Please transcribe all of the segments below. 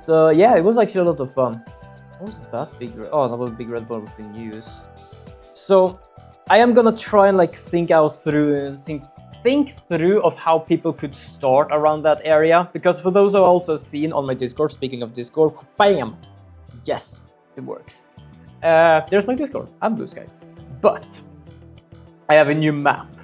But yeah, it was actually a lot of fun. What was that big? Oh, that was a big red ball with news. So I am gonna try and like think through of how people could start around that area, because for those who have also seen on my Discord, speaking of Discord, bam, yes, it works. There's my Discord. I'm Blue Sky, but I have a new map.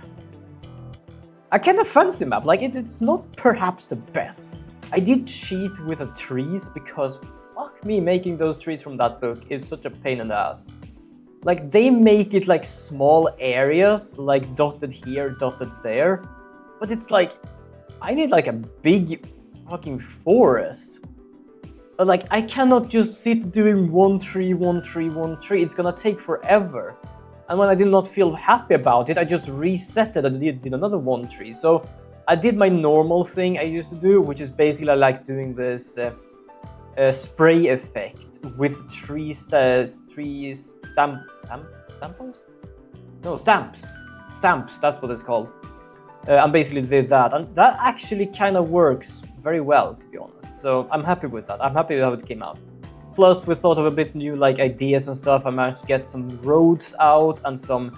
A kind of fancy map. Like it's not perhaps the best. I did cheat with the trees because fuck me, making those trees from that book is such a pain in the ass. Like, they make it like small areas, like dotted here, dotted there. But it's like, I need like a big fucking forest. But like, I cannot just sit doing one tree, one tree, one tree. It's gonna take forever. And when I did not feel happy about it, I just reset it and did another one tree. So I did my normal thing I used to do, which is basically like doing this spray effect with stamps. Stamps, that's what it's called. And basically did that, and that actually kind of works very well, to be honest. So I'm happy with that. I'm happy with how it came out. Plus, we thought of a bit new like ideas and stuff. I managed to get some roads out and some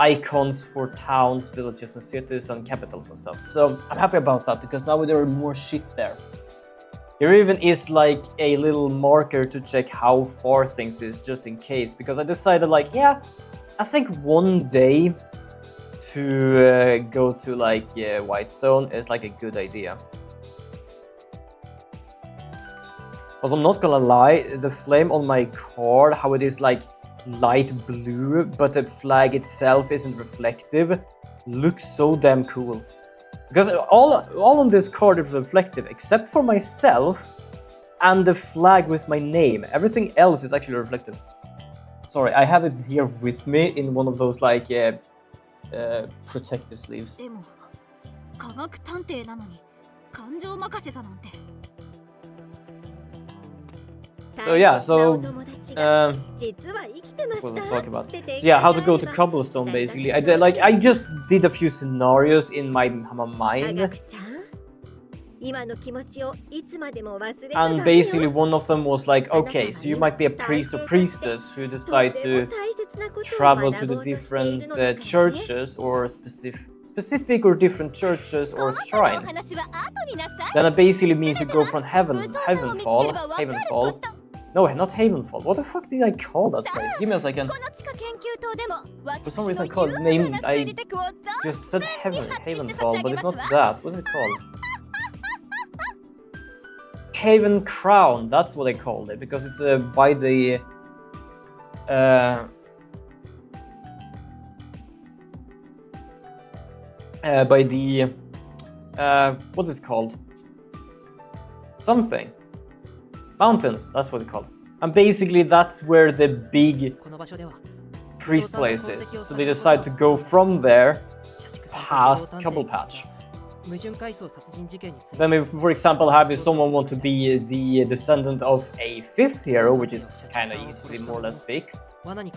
icons for towns, villages, and cities, and capitals and stuff. So I'm happy about that because now there are more shit there. There even is like a little marker to check how far things is, just in case, because I decided like, yeah, I think one day to go to like Whitestone is like a good idea. Because I'm not gonna lie, the flame on my card, how it is like light blue, but the flag itself isn't reflective, looks so damn cool. Because all on this card is reflective, except for myself and the flag with my name. Everything else is actually reflective. Sorry, I have it here with me in one of those like protective sleeves. So yeah, what we'll talk about. So yeah, how to go to cobblestone basically. I just did a few scenarios in my mind. And basically one of them was like, okay, so you might be a priest or priestess who decide to travel to the different churches or specific or different churches or shrines. Then it basically means you go from Havenfall. No, not Havenfall. What the fuck did I call that place? Give me a second. For some reason I just said Havenfall, but it's not that. What is it called? Haven Crown, that's what they called it, because it's by the what is it called? Something. Mountains, that's what it's called. And basically that's where the big priest place is. So they decide to go from there past Cobble Patch. Then we, for example, have if someone want to be the descendant of a fifth hero, which is kind of easily more or less fixed. I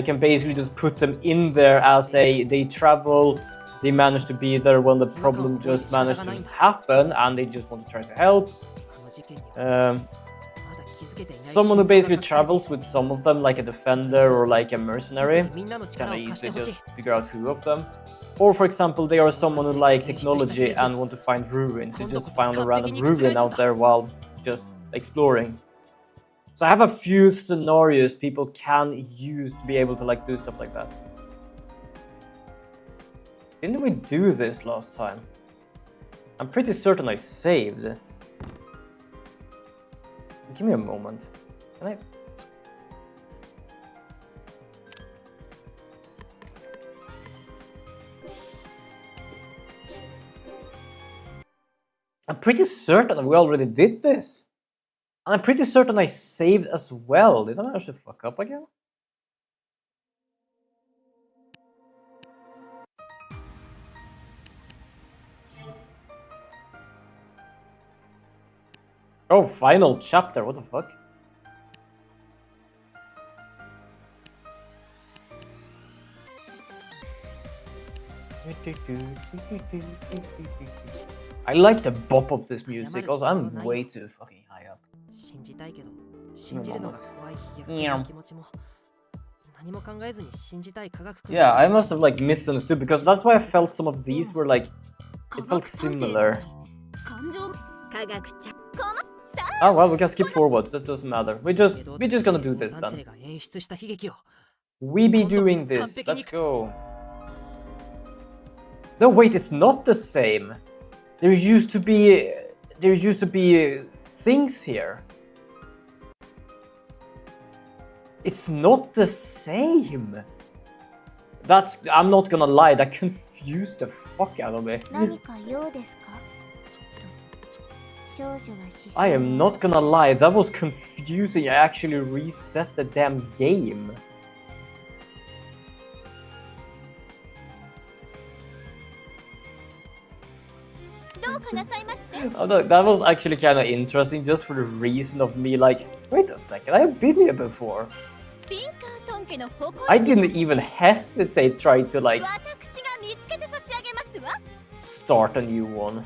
can basically just put them in there as they travel, they manage to be there when the problem just managed to happen and they just want to try to help. Someone who basically travels with some of them, like a defender or like a mercenary, kind of easily just figure out who of them. Or for example, they are someone who like technology and want to find ruins. You just find a random ruin out there while just exploring. So I have a few scenarios people can use to be able to like do stuff like that. Didn't we do this last time? I'm pretty certain I saved. Give me a moment. Can I? I'm pretty certain we already did this. And I'm pretty certain I saved as well. Did I manage to fuck up again? Oh, final chapter, what the fuck? I like the bop of this music. Also, I'm way too fucking high up. Yeah, I must have like misunderstood because that's why I felt some of these were like it felt similar. Oh well, we can skip forward. That doesn't matter. We're just gonna do this then. We be doing this. Let's go. No, wait, it's not the same. There used to be things here. It's not the same. I'm not gonna lie, that confused the fuck out of me. I am not gonna lie, that was confusing. I actually reset the damn game. That was actually kind of interesting, just for the reason of me like, wait a second, I've been here before. I didn't even hesitate trying to like start a new one.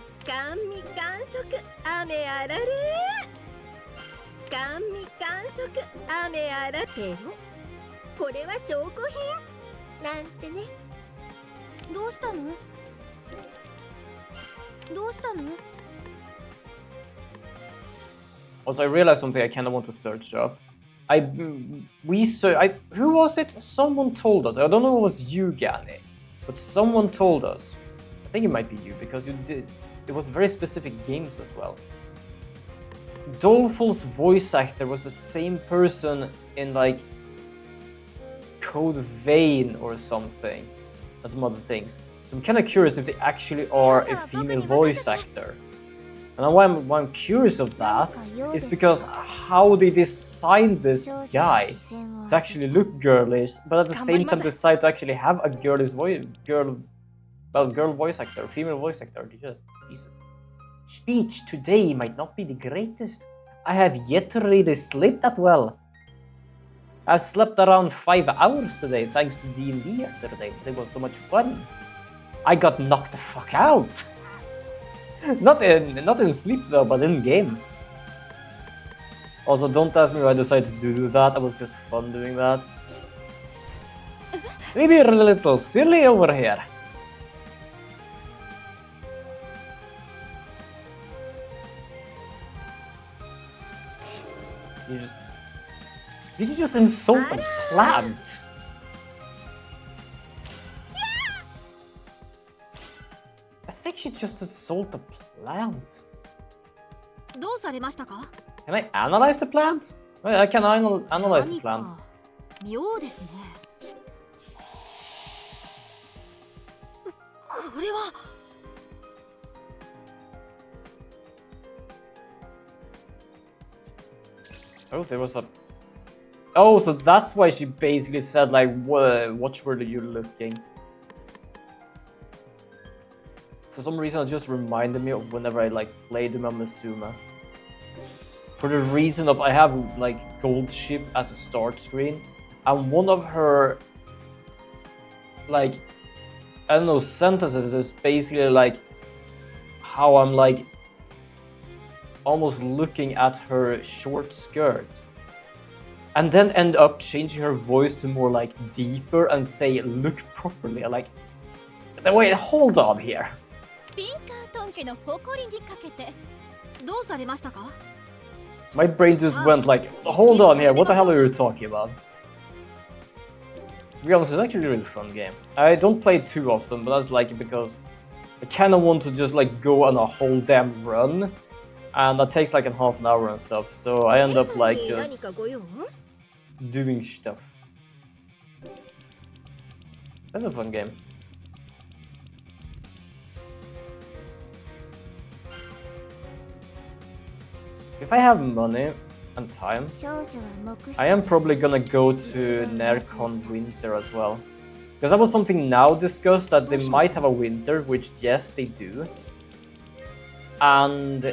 Also, I realized something I kind of want to search up. Who was it? Someone told us. I don't know if it was you, Gani, but someone told us. I think it might be you because you did. It was very specific games as well. Dolphal's voice actor was the same person in like Code Vein or something, and some other things. So I'm kind of curious if they actually are a female voice actor. And why I'm curious of that is because how they designed this guy to actually look girlish, but at the same time decide to actually have a girlish girl voice actor, female voice actor. Jesus. Speech today might not be the greatest. I have yet to really sleep that well. I slept around 5 hours today thanks to D&D yesterday. It was so much fun. I got knocked the fuck out. Not in sleep though, but in game. Also, don't ask me why I decided to do that. It was just fun doing that. Maybe you're a little silly over here. Did you just insult a plant? I think she just assaulted a plant. Can I analyze the plant? Well, I can analyze the plant. Oh, there was a... Oh, so that's why she basically said, like, watch where you're looking. For some reason, it just reminded me of whenever I, like, played Uma Masuma. For the reason of, I have, like, Gold Ship at the start screen. And one of her, like, I don't know, sentences is basically, like, how I'm, like, almost looking at her short skirt. And then end up changing her voice to more like deeper and say look properly. Like, wait, hold on here. My brain just went like, hold on here, what the hell are you talking about? To be honest, it's actually a really fun game. I don't play it too often, but that's like because I kind of want to just like go on a whole damn run. And that takes like a half an hour and stuff, so I end up like just doing stuff. That's a fun game. If I have money and time, I am probably gonna go to Nercon Winter as well. Because that was something now discussed, that they might have a winter, which yes, they do. And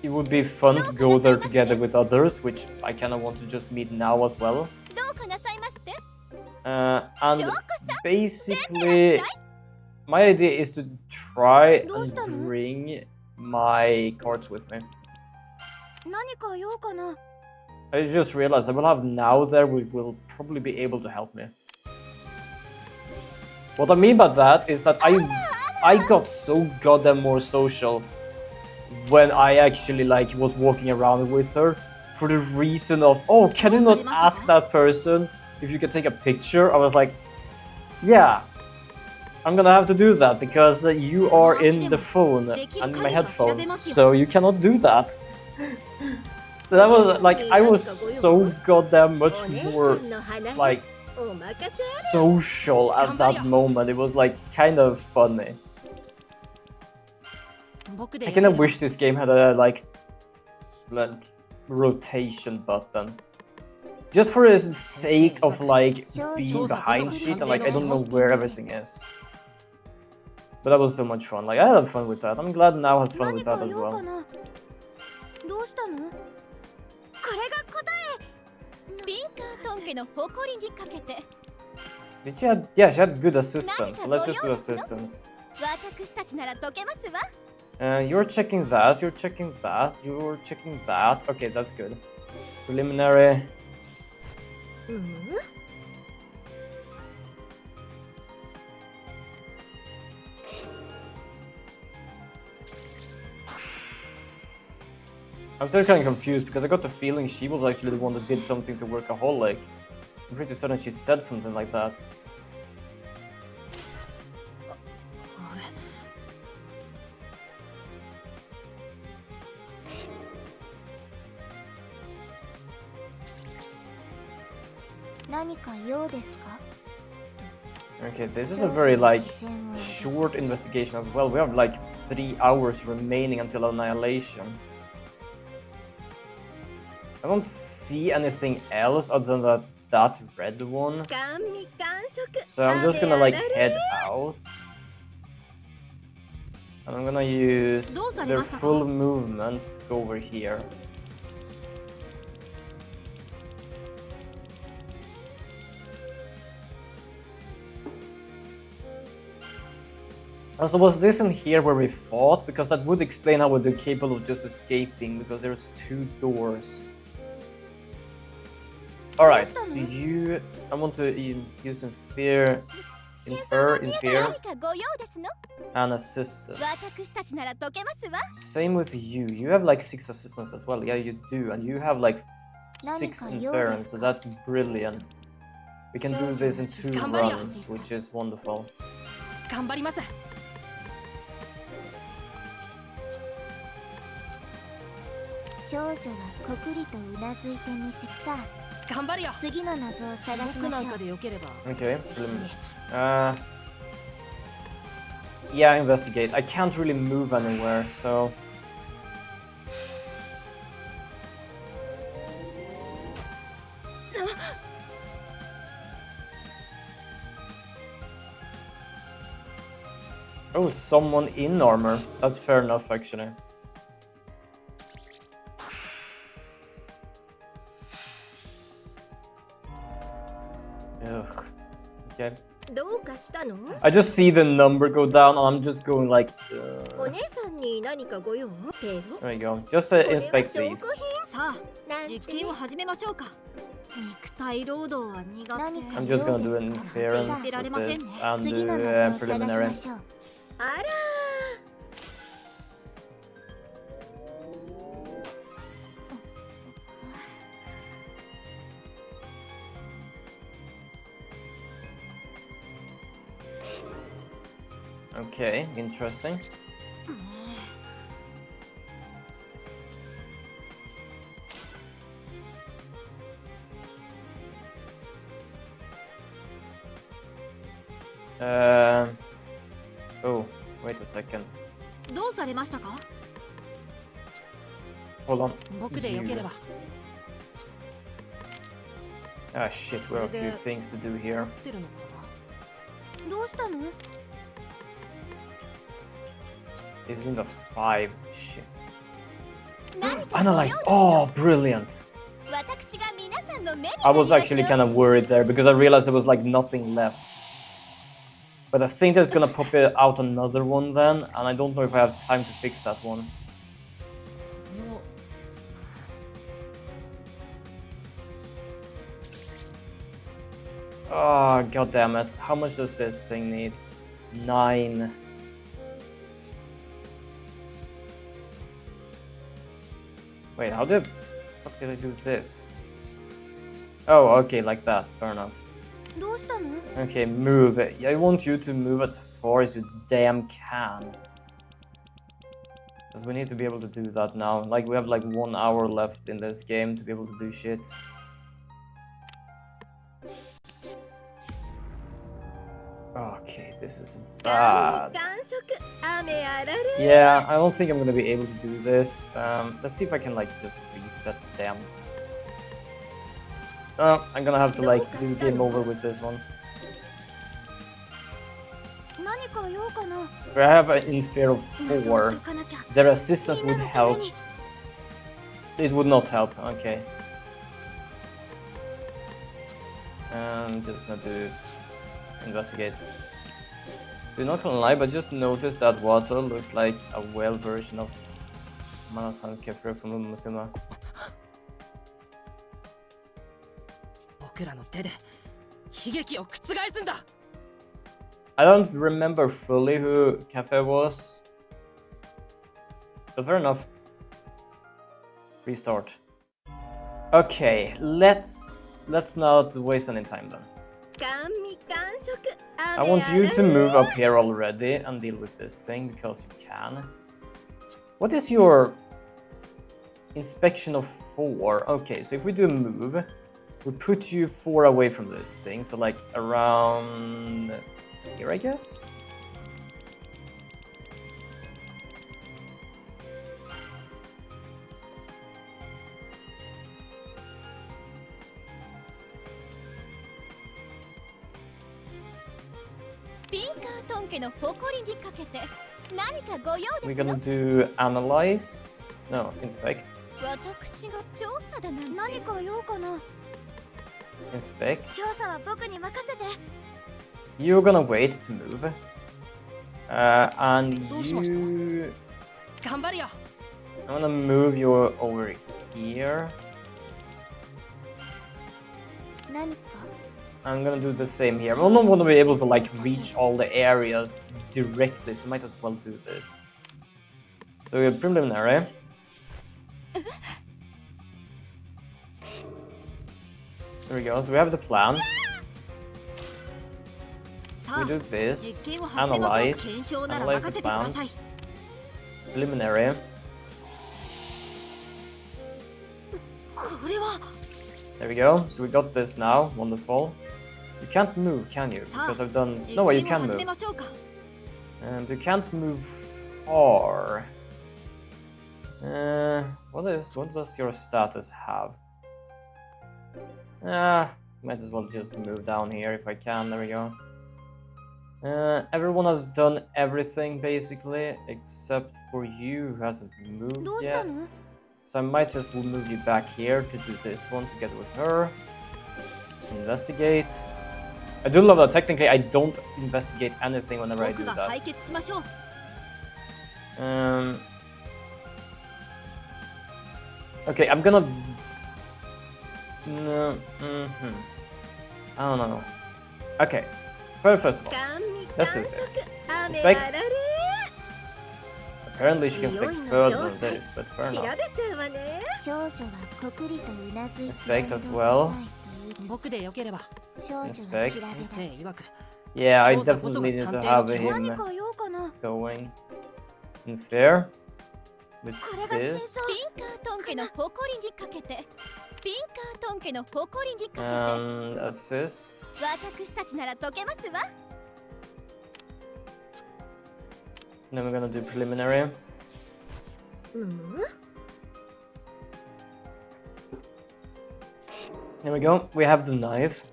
it would be fun to go there together with others, which I kind of want to just meet now as well. And basically, my idea is to try and bring my cards with me. I just realized I will have now there, which will probably be able to help me. What I mean by that is that I got so goddamn more social when I actually like was walking around with her, for the reason of, oh, can you not ask that person if you can take a picture? I was like, yeah, I'm gonna have to do that because you are in the phone and my headphones, so you cannot do that. So that was like, I was so goddamn much more like social at that moment. It was like kind of funny. I kind of wish this game had a like rotation button, just for the sake of like being behind shit and like I don't know where everything is. But that was so much fun. Like I had fun with that. I'm glad Now has fun with that as well. Did she have, yeah, she had good assistance. Let's just do assistance. You're checking that, you're checking that, you're checking that. Okay, that's good. Preliminary. I'm still kind of confused because I got the feeling she was actually the one that did something to Workaholic. So pretty certain she said something like that. Okay, this is a very like short investigation as well. We have like 3 hours remaining until annihilation. I don't see anything else other than that red one. So I'm just gonna like head out. And I'm gonna use their full movement to go over here. Also, was this in here where we fought? Because that would explain how we're capable of just escaping, because there's 2 doors. Alright, so you... I want to use Infer, and Assistance. Same with you. You have like 6 assistants as well. Yeah, you do. And you have like 6 Inference, so that's brilliant. We can do this in 2 runs, which is wonderful. Okay. Yeah, investigate. I can't really move anywhere, so... Oh, someone in armor. That's fair enough, actually. Ugh. Okay. I just see the number go down and I'm just going like... There we go. Just inspect these. I'm just gonna do an inference with this and do preliminary. Okay, interesting. Oh, wait a second. Hold on. Ah shit, we have a few things to do here. This is in the 5. Shit. Analyze. Oh, brilliant. I was actually kind of worried there because I realized there was like nothing left. But I think there's gonna pop out another one then, and I don't know if I have time to fix that one. Oh, god damn it. How much does this thing need? 9. Wait, how the fuck did I do this? Oh, okay, like that. Fair enough. Okay, move it. I want you to move as far as you damn can. Because we need to be able to do that now. Like, we have like 1 hour left in this game to be able to do shit. Okay, this is bad. Yeah, I don't think I'm gonna be able to do this. Let's see if I can like just reset them. I'm gonna have to like do game over with this one. I have an inferior of 4. Their assistance would help. It would not help, okay. I'm just gonna do investigate. I'm not gonna lie, but just notice that water looks like a whale version of Manathan Kefir from Umasuma. I don't remember fully who Cafe was, but fair enough. Restart. Okay, let's not waste any time then. I want you to move up here already and deal with this thing because you can. What is your inspection of 4? Okay, so if we do a move, we put you 4 away from this thing, so like around here, I guess. We're gonna do analyze, no, inspect. Inspect. You're gonna wait to move. And you... I'm gonna move you over here. I'm gonna do the same here. I'm not gonna be able to like reach all the areas directly, so might as well do this. So we're preliminary. There we go, so we have the plant. We do this, analyze the plant, preliminary. There we go, so we got this now, wonderful. You can't move, can you? Because I've done... No way, you can move. And you can't move far. What does your status have? Might as well just move down here if I can, there we go. Everyone has done everything basically, except for you who hasn't moved yet. So I might just move you back here to do this one together with her. Investigate. I do love that technically I don't investigate anything whenever I do that. Okay, I'm gonna... I don't know. Okay, first of all, let's do this. Inspect. Apparently she can inspect further than this, but fair enough. Inspect as well. Inspect. Yeah, I definitely need to have him going in fair with this. And assist. Then we're gonna do preliminary. Here we go, we have the knife.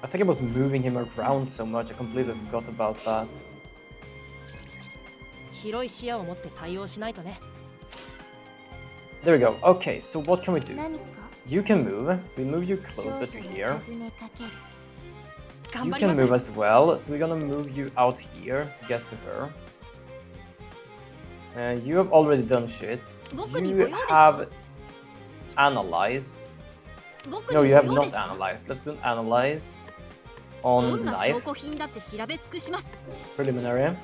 I think I was moving him around so much, I completely forgot about that. There we go, okay, so what can we do? You can move. We move you closer to here. You can move as well, so we're gonna move you out here to get to her. You have already done shit. You have analyzed. No, you have not analyzed. Let's do an analyze on knife. Preliminary.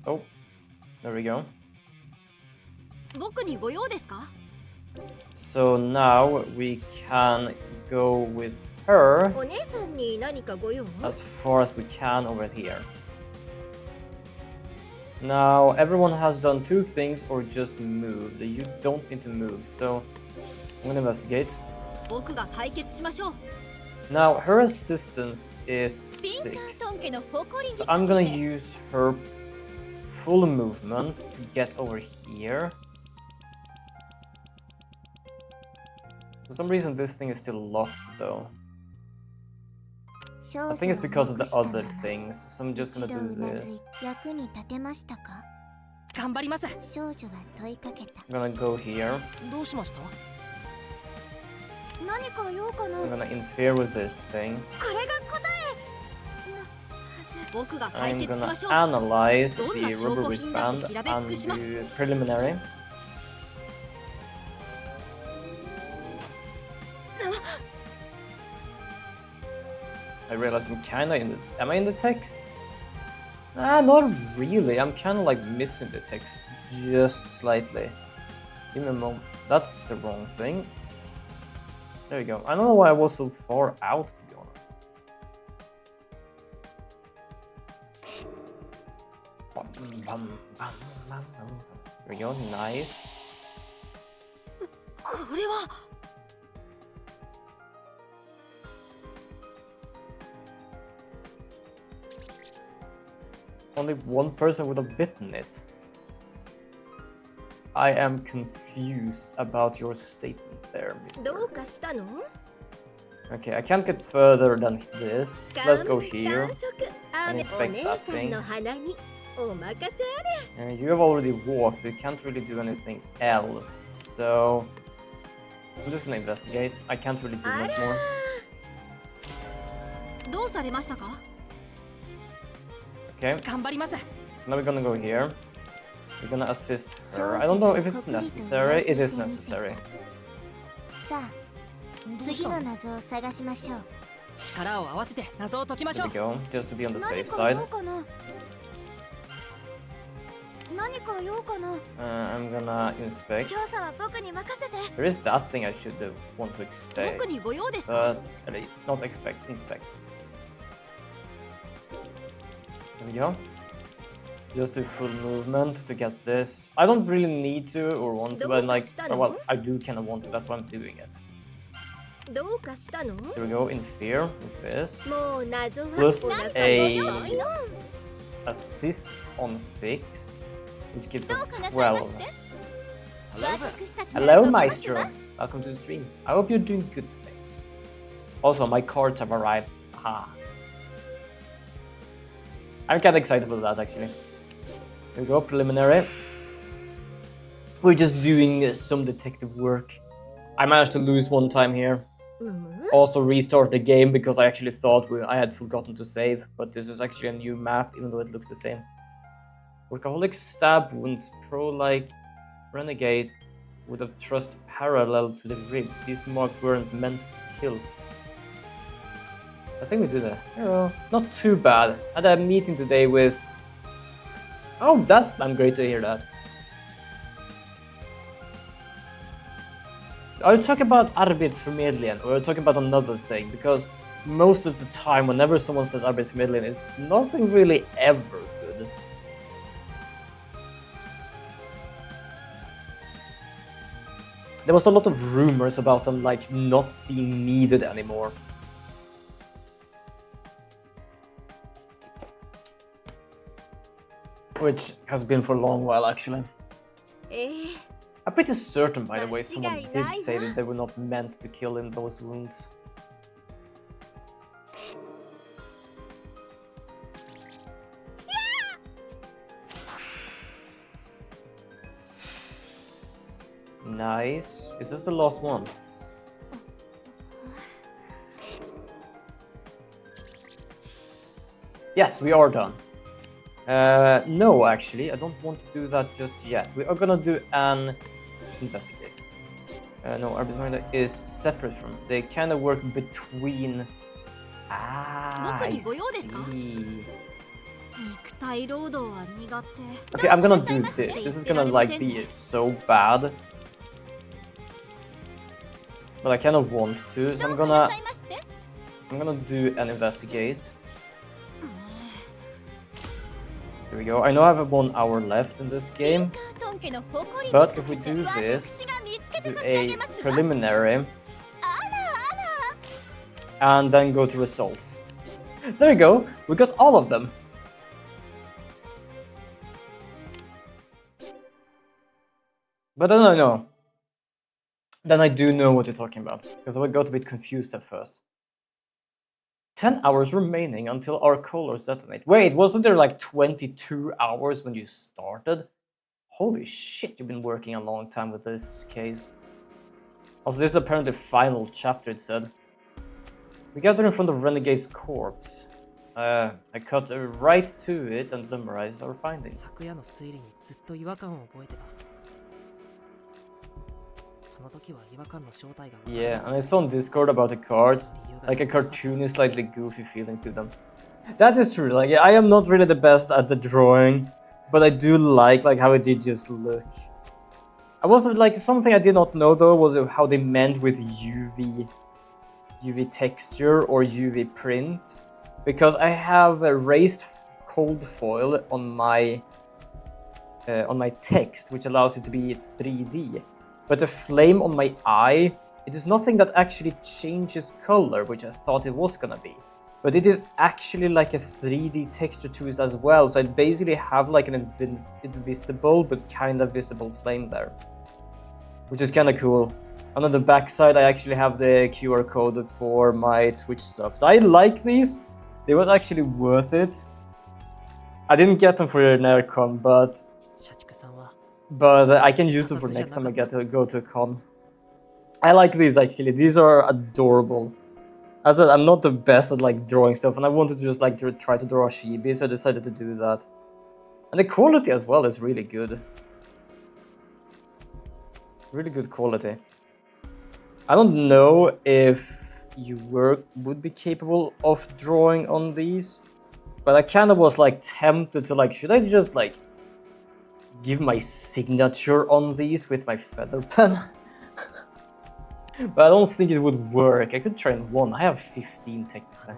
Oh, there we go. So now we can go with her as far as we can over here. Now everyone has done 2 things or just moved. You don't need to move, so I'm gonna investigate. Now her assistance is 6, so I'm gonna use her full movement to get over here. For some reason this thing is still locked though. I think it's because of the other things, so I'm just gonna do this. I'm gonna go here. I'm gonna interfere with this thing. I'm gonna analyze the rubber wristband and do preliminary. I realize I'm kinda in the... Am I in the text? Nah, not really. I'm kinda like missing the text just slightly. Give me a moment. That's the wrong thing. There you go. I don't know why I was so far out, to be honest. There we go. Nice. Only one person would have bitten it. I am confused about your statement there, mister. Okay, I can't get further than this, so let's go here and inspect that thing. You have already walked, but you can't really do anything else, so I'm just gonna investigate. I can't really do much more. Okay, so now we're gonna go here. We're gonna assist her. I don't know if it's necessary. It is necessary. There we go, just to be on the safe side. I'm gonna inspect. There is that thing I should want to expect, but not expect, inspect. There we go. Just do full movement to get this. I don't really need to or want to, but like, well, I do kind of want to. That's why I'm doing it. There we go, interfere with this. Plus a assist on 6, which gives us 12. Hello, Maestro. Welcome to the stream. I hope you're doing good today. Also, my cards have arrived. Aha. I'm kind of excited for that, actually. Here we go, preliminary. We're just doing some detective work. I managed to lose one time here. Also restart the game because I actually thought I had forgotten to save, but this is actually a new map, even though it looks the same. Workaholic stab wounds, pro-like renegade with a thrust parallel to the ribs. These marks weren't meant to kill. I think we did that. Not too bad. I had a meeting today with... Oh, I'm great to hear that. Are you talking about arbetsförmedlingen or are you talking about another thing? Because most of the time, whenever someone says arbetsförmedlingen, it's nothing really ever good. There was a lot of rumors about them like not being needed anymore. Which has been for a long while, actually. pretty certain, by the way, someone did say that they were not meant to kill in those wounds. Nice. Is this the last one? Yes, we are done. No, actually, I don't want to do that just yet. We are gonna do an investigate. No, arbiter is separate from. They kind of work between. Ah, I see. Okay, I'm gonna do this. This is gonna like be so bad, but I kind of want to, so I'm gonna do an investigate. Here we go. I know I have 1 hour left in this game, but if we do this, do a preliminary, and then go to results. There we go. We got all of them. But then I know. Then I do know what you're talking about, because I got a bit confused at first. 10 hours remaining until our colors detonate. Wait, wasn't there like 22 hours when you started? Holy shit, you've been working a long time with this case. Also, this is apparently the final chapter, it said. We gather in front of Renegade's corpse. I cut right to it and summarized our findings. Yeah, and I saw on Discord about the cards, like a cartoony, slightly goofy feeling to them. That is true, like I am not really the best at the drawing, but I do like how it did just look. I wasn't like, something I did not know though was how they meant with UV texture or UV print, because I have a raised cold foil on my text, which allows it to be 3D. But the flame on my eye, it is nothing that actually changes color, which I thought it was gonna be. But it is actually like a 3D texture to it as well, so I basically have like an invisible but kind of visible flame there. Which is kind of cool. And on the back side, I actually have the QR code for my Twitch subs. I like these. They was actually worth it. I didn't get them for NerdCon, but I can use them for next time I get to go to a con. I like these actually. These are adorable. As I said, I'm not the best at like drawing stuff, and I wanted to just like try to draw a chibi, so I decided to do that. And the quality as well is really good. Really good quality. I don't know if you would be capable of drawing on these, but I kind of was like tempted to like, should I just like give my signature on these with my feather pen? But I don't think it would work. I could try in one. I have 15 technically.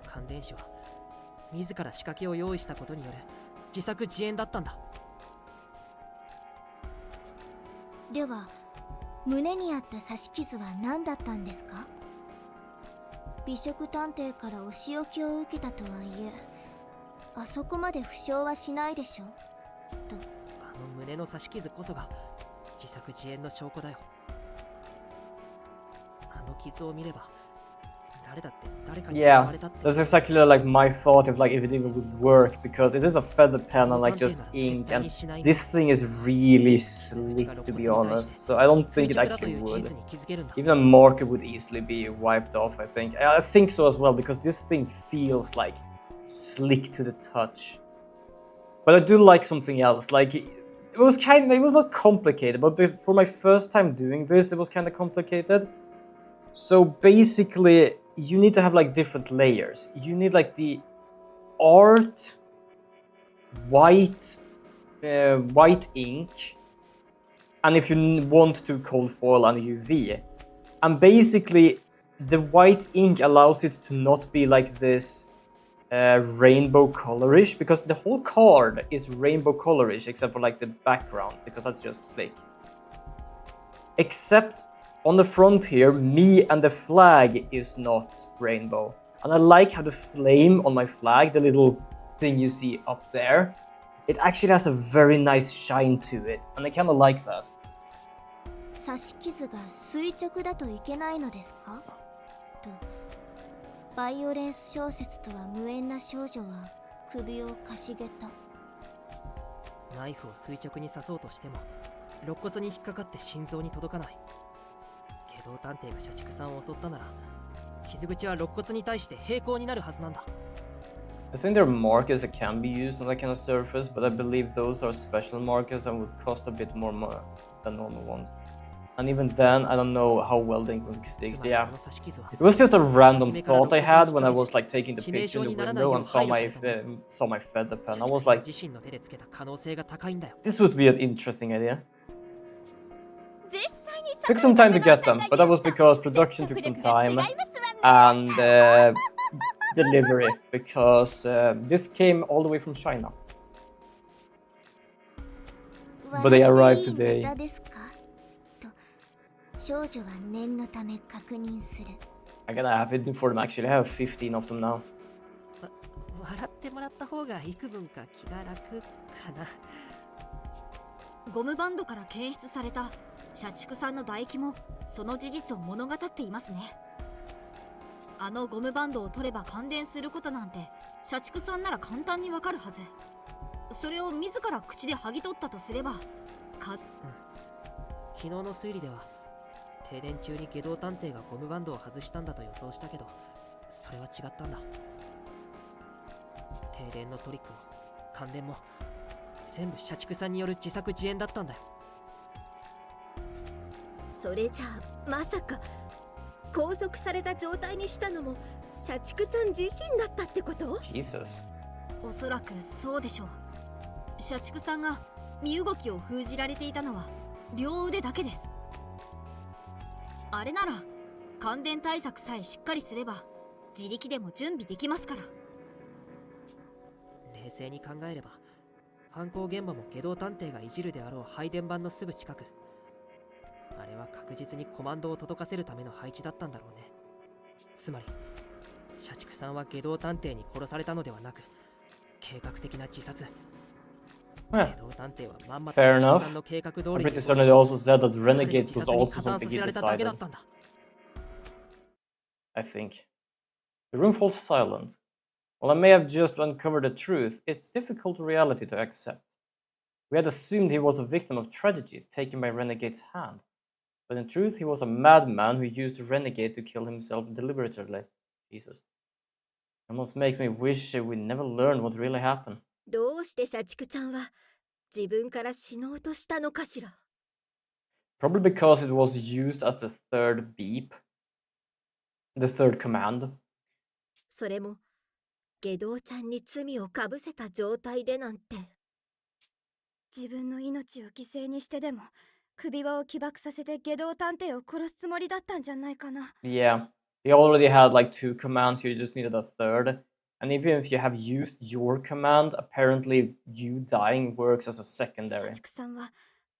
Yeah, that's exactly like my thought if it even would work, because it is a feather pen and like just ink, and this thing is really slick to be honest, so I don't think it actually would. Even a marker would easily be wiped off, I think. I think so as well, because this thing feels like slick to the touch. But I do like something else, like it was not complicated, but for my first time doing this, it was kind of complicated. So basically, you need to have like different layers. You need like the art, white ink, and if you want to cold foil and UV. And basically, the white ink allows it to not be like this rainbow colorish, because the whole card is rainbow colorish except for like the background, because that's just slick. Except on the front here, me and the flag is not rainbow. And I like how the flame on my flag, the little thing you see up there, it actually has a very nice shine to it. And I kind of like that. 刺し傷が垂直だといけないのですかと、バイオレンス小説とは無縁な少女は首をかしげた。ナイフを垂直に刺そうとしても肋骨に引っかかって心臓に届かない。外道探偵が社畜さんを襲ったなら傷口は肋骨に対して平行になるはずなんだ。 I think there are markers that can be used on that kind of surface, but I believe those are special markers and would cost a bit more than normal ones. And even then, I don't know how well they would stick. Yeah, it was just a random thought I had when I was like taking the picture in the window and saw my feather pen. I was like, this would be an interesting idea. Took some time to get them, but that was because production took some time and delivery, because this came all the way from China. But they arrived today. 少女は念のため確認する。I gotta have it for them. Actually, I have 15 of them now. 笑ってもらった方が幾分か気が楽かな。ゴムバンドから検出された社畜さんの唾液もその事実を物語っていますね。あのゴムバンドを取れば感電することなんて社畜さんなら簡単にわかるはず。それを自ら口で剥ぎ取ったとすれば昨日の推理では停電中に外道探偵がゴムバンドを外したんだと予想したけど、それは違ったんだ。停電のトリックも感電も全部社畜さんによる自作自演だったんだよ。それじゃあまさか拘束された状態にしたのも社畜ちゃん自身だったってこと？ Jesus. おそらくそうでしょう。社畜さんが身動きを封じられていたのは両腕だけです。あれなら感電対策さえしっかりすれば自力でも準備できますから。冷静に考えれば犯行現場も外道探偵がいじるであろう配電盤のすぐ近く。あれは確実にコマンドを届かせるための配置だったんだろうね。つまり社畜さんは外道探偵に殺されたのではなく計画的な自殺。 Fair enough. I'm pretty certain they also said that Renegade was also something he decided. I think. The room falls silent. While I may have just uncovered the truth, it's difficult reality to accept. We had assumed he was a victim of tragedy taken by Renegade's hand. But in truth, he was a madman who used Renegade to kill himself deliberately. Jesus. It almost makes me wish we never learned what really happened. どうして社畜ちゃんは自分から死のうとしたのかしら？ Probably because it was used as the third beep. The third command. それも下道ちゃんに罪をかぶせた状態でなんて。自分の命を犠牲にしてでも首輪を起爆させて下道探偵を殺すつもりだったんじゃないかな。Yeah. They already had like 2 commands, you just needed a third. And even if you have used your command, apparently you dying works as a 社 secondary. 畜さんは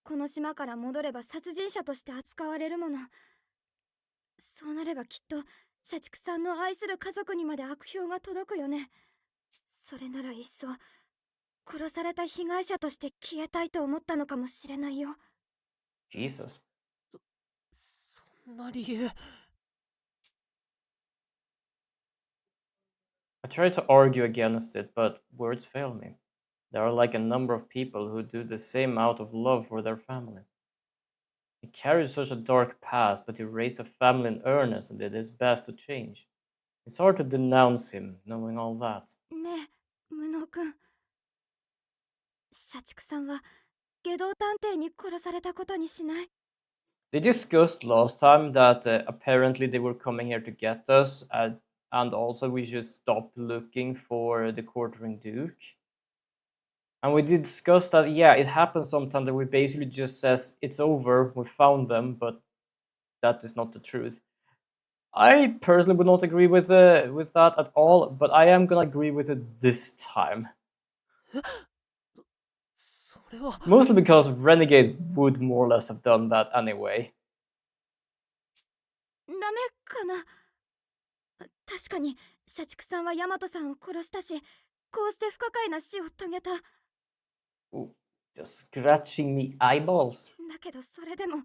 この島から戻れば殺人者として扱われるもの。そうなればきっと社畜さんの愛する家族にまで悪評が届くよね。それならいっそ殺された被害者として消えたいと思ったのかもしれないよ。Jesus. そんな理由。I try to argue against it, but words fail me. There are like a number of people who do the same out of love for their family. He carried such a dark past, but he raised a family in earnest and did his best to change. It's hard to denounce him, knowing all that. ねえ、無能くん。社畜さんは下道探偵に殺されたことにしない？ They discussed last time that apparently they were coming here to get us, and also we should stop looking for the quartering Duke. And we did discuss that, yeah, it happens sometimes that we basically just says, it's over, we found them, but that is not the truth. I personally would not agree with that at all, but I am gonna agree with it this time. それは Mostly because Renegade would more or less have done that anyway. ダメかな。確かに社畜さんはヤマトさんを殺したし、こうして不可解な死を遂げた。Ooh, just scratching me eyeballs. だけどそれでも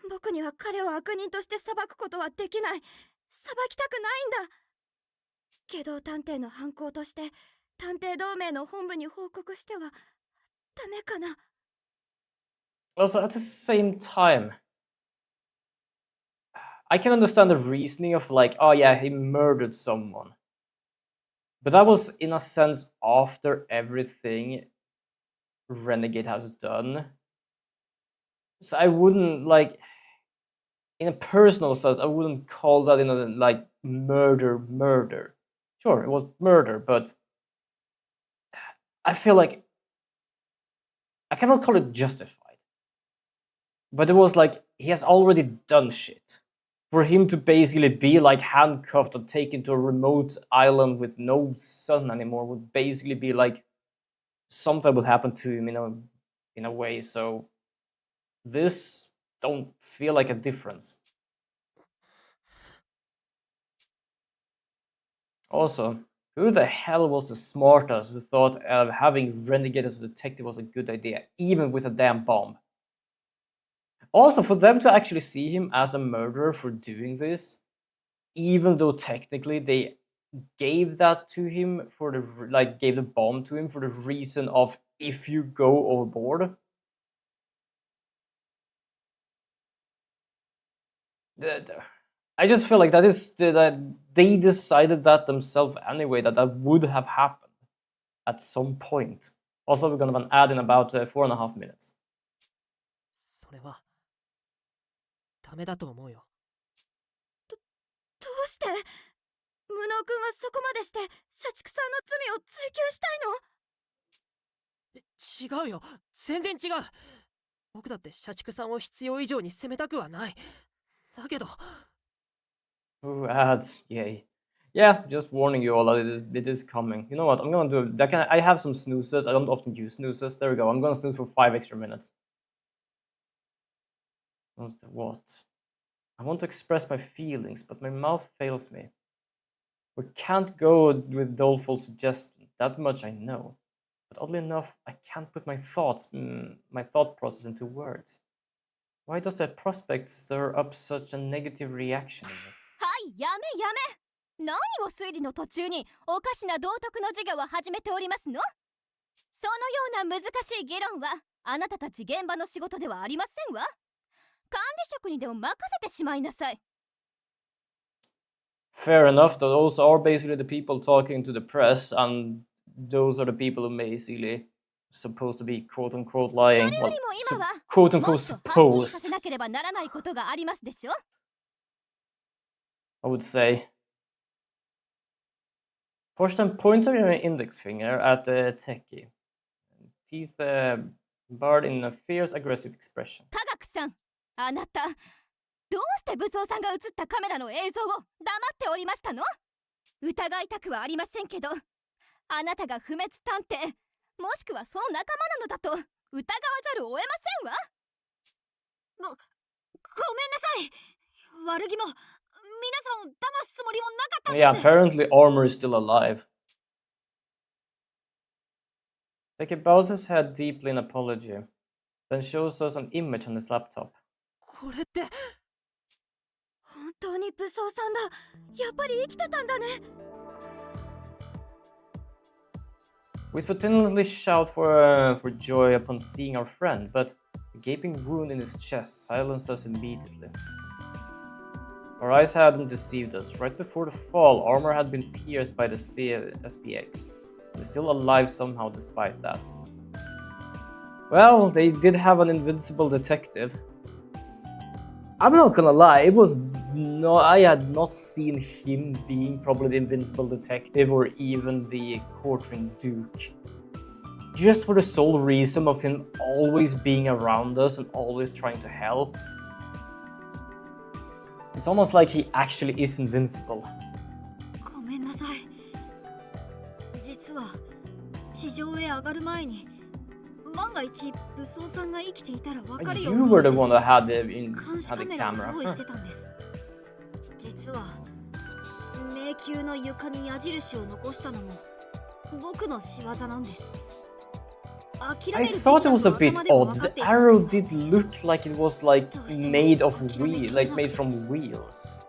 僕には彼を悪人として裁くことはできない。裁きたくないんだ。下道探偵の犯行として探偵同盟の本部に報告してはダメかな。 Also, at the same time, I can understand the reasoning of like, oh yeah, he murdered someone. But that was, in a sense, after everything Renegade has done. So I wouldn't, like, in a personal sense, I wouldn't call that, like, murder. Sure, it was murder, but I feel like I cannot call it justified. But it was like, he has already done shit. For him to basically be like handcuffed or taken to a remote island with no sun anymore would basically be like something would happen to him in a way. So this don't feel like a difference. Also, who the hell was the smartass who thought having Renegade as a detective was a good idea, even with a damn bomb? Also, for them to actually see him as a murderer for doing this, even though technically they gave that to him for the gave the bomb to him for the reason of if you go overboard. I just feel like that they decided that themselves anyway, that would have happened at some point. Also, we're gonna add in about 4.5 minutes. それはダメだと思うよ。どうして無能君はそこまでして社畜さんの罪を追及したいの？違うよ、全然違う。僕だって社畜さんを必要以上に責めたくはない。だけど Ooh, ads, yay. Yeah, just warning you all that it is coming. You know what, I'm gonna do that. I have some snoozes. I don't often use snoozes. There we go. I'm gonna snooze for 5 extra minutes. What? I want to express my feelings, but my mouth fails me. We can't go with doleful suggestions. That much I know. But oddly enough, I can't put my thought process into words. Why does that prospect stir up such a negative reaction in me? はい、やめ。何を推理の途中におかしな道徳の授業を始めておりますの？そのような難しい議論はあなたたち現場の仕事ではありませんわ。管理職にでも任せてしまいなさい。Fair enough, those are basically the people talking to the press, and those are the people who basically supposed to be quote unquote lying. それよりも今は quote もっ unquote とはっきりさせ supposed, なければならないことがありますでしょ。 I would say. Torsten points her index finger at Techie. Teeth barred in a fierce, aggressive expression. 科学さん、あなたどうして武装さんが映ったカメラの映像を黙っておりましたの？疑いたくはありませんけど、あなたが不滅探偵もしくはその仲間なのだと疑わざるを得ませんわ。ごめんなさい。悪気も皆さんを騙すつもりもなかったんです。 Yeah, apparently Armor is still alive. Techie bows his head deeply in apology, then shows us an image on his laptop. これって本当に武装さんだ。やっぱり生きてたんだね。We spontaneously shout for joy upon seeing our friend, but a gaping wound in his chest silenced us immediately. Our eyes hadn't deceived us. Right before the fall, Armor had been pierced by the SPX. He's still alive somehow despite that. Well, they did have an invincible detective. I'm not gonna lie, I had not seen him being probably the invincible detective or even the courtroom duke. Just for the sole reason of him always being around us and always trying to help. It's almost like he actually is invincible. ごめんなさい。実は地上へ上がる前に万が一武装さんが生きていたら分かるよう You に were the one that had the 監視 had カ the メラを camera. 用意してたんです。実は迷宮の床に矢印を残したのも僕の仕業なんです。I thought it was a bit odd. The arrow did look like it was like made of made from wheels.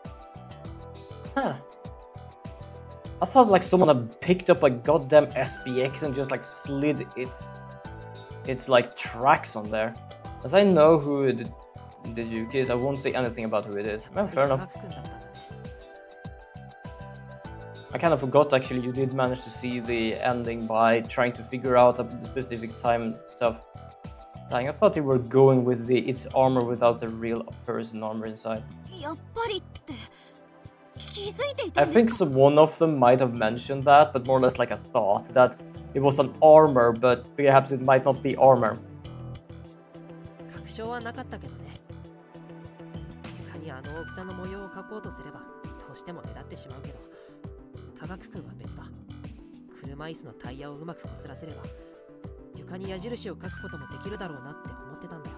Huh. I thought like someone had picked up a goddamn SPX and just like slid its like tracks on there. As I know who the Duke is, I won't say anything about who it is. Well, fair enough. I kind of forgot actually you did manage to see the ending by trying to figure out a specific time stuff. Like, I thought you were going with its armor without the real person armor inside. I think one of them might have mentioned that, but more or less like a thought that it was an armor, but perhaps it might not be armor. 確証はなかったけどね。いかにあの大きさの模様を描こうとすればどうしても目立ってしまうけど、科学君は別だ。車椅子のタイヤをうまく擦らせれば床に矢印を描くこともできるだろうなって思ってたんだよ。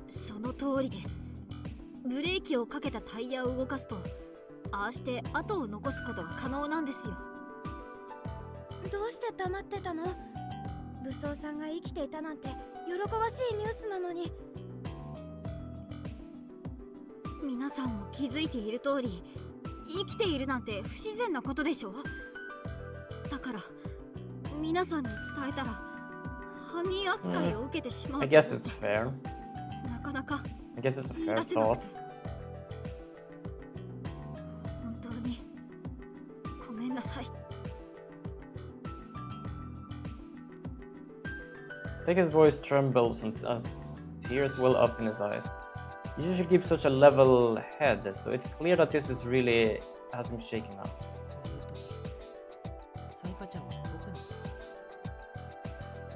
その通りです。ブレーキをかけたタイヤを動かすと、ああして跡を残すことが可能なんですよ。どうして黙ってたの？武装さんが生きていたなんて喜ばしいニュースなのに。皆さんも気づいている通り、生きているなんて不自然なことでしょ。だから皆さんに伝えたら犯人扱いを受けてしまう。I guess it's fair. なかなか I guess it's a fair thought. 本当にごめんなさい。Take's voice trembles as tears well up in his eyes. You should keep such a level head, so it's clear that this is really has him shaken up.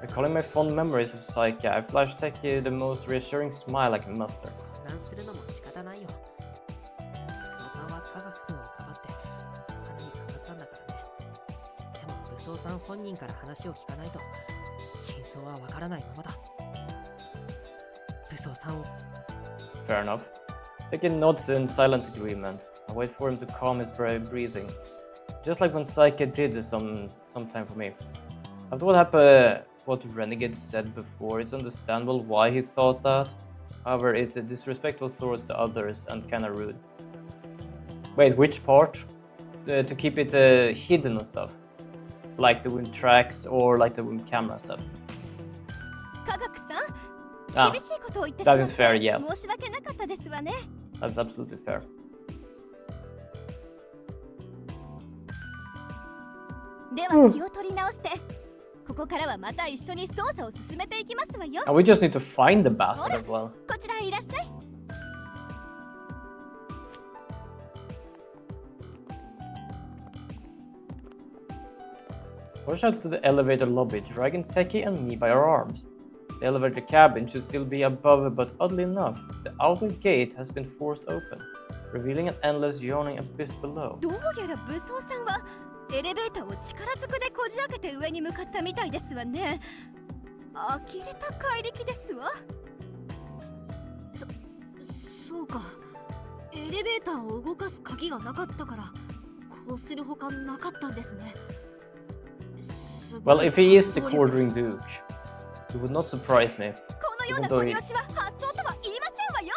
Recalling my fond memories of Saika, I flashed Teki the most reassuring smile I can muster. 混乱するのも仕方ないよ。武装さんは科学君をかばってお花にかかったんだからね。でも武装さん本人から話を聞かないと真相はわからないままだ。武装さんを Fair enough. Teki nods in silent agreement. I wait for him to calm his breathing, just like when Saika did some time for me. After what Renegade said before, it's understandable why he thought that. However, it's disrespectful towards the others and kinda rude. Wait, which part? To keep it hidden and stuff, like the wind tracks or like the wind camera stuff. Ah, that is fair, yes. That's absolutely fair. では気を取り直して、ここからはまた一緒に捜査を進めていきますわよ。And we just need to find the bastard as well. こちらへいらっしゃい。Push out to the elevator lobby, dragging Teki and me by our arms. The elevator cabin should still be above, but oddly enough, the outer gate has been forced open, revealing an endless yawning abyss below. どうやら武装さんはエレベーターを力ずくでこじ開けて上に向かったみたいですわね。呆れた怪力ですわ。そうか。エレベーターを動かす鍵がなかったからこうするほかなかったんですね。Well, if he is the quartering Duke, it would not surprise me. このようなご利用しは発想とは言いませんわよ。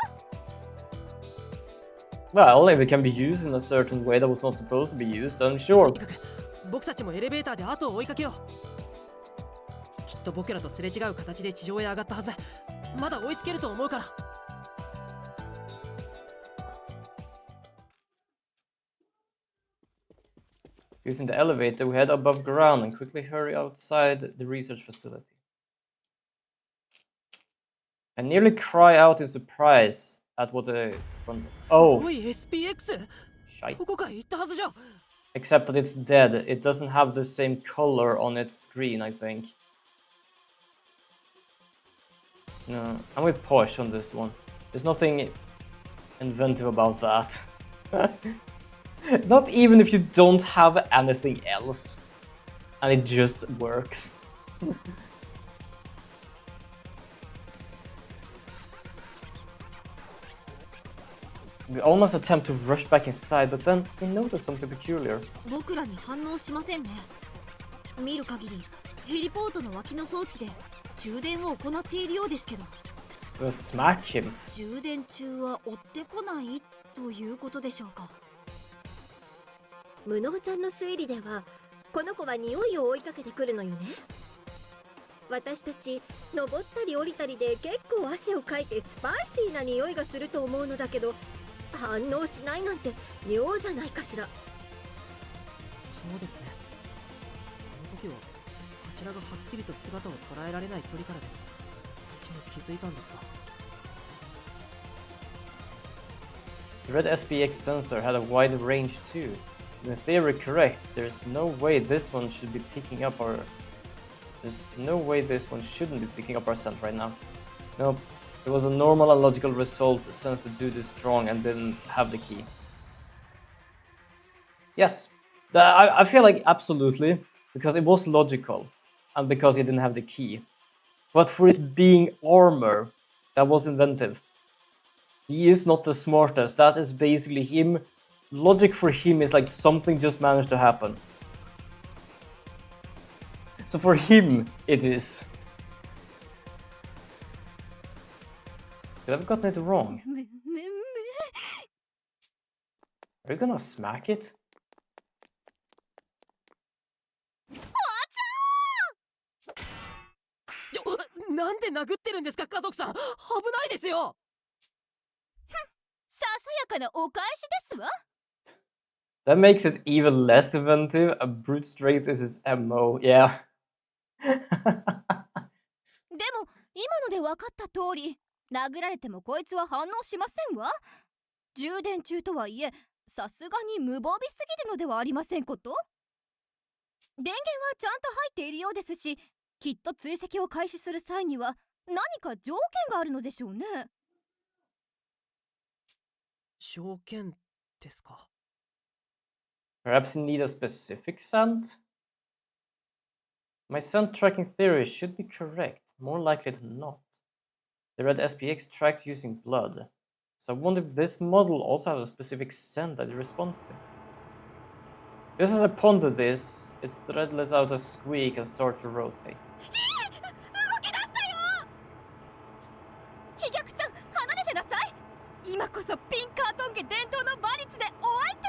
Well, if it can be used in a certain way that was not supposed to be used, then sure. 僕たちもエレベーターで後を追いかけよう。きっと僕らとすれ違う形で地上へ上がったはず。まだ追いつけると思うから。Using the elevator, we head above ground and quickly hurry outside the research facility. I nearly cry out in surprise at what the... Oh! SPX! Shite. どこかへ行ったはずじゃ。 Except that it's dead. It doesn't have the same color on its screen, I think. No, I'm with Posh on this one. There's nothing inventive about that. Not even if you don't have anything else. And it just works. We almost attempt to rush back inside, but then we notice something peculiar. 僕らに反応しませんね。見る限りヘリポートの脇の装置で充電を行っているようですけど、 Just smack him. 充電中は追ってこないということでしょうか。無能ちゃんの推理ではこの子は匂いを追いかけてくるのよね。私たち登ったり降りたりで結構汗をかいてスパイシーな匂いがすると思うのだけど、反応しないなんて妙じゃないかしら。そうですね。あの時はこちらがはっきりと姿を捉えられない距離からでこっちに気づいたんですが。 The red SPX sensor had a wide range too. In theory correct, there's no way this one should be picking up our... There's no way this one shouldn't be picking up our scent right now. Nope. It was a normal and logical result since the dude is strong and didn't have the key. Yes. I feel like absolutely, because it was logical and because he didn't have the key. But for it being armor, that was inventive. He is not the smartest. That is basically him. Logic for him is like something just managed to happen. So for him, it is. Could I have gotten it wrong? Are you gonna smack it? なんで殴ってるんですか、家族さん。危ないですよ。ささやかなお返しですわ。 That makes it even less inventive. A brute strength is his MO. Yeah. でも今ので分かった通り、殴られてもこいつは反応しませんわ。充電中とはいえ、さすがに無防備すぎるのではありませんこと。電源はちゃんと入っているようですし、きっと追跡を開始する際には何か条件があるのでしょうね。条件ですか。 Perhaps you need a specific scent? My scent tracking theory should be correct, more likely than not. The red SPX tracked using blood. So I wonder if this model also has a specific scent that it responds to. Just as I ponder this, its thread lets out a squeak and starts to rotate. 動き出したよ。飛脚さん、離れてなさい。今こそピンカートン家伝統の馬率でお相手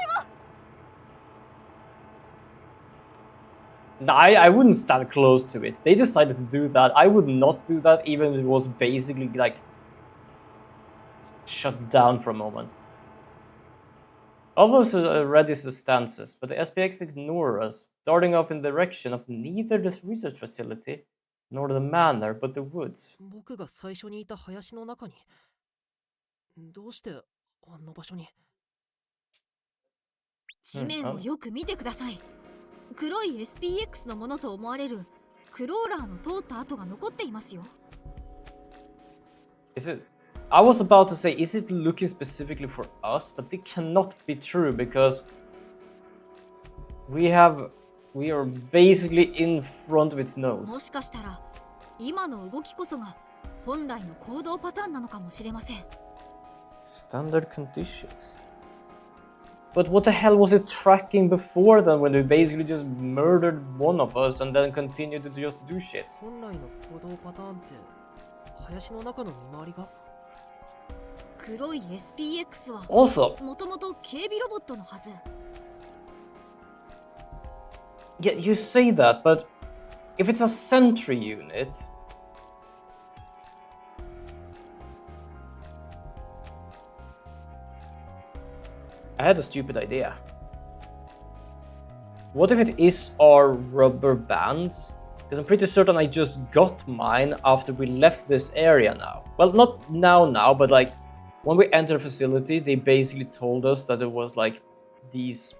を。 I wouldn't stand close to it. They decided to do that. I would not do that even if it was basically like shut down for a moment. All those are ready as stances, but the SPX ignore us, darting off in the direction of neither the research facility nor the manor, but the woods. 僕が最初にいた林の中に。どうしてあんな場所に。地面をよく見てください。黒い SPX のものと思われるクローラーの通った跡が残っていますよ。 Is it? I was about to say, is it looking specifically for us? But it cannot be true because we are basically in front of its も nose. しかしたら今の動きこそが本来の行動パターンなのかもしれません。 Standard conditions. But what the hell was it tracking before then when they basically just murdered one of us and then continued to just do shit? 本来の行動パターンって林の中の見回りが。黒い SPX は Also, もともと警備ロボットのはず。 yeah, you say that, but if it's a sentry unit, I had a stupid idea. What if it is our rubber bands? Because I'm pretty certain I just got mine after we left this area now. Well, not now, but like when we entered the facility, they basically told us that it was like these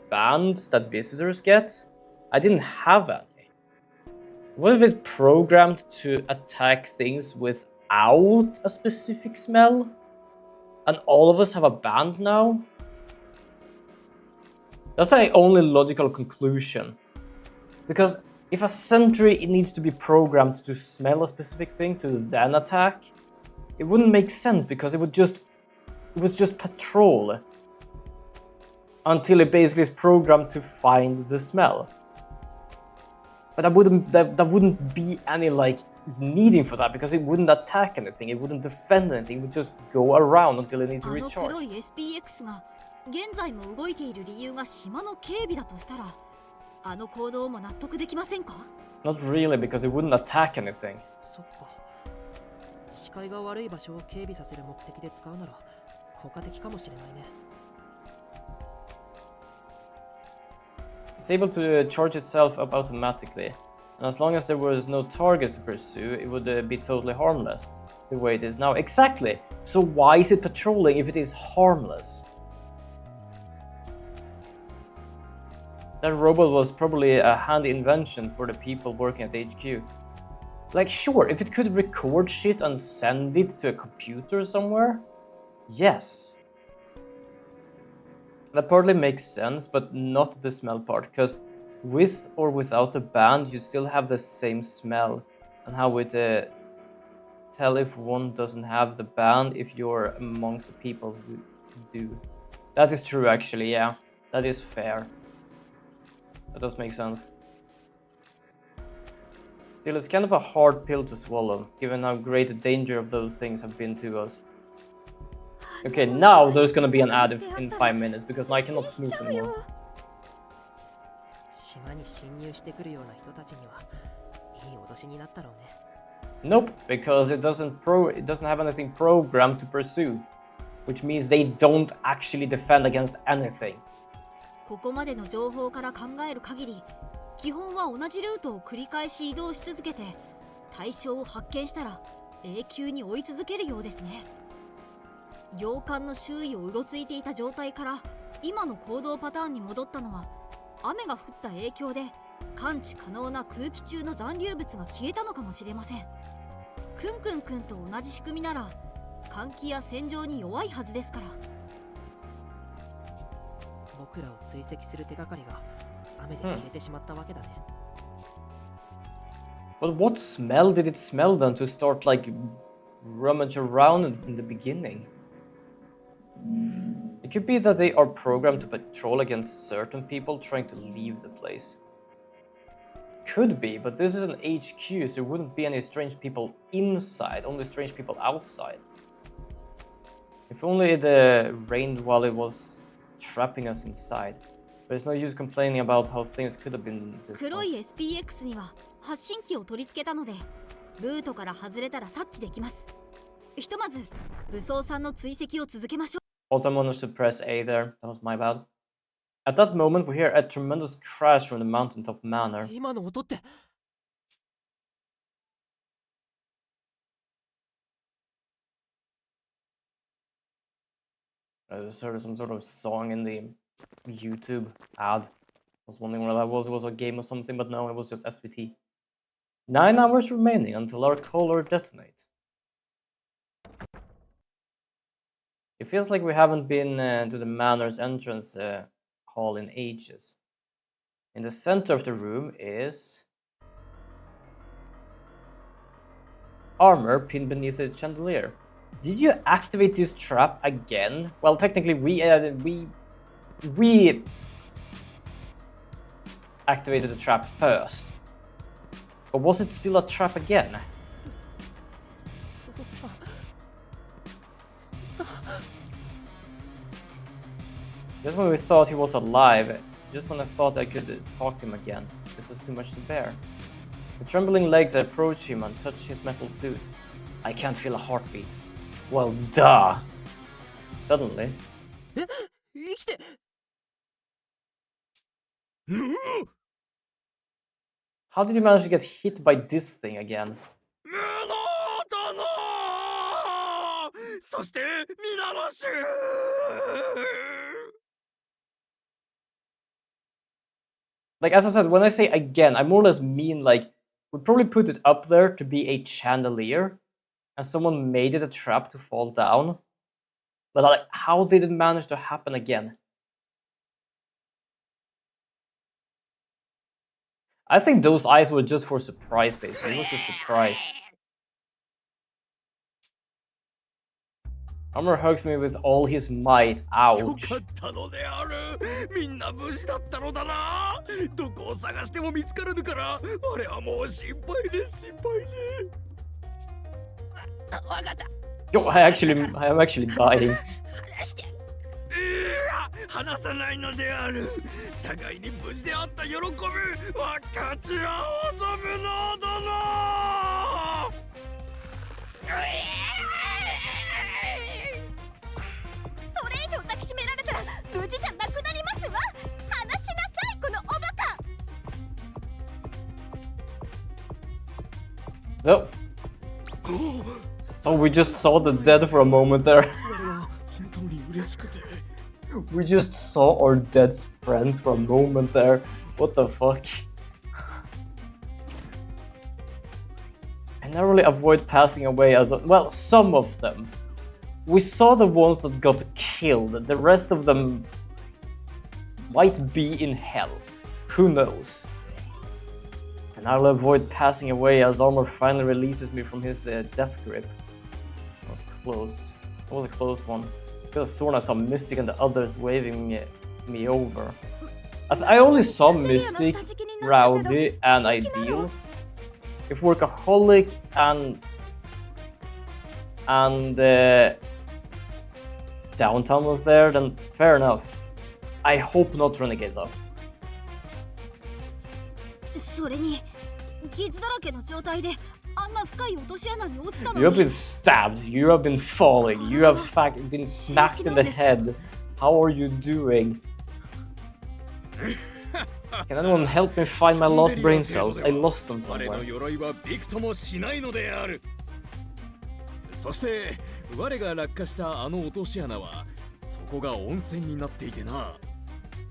bands that visitors get. I didn't have any. What if it's programmed to attack things without a specific smell? And all of us have a band now? That's the only logical conclusion. Because if a sentry needs to be programmed to smell a specific thing to then attack, it wouldn't make sense because it was just patrol until it basically is programmed to find the smell. But that wouldn't be any like needing for that because it wouldn't attack anything, it wouldn't defend anything, it would just go around until it needs to あの黒 recharge. い SPX が現在も動いている理由が島の警備だとしたら、あの行動も納得できませんか？ Not really, because it wouldn't attack anything. そっか。視界が悪い場所を警備させる目的で使うなら効果的かもしれないね。It's able to charge itself up automatically, and as long as there was no targets to pursue, it would be totally harmless, the way it is now. Exactly! So why is it patrolling if it is harmless? That robot was probably a handy invention for the people working at the HQ. Like, sure, if it could record shit and send it to a computer somewhere, yes. That partly makes sense, but not the smell part, because with or without the band, you still have the same smell. And how would tell if one doesn't have the band if you're amongst the people who do? That is true, actually, yeah. That is fair. That does make sense. Still, it's kind of a hard pill to swallow, given how great the danger of those things have been to us. Okay, now there's gonna be an ad in 5 minutes, because I cannot snooze anymore. 島に侵入してくるような人たちにはいい脅しになったろうね。Nope, because it doesn't have anything programmed to pursue, which means they don't actually defend against anything. ここまでの情報から考える限り、基本は同じルートを繰り返し移動し続けて、対象を発見したら永久に追い続けるようですね。洋館の周囲をうろついていた状態から今の行動パターンに戻ったのは、雨が降った影響で感知可能な空気中の残留物が消えたのかもしれません。クンクン君と同じ仕組みなら換気や洗浄に弱いはずですから。僕らを追跡する手がかりが雨で消えてしまったわけだね。But what smell did it smell then to start like rummage around in the beginning? It could be that they are programmed to patrol against certain people trying to leave the place. Could be, but this is an HQ, so there wouldn't be any strange people inside, only strange people outside. If only it rained while it was trapping us inside. But it's no use complaining about how things could have been this 黒い point. SPX には発信機を取り付けたので、ルートから外れたら察知できます。ひとまず武装さんの追跡を続けましょう。 Also, I managed to press A there. That was my bad. At that moment, we hear a tremendous crash from the mountaintop manor. 今の音って。I just heard some sort of song in the YouTube ad. I was wondering what that was. It was a game or something, but no, it was just SVT. 9 hours remaining until our caller detonates. It feels like we haven't been to the manor's entrance hall in ages. In the center of the room is armor pinned beneath the chandelier. Did you activate this trap again? Well, technically we activated the trap first. But was it still a trap again? Just when we thought he was alive, just when I thought I could talk to him again, this is too much to bear. With trembling legs, I approach him and touch his metal suit. I can't feel a heartbeat. Well, duh! Suddenly... 生きて。 How did you manage to get hit by this thing again? そして皆の衆。 Like, as I said, when I say again, I more or less mean, like, we probably put it up there to be a chandelier, and someone made it a trap to fall down. But, like, how did it manage to happen again? I think those eyes were just for surprise, basically. It was just surprise. Armor hugs me with all his might. よ Ouch. かったのである。みんな無事だったのだな。どこを探しても見つからぬから、我はもう心配で心配で。わかった。 Yo, I am actually dying. 話して。話さないのである。互いに無事であった喜び、分かち合おうぞ無能殿。それ以上抱きしめられたら無事じゃなくなりますわ。話しなさいこのおバカ。 So, oh, we just saw the dead for a moment there. 我は本当に嬉しくて。 We just saw our dead friends for a moment there. What the fuck? I narrowly avoid passing away as well, some of them. We saw the ones that got killed. The rest of them might be in hell. Who knows? And I'll avoid passing away as Armor finally releases me from his death grip. That was close. That was a close one. I could have sworn I saw Mystic and the others waving me over. I only saw Mystic, Rowdy, and Ideal. If Workaholic and Downtown was there, then fair enough. I hope not Renegade though. それに傷だらけの状態であんな深い落とし穴に落ちたの You have に been stabbed, you have been falling, you have been smacked in the head. How are you doing? Can anyone help me find my lost brain cells? I lost them 我の somewhere. 鎧はびくともしないのである。そして我が落下したあの落とし穴はそこが温泉になっていてな。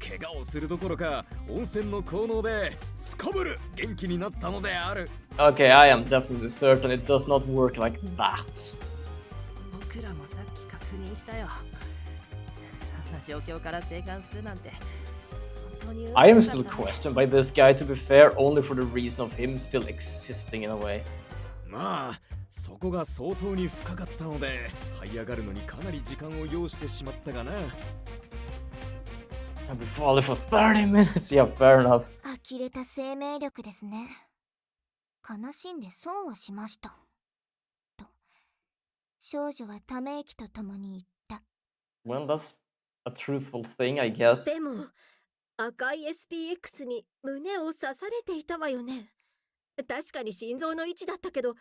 怪我をするどころか温泉の効能ですこぶる元気になったのである。 Okay, I am definitely certain it does not work like that. 僕らもさっき確認したよ。あんな状況から生還するなんて本当に運 I am 良か still ったね questioned by this guy, to be fair, only for the reason of him still existing in a way. まあそこが相当に深かったので這い上がるのにかなり時間を要してしまったがな。 I've been falling for 30 minutes. Yeah, fair enough. 呆れた生命力ですね。悲しんで損をしました。と、少女はため息とともに言った。 Well, that's a truthful thing, I guess. でも赤い SPX に胸を刺されていたわよね。確かに心臓の位置だったけど、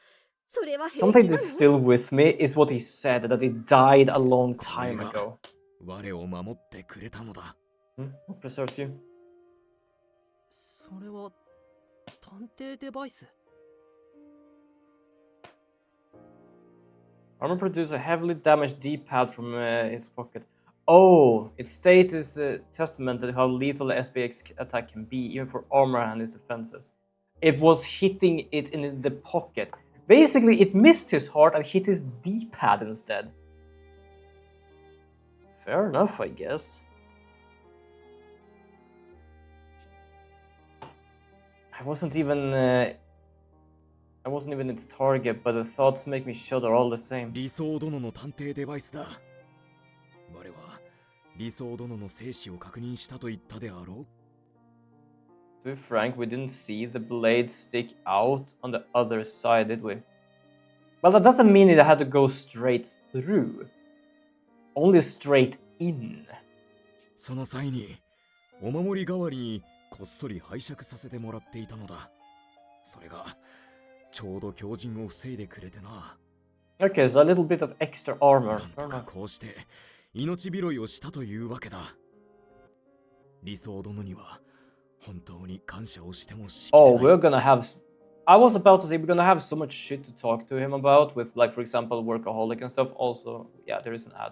それは平 Something 気な that's の？ still with me is what he said, that he died a long time ago. 我を守ってくれたのだ。 What preserves you? それは探偵デバイス。 Armor produced a heavily damaged D-pad from his pocket. Oh, it states is a testament to how lethal the SPX attack can be, even for armor and his defenses. It was hitting it in the pocket. Basically, it missed his heart and hit his D-pad instead. Fair enough, I guess. I wasn't even its target, but the thoughts make me shudder all the same. 理想殿の探偵デバイスだ。我は理想殿の生死を確認したと言ったであろう。 To be frank, we didn't see the blade stick out on the other side, did we? Well, that doesn't mean it had to go straight through. Only straight in. その際にお守り代わりにこっそり拝借させてもらっていたのだ。それがちょうど強靭を防いでくれてな。 Okay, so a little bit of extra armor. なんとかこうして命拾いをしたというわけだ。理想殿には本当に感謝をしてもしきれ Oh, ない。 we're gonna have... I was about to say we're gonna have so much shit to talk to him about with, like, for example, Workaholic and stuff. Also, yeah, there is an ad.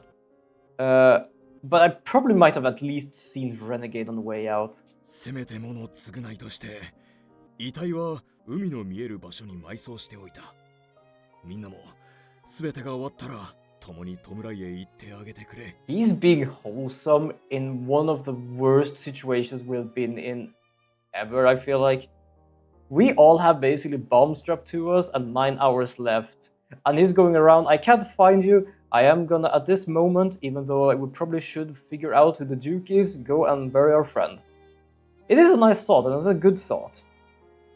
But I probably might have at least seen Renegade on the way out. せめてもの償いとして遺体は海の見える場所に埋葬しておいた。みんなも全てが終わったら共に弔いへ行ってあげてくれ。 He's being wholesome in one of the worst situations we've been in ever, I feel like. We all have basically bombs strapped to us and 9 hours left. And he's going around, I can't find you, I am gonna, at this moment, even though we probably should figure out who the Duke is, go and bury our friend. It is a nice thought, and it's a good thought.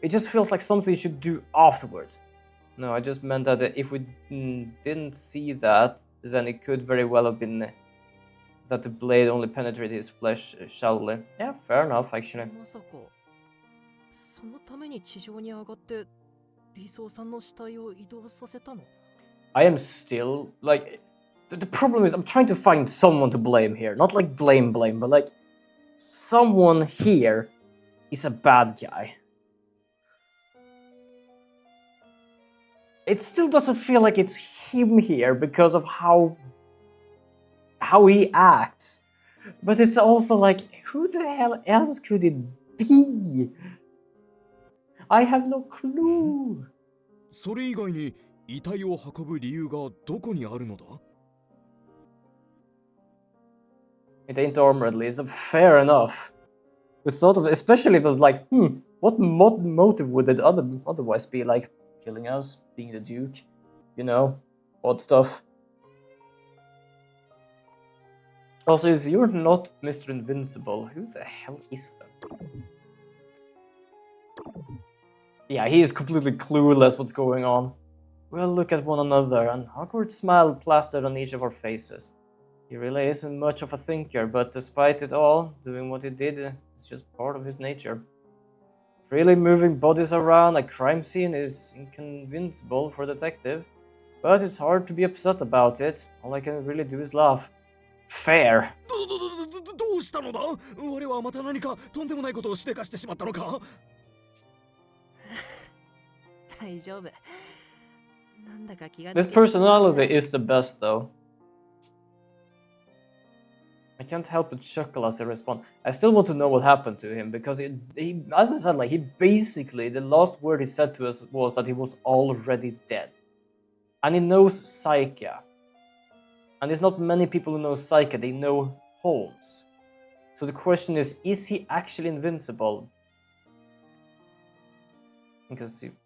It just feels like something you should do afterwards. No, I just meant that if we didn't see that, then it could very well have been that the blade only penetrated his flesh shallowly. Yeah, fair enough, actually. まさかそのために地上に上がって理想さんの死体を移動させたの？ I am still, like, the problem is I'm trying to find someone to blame here. Not like blame, but like, someone here is a bad guy. It still doesn't feel like it's him here because of how he acts. But it's also like, who the hell else could it be? I have no clue. それ以外に遺体を運ぶ理由がどこにあるのだ？ It ain't armor at least. Fair enough. We thought of it, especially if it was like, what motive would it otherwise be? Like, killing us, being the Duke, you know, odd stuff. Also, if you're not Mr. Invincible, who the hell is that? Yeah, he is completely clueless what's going on. We'll look at one another, an awkward smile plastered on each of our faces. He really isn't much of a thinker, but despite it all, doing what he did is just part of his nature. Freely moving bodies around a crime scene is inconceivable for a detective, but it's hard to be upset about it. All I can really do is laugh. Fair. どうしたのだ？我はまた何かとんでもないことをしでかしてしまったのか？大丈夫。なんだか気が This personality is the best, though. I can't help but chuckle as I respond. I still want to know what happened to him, because he, as I said, like, he basically, the last word he said to us was that he was already dead. And he knows Psyche. And there's not many people who know Psyche, they know Holmes. So the question is he actually invincible?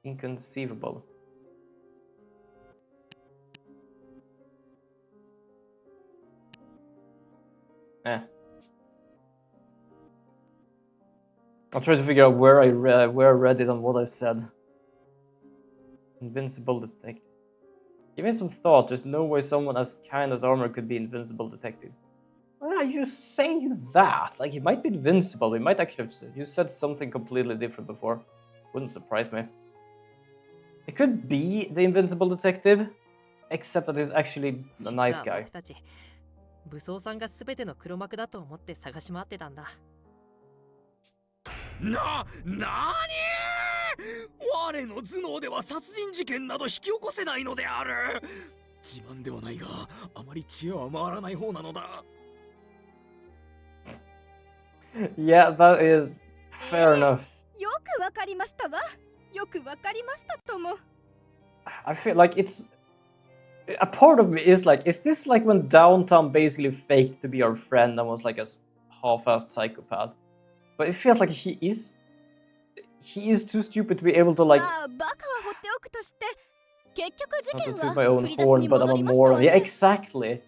Inconceivable. I'll try to figure out where I read it and what I said. Invincible detective. Give me some thought. There's no way someone as kind as Armor could be invincible detective. Well, you saying that? Like, he might be invincible. He might actually have, you said something completely different before. Wouldn't surprise me. It could be the invincible detective, except that he's actually a nice guy. 武装さんが全ての黒幕だと思って探し回ってたんだ。なに？我の頭脳では殺人事件など引き起こせないのである。自慢ではないが、あまり知恵は回らない方なのだ。Yeah, that is fair enough. よくわかりましたわ。よくわかりましたとも。I feel like it's a part of me is like, is this like when Downtown basically faked to be our friend and was like a half-assed psychopath? But it feels like he is too stupid to be able to like. まあバカは放っておくとして、結局事 Not 件 to は toot my own 振り出し horn, に but 戻 I'm a りましたわ moron. Yeah, ね。 exactly.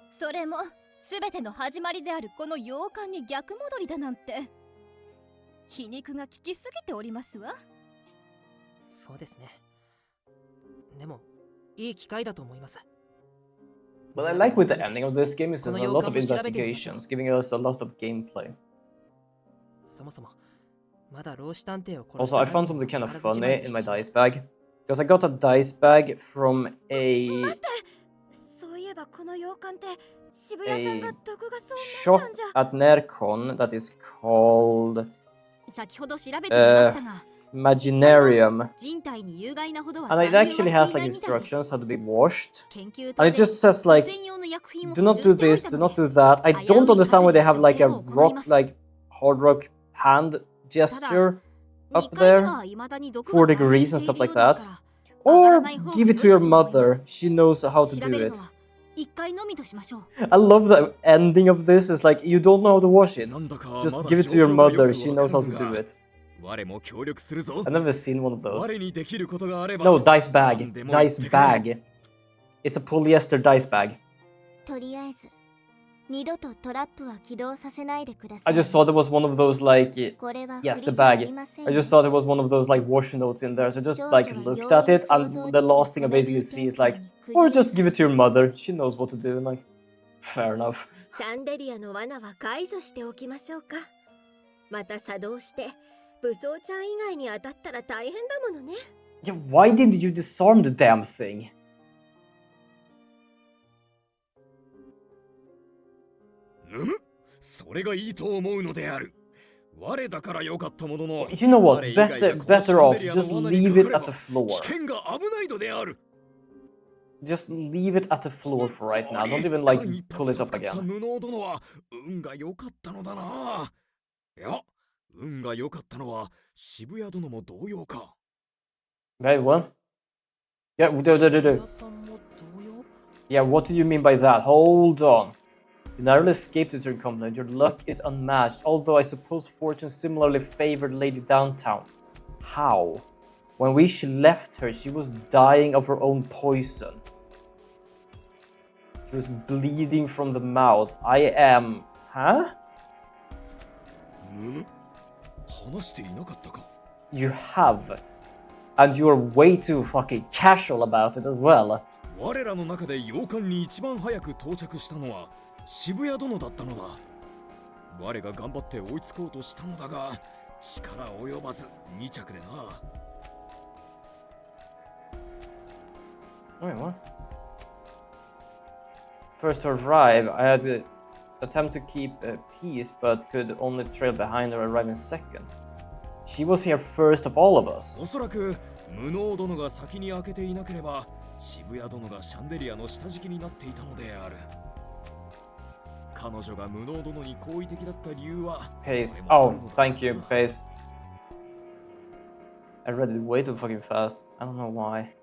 それも全ての始まりであるこの洋館に逆戻りだなんて、皮肉が効きすぎておりますわ。そうですね。でもいい機会だと思います。What I like with the ending of this game is there's a lot of investigations, giving us a lot of gameplay. そもそもまだ老子探偵を Also, I found something kind of funny in my dice bag. Because I got a dice bag from a そういえばこの洋館って渋谷さんが毒ガスを shop 飲んだんじゃ。 at Nercon that is called 先ほど調べてみましたが、 Imaginarium. 人体に有害なほどは And it 残留 actually は has してい like ないみたいです。 instructions how to be washed. 研究 And it just says like, 専用の薬品を do not 補 do 充して this, おい do たの not で do that. I don't understand why they have like a rock, like hard rock hand gesture 2 up 階に there は未だに毒 for が degrees 残 and 留してい stuff る like ようです that. から、 Or 上がらない方が give it to 良 your いかと思います。 mother. She knows how to 調 do べる it. のは1階のみとしましょう。 I love the ending of this. Is like, you don't know how to wash it. なんだか Just まだ give it to 状 your 況がよ mother. く She わから knows how ぬ to do が、 it. 我も協力するぞ。 I've never seen one of those. 我にできることがあれば No, dice bag. 何でも言って Dice くれ。 bag. It's a polyester dice bag. とりあえず二度とトラップは起動させないでくださ I い。 just thought it was one of those like これは yes, 振 the りじゃあ bag. りません I よ。 just thought it was one of those like wash notes in there. So I just like looked at it, and the last thing I basically see is like, or just give it to your mother. She knows what to do. And like, fair enough. シャンデリアの罠は解除しておきましょうか。また作動して武装ちゃん以外に当たったら大変だものね。 Yeah, why didn't you disarm the damn thing? むむ、それがいいと思うのである。我だから良かったものの、 You know what? 我以外が Better このシ better ャン off デリアの just 罠に leave かか it れば at the floor. 危険が危ないのである。 Just leave it at the floor for right now. Don't even like 間一 pull 髪 it 助 up かった again. 無能殿は運が良かったのだな。いや、運が良かったのは渋谷殿も同様か。 Very well. Yeah, yeah, what do you mean by that? Hold on. You narrowly escaped this incumbent. Your luck is unmatched, although I suppose fortune similarly favored Lady Downtown. How? When we left her, she was dying of her own poison. She was bleeding from the mouth. I am... Huh? むむ、話していなかったか。 You have. And you're way too fucking casual about it as well. 我らの中で洋館に一番早く到着したのは渋谷殿だったのだ。我が頑張って追いつこうとしたのだが力及ばず2着でな。 Wait, what? First to arrive, I had to attempt to keep peace, but could only trail behind her, arriving second. She was here first of all of us. おそらく無能殿が先に開けていなければ渋谷殿がシャンデリアの下敷きになっていたのである。彼女が無能殿に好意的だった理由は Pace. Oh, thank you, Pace. I read it way too fucking fast. I don't know why.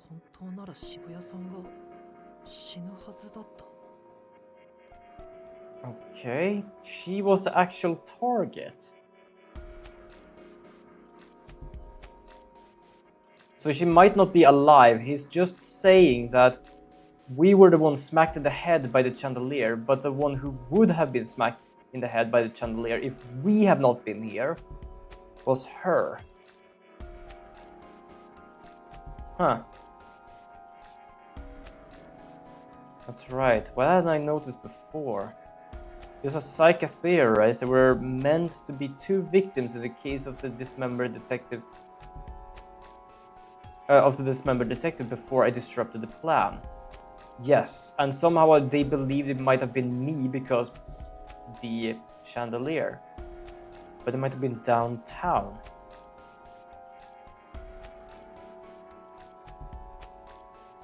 本当なら渋谷さんが死ぬはずだった。 Okay, she was the actual target. So she might not be alive. He's just saying that we were the one smacked in the head by the chandelier, but the one who would have been smacked in the head by the chandelier if we have not been here was her. Huh. That's right. Why hadn't I noticed before? There's a psychic theorized there were meant to be two victims in the case of the dismembered detective. Before I disrupted the plan. Yes, and somehow they believed it might have been me because the chandelier. But it might have been downtown.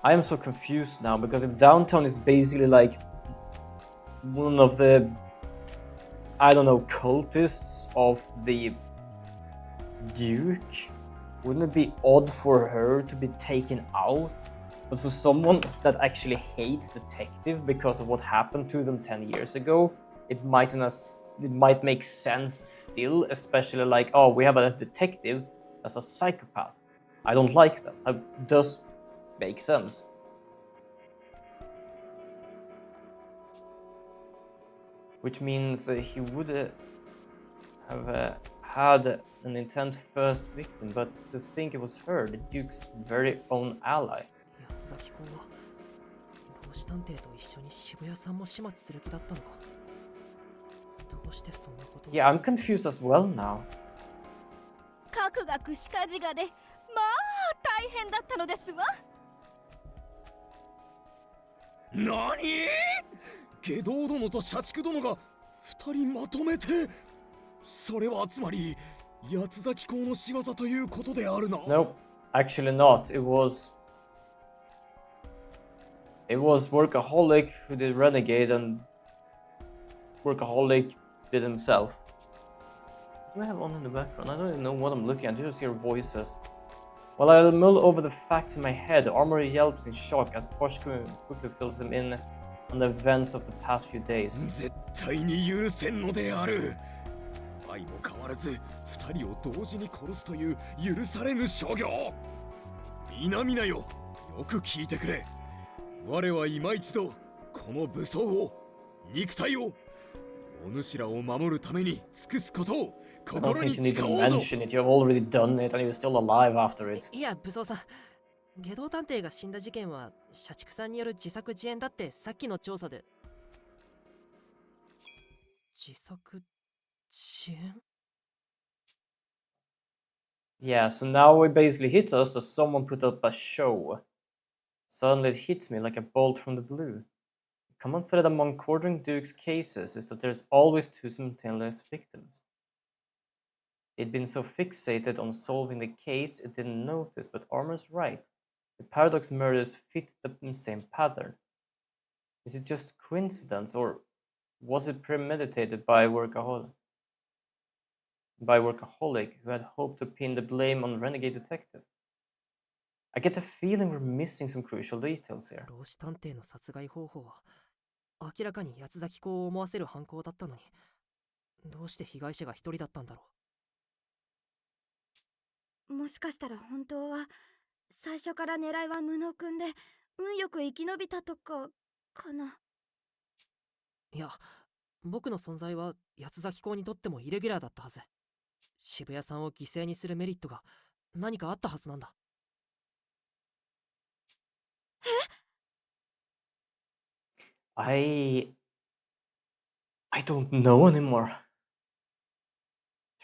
I am so confused now because if downtown is basically like one of the, I don't know, cultists of the Duke, wouldn't it be odd for her to be taken out? But for someone that actually hates detective because of what happened to them 10 years ago, it might make sense still, especially like, oh, we have a detective that's a psychopath. I don't like them. That does make sense. Which means he would have had an intent first victim, but to think it was her, the Duke's very own ally. 八つ崎君は帽子探偵と一緒に渋谷さんも始末する気だったのか。どうしてそんなことを。 Yeah, I'm confused as well now. 核が串かじがでまあ大変だったのですわ。何？下道殿と社畜殿が二人まとめて、それはつまり八つ崎公の仕業ということであるな。 Nope, actually not. It was Workaholic who did Renegade and Workaholic did himself. What do I have on in the background? I don't even know what I'm looking at. I just hear voices. While I mull over the facts in my head, Armory yelps in shock as Posh quickly fills him in on the events of the past few days. 絶対に許せんのである。相も変わらず二人を同時に殺すという許されぬ所業。皆々よ、よく聞いてくれ。我は今一度この武装を、肉体を、お主らを守るために尽くすことを I don't 心 think に you need 誓 to おうぞ。 mention it. You've already done it and you're still alive after it. いや武装さん、下道探偵が死んだ事件は社畜さんによる自作自演だってさっきの調査で。自作自演？ Yeah, so now it basically hits us that someone put up a show. Suddenly it hits me like a bolt from the blue. The common thread among Cordring Duke's cases is that there's always two simultaneous victims. He'd been so fixated on solving the case it didn't notice, but Armor's right. The Paradox murders fit the same pattern. Is it just coincidence, or was it premeditated by a workaholic who had hoped to pin the blame on renegade detective? I get the feeling we're missing some crucial details here. 老子探偵の殺害方法は明らかに八つ咲き子を思わせる犯行だったのに、どうして被害者が一人だったんだろもしかしたら本当は最初から狙いは無能くんで運よく生き延びたとかかな。う。いや、僕の存在は八つ咲き子にとってもイレギュラーだったはず。渋谷さんを犠牲にするメリットが何かあったはずなんだ。I don't know anymore.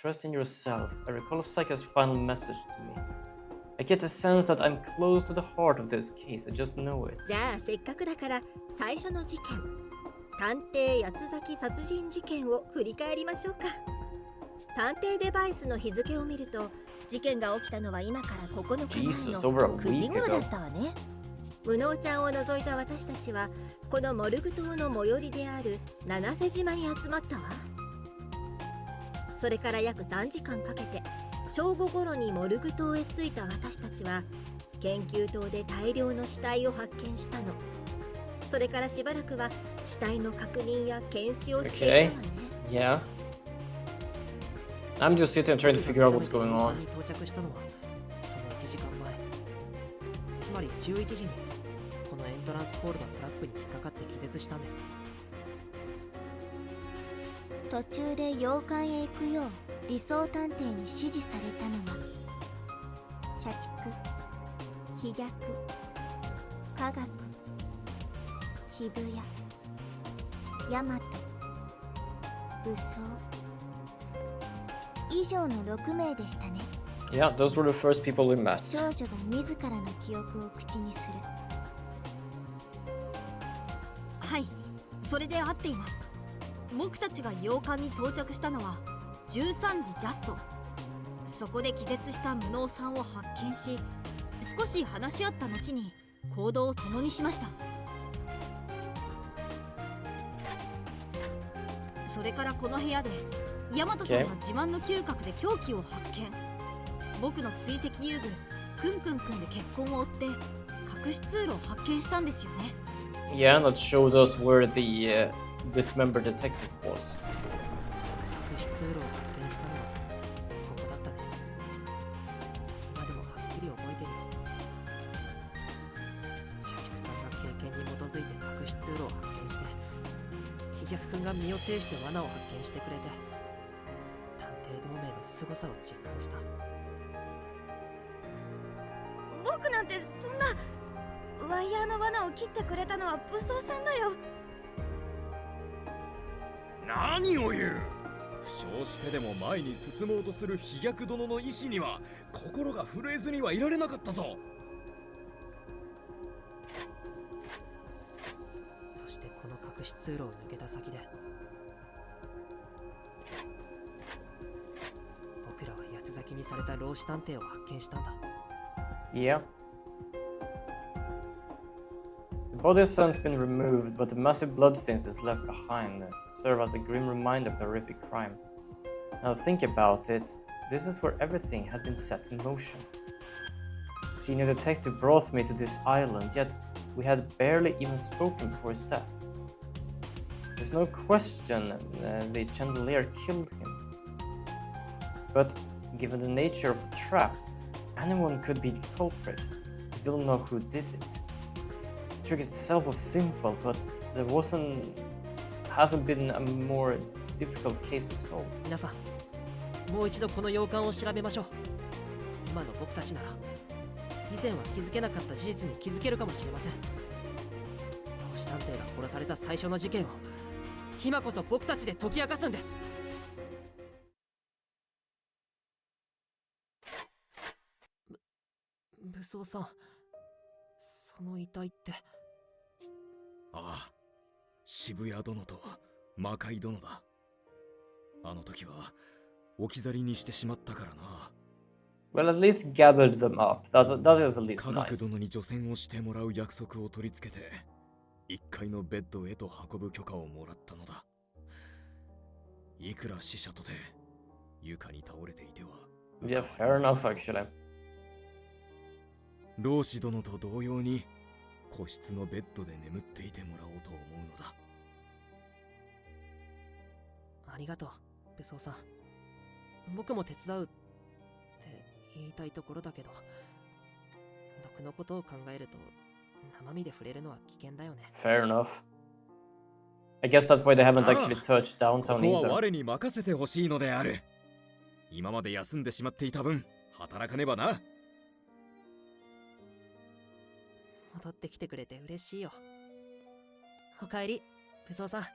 Trust in yourself. I recall Saika's final message to me. I get the sense that I'm close to the heart of this case. I just know it. じゃあせっかくだから最初の事件、探偵八つ咲き殺人事件を振り返りましょうか。探偵デバイスの日付を見ると、事件が起きたのは今から9日前 Jesus, の over a 9時 week 頃だ ago. ったわね。無能ちゃんを除いた私たちはこのモルグ島の最寄りである七瀬島に集まったわ。それから約3時間かけて正午頃にモルグ島へ着いた私たちは研究棟で大量の死体を発見したの。それからしばらくは死体の確認や検視をしていたわね。Yeah. I'm just sitting and trying to figure out what's going on. に到着したのはその1時間前。つまり11時にこのエントランスホールのトラップに引っかかって気絶したんです。途中で洋館へ行くよう理想探偵に指示されたのは社畜、飛脚、科学、渋谷、大和、武装以上の6名でしたね。 Yeah, those were the first people we met. 少女が自らの記憶を口にする。はい、それで合っています。僕たちが洋館に到着したのは13時ジャスト。そこで気絶した無能さんを発見し、少し話し合った後に行動を共にしました。それからこの部屋で大和さんが自慢の嗅覚で凶器を発見。僕の追跡遊具クンクンくんで血痕を追って隠し通路を発見したんですよね。 Yeah, and that showed us where the dismembered detective was. 隠し通路を発見したのはここだったね。今でもはっきり覚えてるよ。社畜さんが経験に基づいて隠し通路を発見して、飛脚くんが身を挺して罠を発見してくれて、探偵同盟の凄さを実感した。僕なんてそんな、ワイヤーの罠を切ってくれたのは武装さんだよ。何を言う。負傷してでも前に進もうとする飛脚殿の意志には心が震えずにはいられなかったぞ。そしてこの隠し通路を抜けた先で、僕らは八つ咲きにされた老子探偵を発見したんだ。Yeah. The body has since been removed, but the massive bloodstains it's left behind serve as a grim reminder of the horrific crime. Now think about it, this is where everything had been set in motion. The senior detective brought me to this island, yet we had barely even spoken before his death. The There's no question the chandelier killed him. But given the nature of the trap, anyone could be the culprit. We still don't know who did it. The trick itself was simple, but there hasn't been a more difficult case to solve. 皆さん、もう一度この洋館を調べましょう。今の僕たちなら以前は気づけなかった事実に気づけるかもしれません。老師探偵が殺された最初の事件を今こそ僕たちで解き明かすんです。武装さん、その遺体って。ああ、渋谷殿と魔界殿だ。あの時は置き去りにしてしまったからな。Well, at least gathered them up. That is at least 科学 nice. 殿に除染をしてもらう約束を取り付けて1階のベッドへと運ぶ許可をもらったのだ。いくら死者とて床に倒れていては Yeah, fair enough, actually. 老子殿と同様に個室のベッドで眠っていてもらおうと思うのだ。ありがとう、武装さん。僕も手伝うって言いたいところだけど、毒のことを考えると生身で触れるのは危険だよね。Fair enough. I guess that's why they haven't actually touched こ downtown こは either. 我に任せてほしいのである。今まで休んでしまっていた分働かねばな。戻ってきてくれて嬉しいよ。おかえり、武装さん。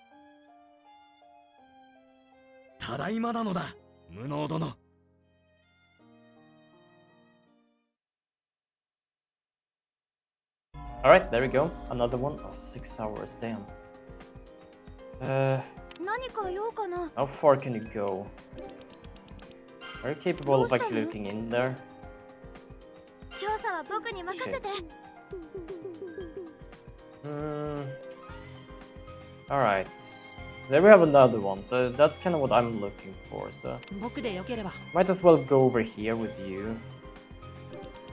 ただいまなのだ、無能殿。Alright, there we go. Another one. Oh, 6 hours, damn. 何か用かな。 How far can you go? Are you capable of actually looking in there? 調査は僕に任せて。 Alright. There we have another one, so that's kind of what I'm looking for, so 僕でよければ。 might as well go over here with you.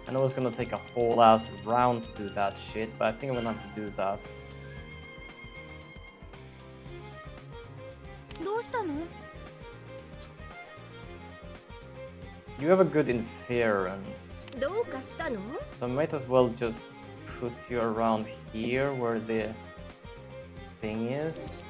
I know it's gonna take a whole ass round to do that shit, but I think I'm gonna have to do that. どうしたの？ You have a good inference, どうかしたの？ so I might as well just put you around here where the thing is.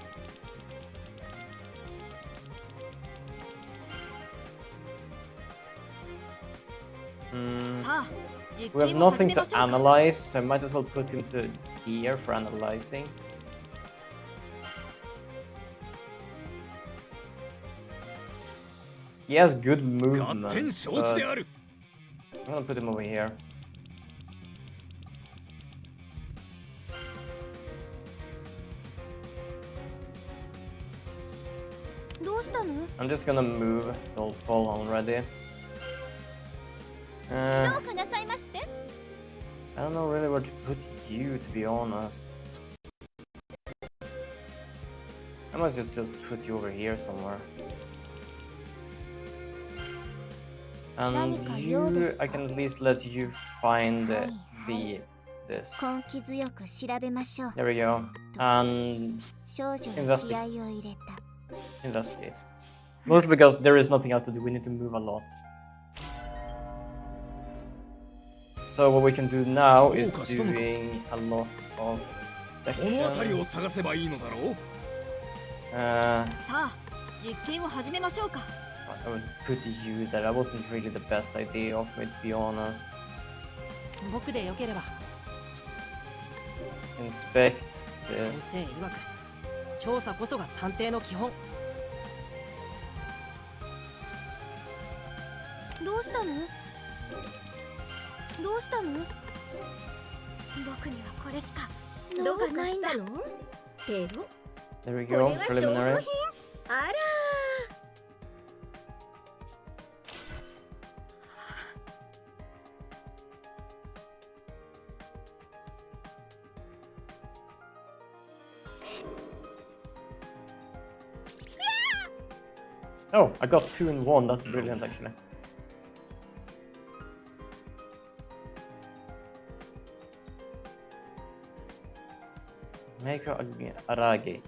Hmm. さあ、実 We have 験を始 nothing め to ましょうか。 analyze, so I might as well put him to here for analyzing. He has good 合 movement, 点承知であ but る。 I'm gonna put him over here. I'm just gonna move. Don't fall already. どうかなさいまして。 I don't know really where to put you, to be honest. I must just put you over here somewhere. And you, I can at least let you find this. 根気強く調べましょう。 There we go. And 少女に気合を入れた。 investigate. Mostly because there is nothing else to do. We need to move a lot. So what we can do now is doing a lot of この辺り inspection. を探せばいいのだろう。さあ、実験を始めましょうか。 I would put you there. That wasn't really the best idea of me, to be honest. 僕でよければ。 Inspect 先 this. 生曰く、調査こそが探偵の基本。どうしたの？どうしたの？僕にはこれしかどうかしたの？テロ？ There we こ go. れは証拠 Preliminary. 品？あらー。 Oh, I got 2 in 1. That's brilliant, actually. Meiko Aragi.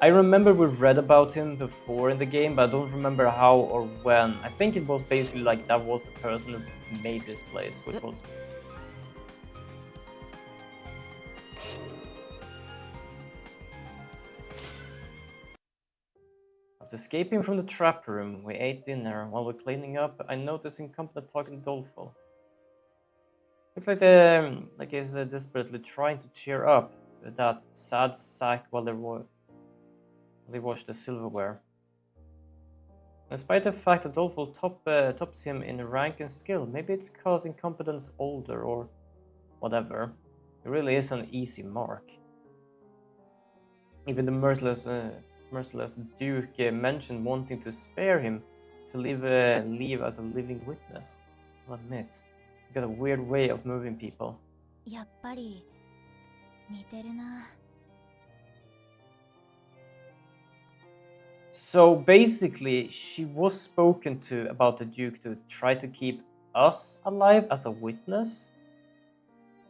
I remember we read about him before in the game, but I don't remember how or when. I think it was basically like that was the person who made this place, which was... After escaping from the trap room, we ate dinner. While we're cleaning up, I noticed incompetent talking Dolful. Looks like he's desperately trying to cheer up that sad sack while they wash the silverware. Despite the fact that Dolful tops him in rank and skill, maybe it's cause incompetence older or whatever. It really is an easy mark. Even the merciless Duke mentioned wanting to spare him to leave as a living witness. I'll admit, you got a weird way of moving people. やっぱり似てるな。 So basically, she was spoken to about the Duke to try to keep us alive as a witness,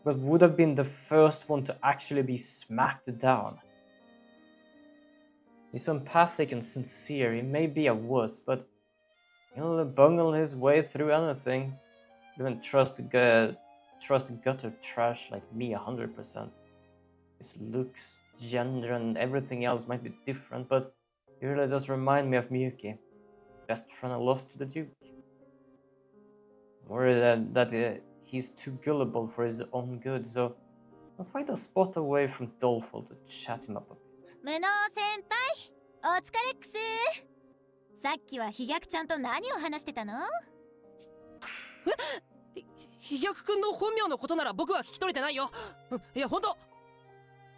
but would have been the first one to actually be smacked down. He's so empathic and sincere. He may be a wuss, but he'll bungle his way through anything. Even trust gutter trash like me 100%. His looks, gender, and everything else might be different, but he really does remind me of Miyuki, best friend I lost to the Duke. I'm worried that he's too gullible for his own good, so I'll find a spot away from Dolful to chat him up a bit. 無能先輩、お疲れっくす。さっきは飛躍ちゃんと何を話してたの？飛躍くんの本名のことなら僕は聞き取れてないよ。いや、本当。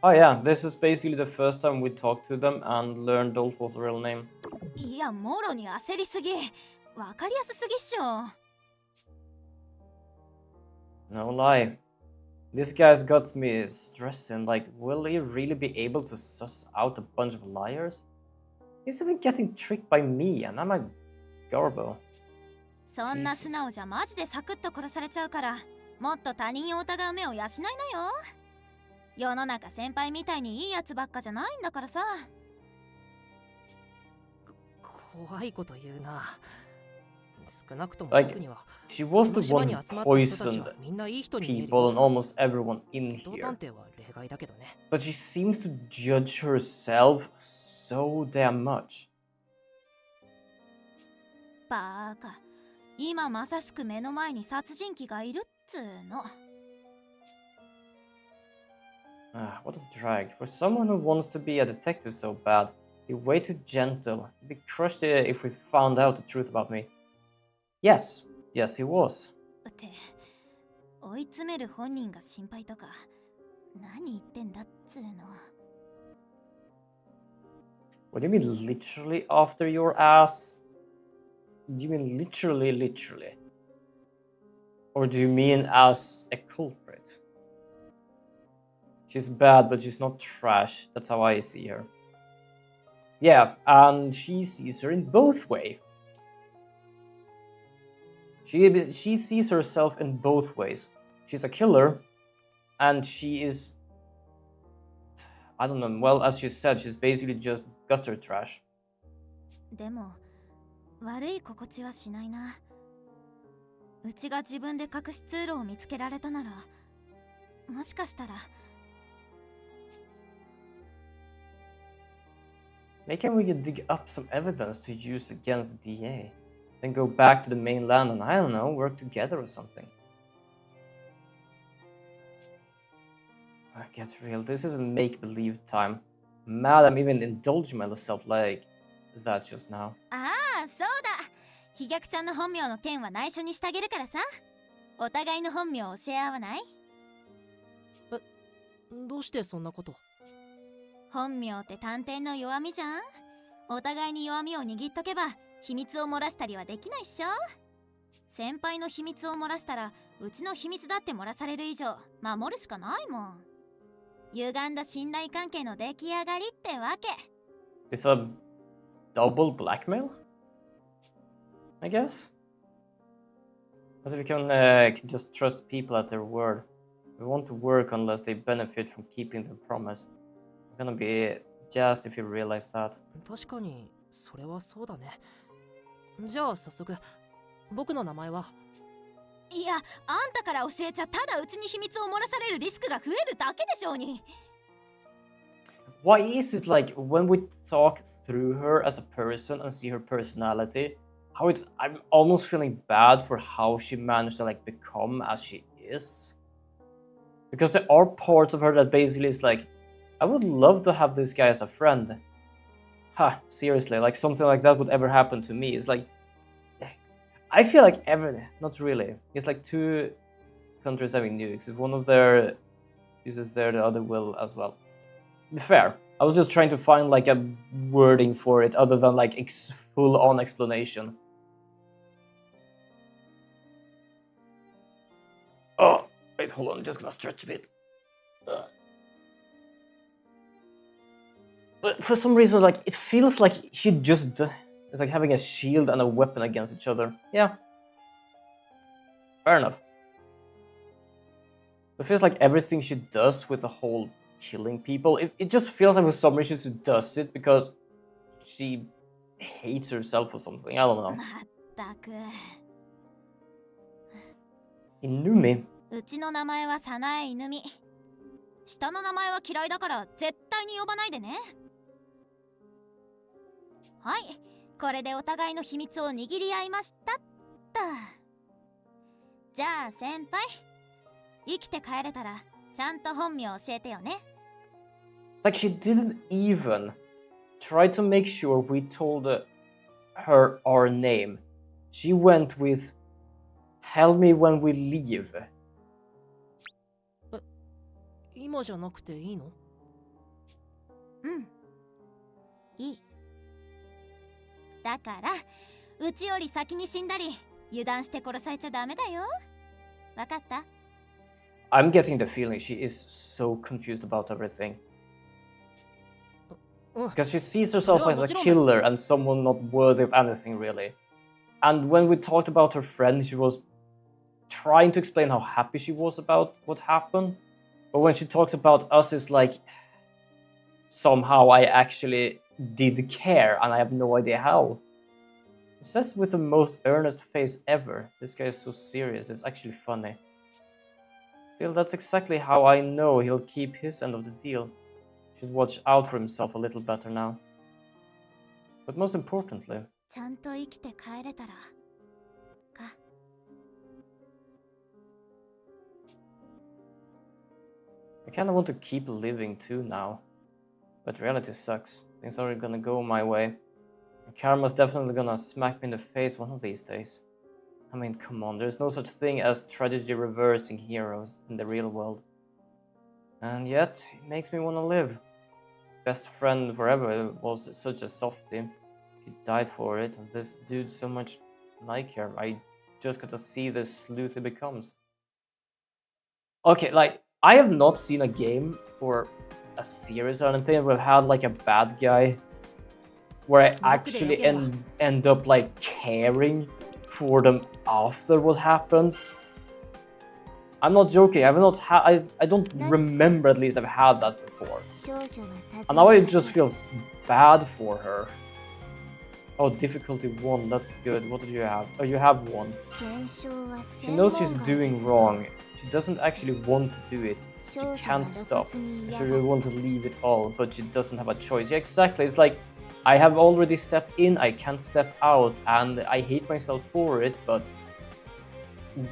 Oh yeah, this is basically the first time we talked to them and learned Dolful's real name. いや、もろに焦りすぎ。わかりやすすぎっしょ。 No lie. This guy's got me stressing, like, will he really be able to suss out a bunch of liars? He's even getting tricked by me, and I'm a garbo. そんな素直じゃマジでサクッと殺されちゃうから、もっと他人を疑う目を養いなよ。世の中先輩みたいにいいやつばっかじゃないんだからさ。怖いこと言うな。少なくとも Like, 僕には she was the この島 one に who 集まった人たち poisoned はみんないい人に見える people and よ。 almost everyone in 機動 here. 探偵は例外だけどね。 But she seems to judge herself so damn much. バーカ、今まさしく目の前に殺人鬼がいるっつーの。Ah, what a drag. For someone who wants to be a detective so bad, you're way too gentle. You'd be crushed if we found out the truth about me. Yes, he was. って追い詰める本人が心配とか何言ってんだっつーの。 What do you mean literally after your ass? Do you mean literally? Or do you mean as a culprit? She's bad, but she's not trash. That's how I see her. Yeah, and she sees her in both ways. She sees herself in both ways. She's a killer, and she is... I don't know, well, as she said, she's basically just gutter trash. でも悪い心地はしないな。うちが自分で隠し通路を見つけられたなら、もしかしたら。 Maybe we can dig up some evidence to use against the DA. Then go back to the mainland and, I don't know, work together or something. Get real, this isn't make-believe time. Mad I'm even indulging myself like that just now. ああ、そうだ。飛躍ちゃんの本名の件は内緒にしてあげるからさ。お互いの本名を教え合わない？どうしてそんなこと？本名って探偵の弱みじゃん。お互いに弱みを握っとけば秘密を漏らしたりはできないっしょ。先輩の秘密を漏らしたらうちの秘密だって漏らされる以上守るしかないもん。歪んだ信頼関係の出来上がりってわけ。 It's a double blackmail? I guess? As if you can just trust people at their word. We want to work unless they benefit from keeping their promise. We're gonna be Just if you realize that. 確かにそれはそうだね。じゃあ早速、僕の名前は。いや、あんたから教えちゃただうちに秘密を漏らされるリスクが増えるだけでしょうに。Why is it like when we talk through her as a person and see her personality, how it's I'm almost feeling bad for how she managed to like become as she is? Because there are parts of her that basically is like, I would love to have this guy as a friend. Ha, seriously, like something like that would ever happen to me. It's like I feel like not really. It's like two countries having nukes. If one of their uses there, the other will as well. Fair. I was just trying to find like a wording for it other than like full-on explanation. Oh, wait, hold on. I'm just gonna stretch a bit. But for some reason, like it feels like she just it's like having a shield and a weapon against each other. Yeah. Fair enough. It feels like everything she does with the whole killing people, it just feels like for some reason she does it because she hates herself or something. I don't know. まったく。Inumi? うちの名前は早苗犬美。下の名前は嫌いだから絶対に呼ばないでね。はい、これでお互いの秘密を握り合いましたっと。じゃあ先輩、生きて帰れたらちゃんと本名教えてよね。Like she didn't even try to make sure we told her our name. She went with, tell me when we leave. 今じゃなくていいの？うん、いい。だからうちより先に死んだり油断して殺されちゃダメだよ。わかった？ I'm getting the feeling she is so confused about everything. Because she sees herself like a killer and someone not worthy of anything, really. And when we talked about her friend, she was trying to explain how happy she was about what happened. But when she talks about us, it's like somehow I actually did care and I have no idea how. It says with the most earnest face ever. This guy is so serious, it's actually funny. Still, that's exactly how I know he'll keep his end of the deal. Should watch out for himself a little better now. But most importantly, ちゃんと生きて帰れたらか。I kinda want to keep living too now. But reality sucks. Things aren't gonna go my way. And karma's definitely gonna smack me in the face one of these days. I mean, come on, there's no such thing as tragedy reversing heroes in the real world. And yet, it makes me wanna live. Best friend forever was such a softie. She died for it, and this dude so much like her. I just got to see the sleuth he becomes. Okay, like, I have not seen a game or a series or anything where I've had like a bad guy where I actually end up like caring for them after what happens. I'm not joking. I don't remember, at least I've had that before. And now it just feels bad for her. Oh, difficulty 1, that's good. What did you have? Oh, you have 1. She knows she's doing wrong. She doesn't actually want to do it. She can't stop. She really want to leave it all, but she doesn't have a choice. Yeah, exactly. It's like, I have already stepped in, I can't step out, and I hate myself for it, but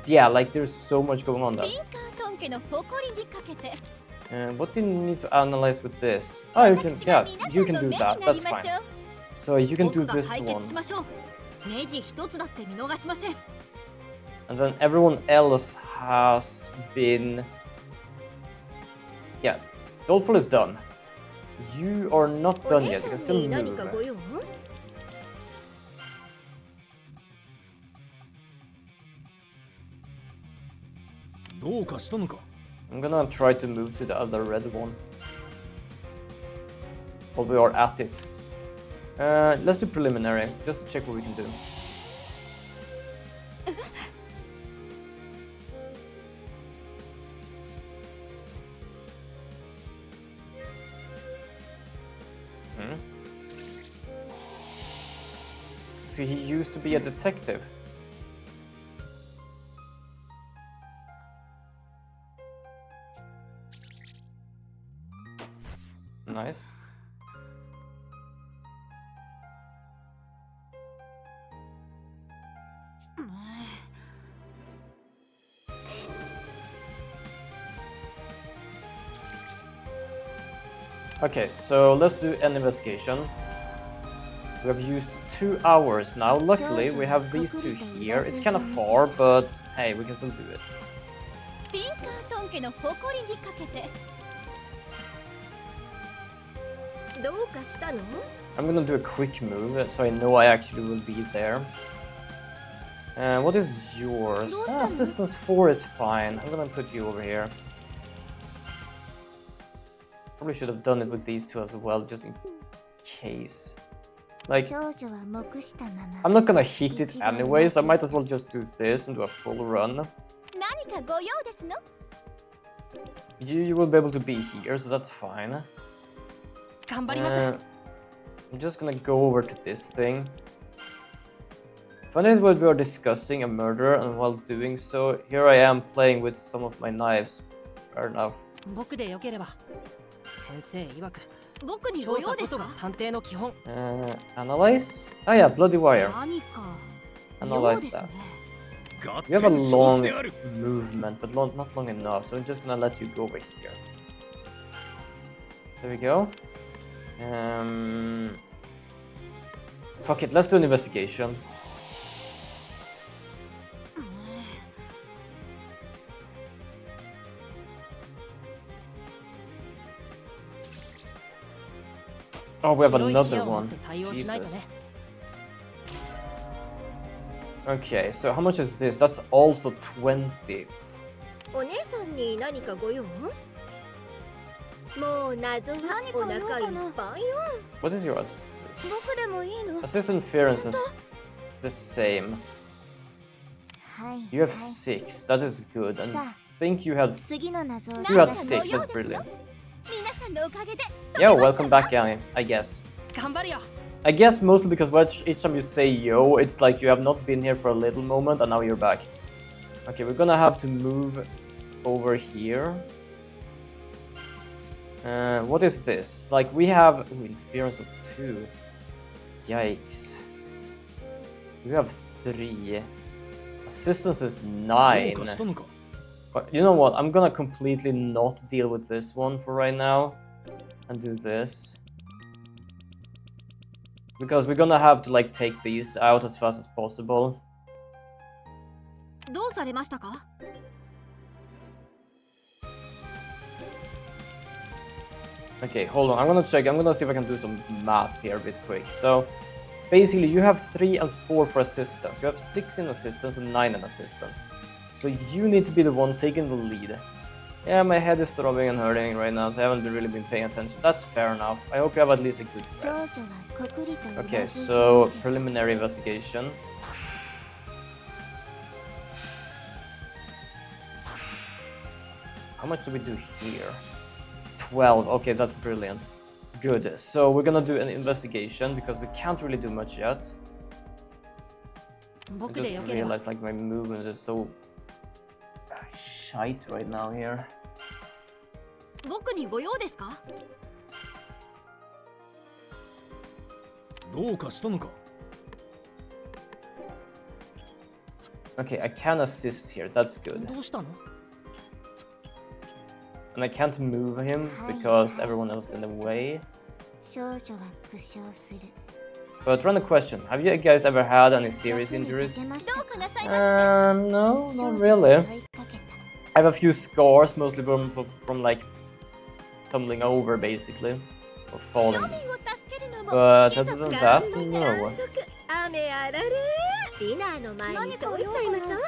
yeah, like there's so much going on there. What do you need to analyze with this? Oh, you can do that, that's fine. So you can do this one. And then everyone else has been... Yeah, Doleful is done. You are not done yet, you can still move. I'm gonna try to move to the other red one. While we are at it. Let's do preliminary, just to check what we can do. So he used to be a detective. Nice. Okay, so let's do an investigation. We have used 2 hours now. Luckily, we have these two here. It's kind of far, but hey, we can still do it. ピンカートン家の誇りにかけてどうかしたの？ I'm gonna do a quick move, so I know I actually will be there. What is yours? Assistance 4 is fine. I'm gonna put you over here. Probably should have done it with these two as well, just in case. Like, I'm not gonna hit it anyway, so I might as well just do this and do a full run. 何かご用ですの？ You will be able to be here, so that's fine. 頑張ります。 I'm just gonna go over to this thing. Funny that we are discussing a murder, and while doing so, here I am playing with some of my knives. Fair enough. 僕でよければ。先生曰く、僕にご調査こ用ですか？そが探偵の基本。 Analyze? Oh yeah, bloody wire. 何か Analyze 妙です that. ね。 You have a long movement, but not long enough, so I'm just gonna let you go over here. There we go. Fuck it, let's do an investigation. Oh, we have 広い視 another 野を持っ one. て対応しないと Jesus. ね。 Okay, so how much is this? That's also 20. お姉さんに何かご用？もう謎はお腹いっぱいよ。 What is yours? 僕でもいいの？ Assist inference is the same. You have 6. That is good. And I think you had 次の謎を you had 6. That's brilliant. 皆さんのおかげで Yo, welcome back, Yanni. I guess. 頑張るよ。 I guess mostly because each time you say yo, it's like you have not been here for a little moment and now you're back. Okay, we're gonna have to move over here. What is this? Like we have interference of 2. Yikes. We have 3. Assistance is 9. どうかしたのか？ But you know what? I'm gonna completely not deal with this one for right now and do this. Because we're gonna have to like take these out as fast as possible. どうされましたか？ Okay, hold on. I'm gonna check. I'm gonna see if I can do some math here a bit quick. So basically you have 3 and 4 for assistance. You have 6 in assistance and 9 in assistance. So you need to be the one taking the lead. Yeah, my head is throbbing and hurting right now, so I haven't really been paying attention. That's fair enough. I hope you have at least a good rest. Okay, so preliminary investigation. How much do we do here? 12. Okay, that's brilliant. Good. So we're gonna do an investigation because we can't really do much yet. I 僕で just よければ。 realized like my movement is so shite right now here. 僕にご用ですか？ どうかしたのか？ Okay, I can assist here. That's good. どうしたの？ And I can't move him because everyone else is in the way. But run a question. Have you guys ever had any serious injuries? どうかなさいました No, not really. I have a few scars, mostly from like tumbling over, basically, or falling. 庶民を助けるのも But 貴 other 族 than が that, 観 no. 測雨あられ。ディナーの前にどいちゃいますわ。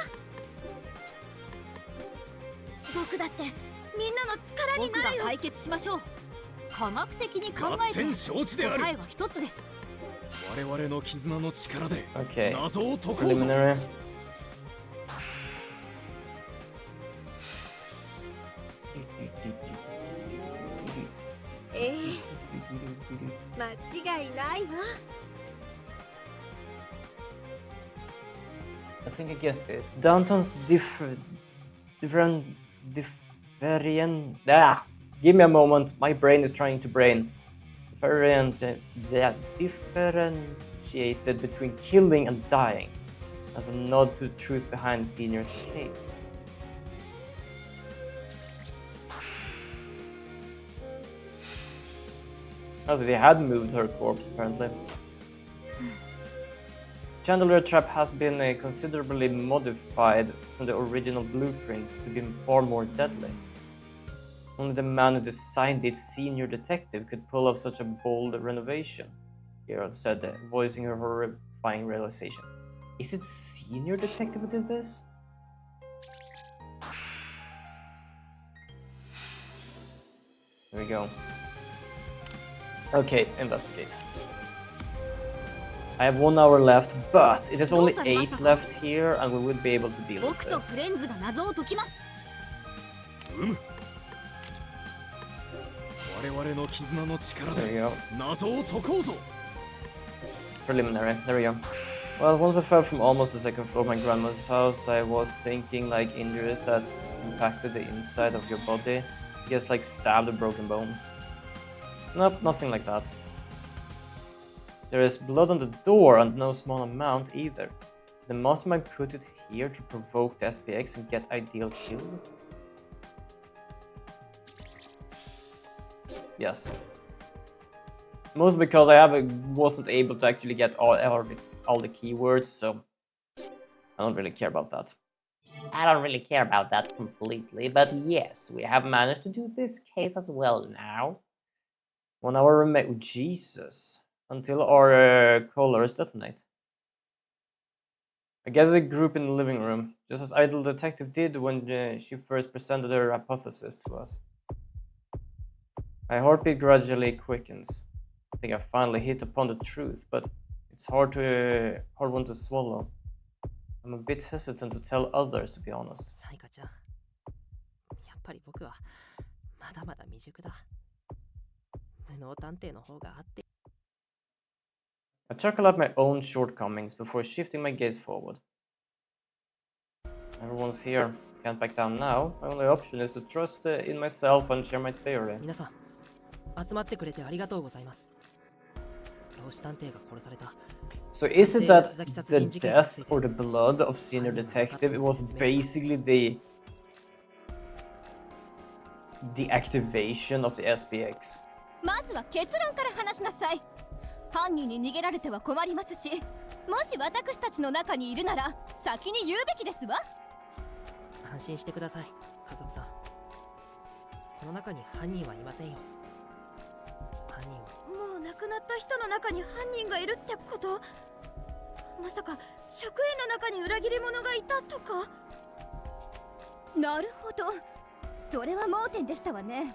僕だってみんなの力になるよ。解決しましょう。科学的に考えて合点承知である。答えは一つです。我々の絆の力で Okay, 謎を解こうぞ。 preliminary. I think I get it. Downtown's different. Give me a moment. My brain is trying to brain. Differentiated between killing and dying, as a nod to the truth behind Senior's case. Also, they had moved her corpse, apparently. Chandelier trap has been considerably modified from the original blueprints to be far more deadly. Only the man who designed it, Senior Detective, could pull off such a bold renovation, Gerald said, voicing her horrifying realization. Is it Senior Detective who did this? There we go. Okay, investigate. I have 1 hour left, but it is only 8 left here, and we will be able to deal with 僕と this. フレンズが謎を解きます。我々の絆の力 There で you go. 謎を解こうぞ。 Preliminary. There we go. Well, once I fell from almost the second floor of my grandma's house, I was thinking like injuries that impacted the inside of your body. Just like stabbed or broken bones. Nope, nothing like that. There is blood on the door and no small amount either. The mastermind put it here to provoke the SPX and get ideal kill. Yes. Mostly because I wasn't able to actually get all the keywords, so I don't really care about that. I don't really care about that completely, but yes, we have managed to do this case as well now. 1 hour remains. Oh, Jesus. Until our callers detonate. I gathered the group in the living room, just as Idle Detective did when she first presented her hypothesis to us. My heartbeat gradually quickens. I think I finally hit upon the truth, but it's hard one to swallow. I'm a bit hesitant to tell others, to be honest. サイカちゃん、やっぱり僕はまだまだ未熟だ。無能探偵の方が合って。I chuckle at my own shortcomings before shifting my gaze forward. Everyone's here. Can't back down now. My only option is to trust in myself and share my theory. 皆さん、集まってくれてありがとうございます。老子探偵が殺された。 So is it that the death or the blood of Senior Detective, it was basically the activation of the SPX? まずは結論から話しなさい。犯人に逃げられては困りますし、もし私たちの中にいるなら先に言うべきですわ。安心してください、家族さん。この中に犯人はいませんよ。犯人はもう亡くなった人の中に犯人がいるってこと？まさか職員の中に裏切り者がいたとか？なるほど、それは盲点でしたわね。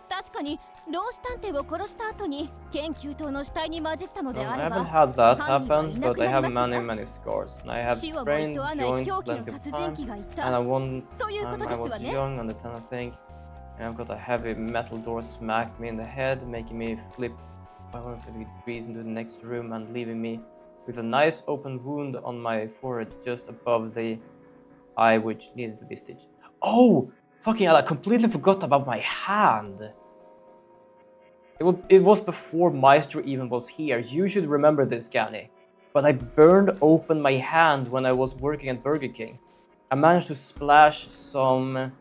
確かに老子探偵を殺した後に研究棟の死体に混じったのであれば、 I haven't had that happen, but I have many scars. And I have 死をも sprained いとわない joints 狂気の plenty of 殺 time. 人鬼がい And た one という time こと I ですわ was ね。 young on the tunnel thing, and I've got a heavy metal door smack me in the head, making me flip 150 degrees into the next room and leaving me with a nice open wound on my forehead just above the eye, which needed to be stitched. Oh! Fucking hell, I completely forgot about my hand. It was before Maestro even was here. You should remember this, Gani. But I burned open my hand when I was working at Burger King. I managed to splash some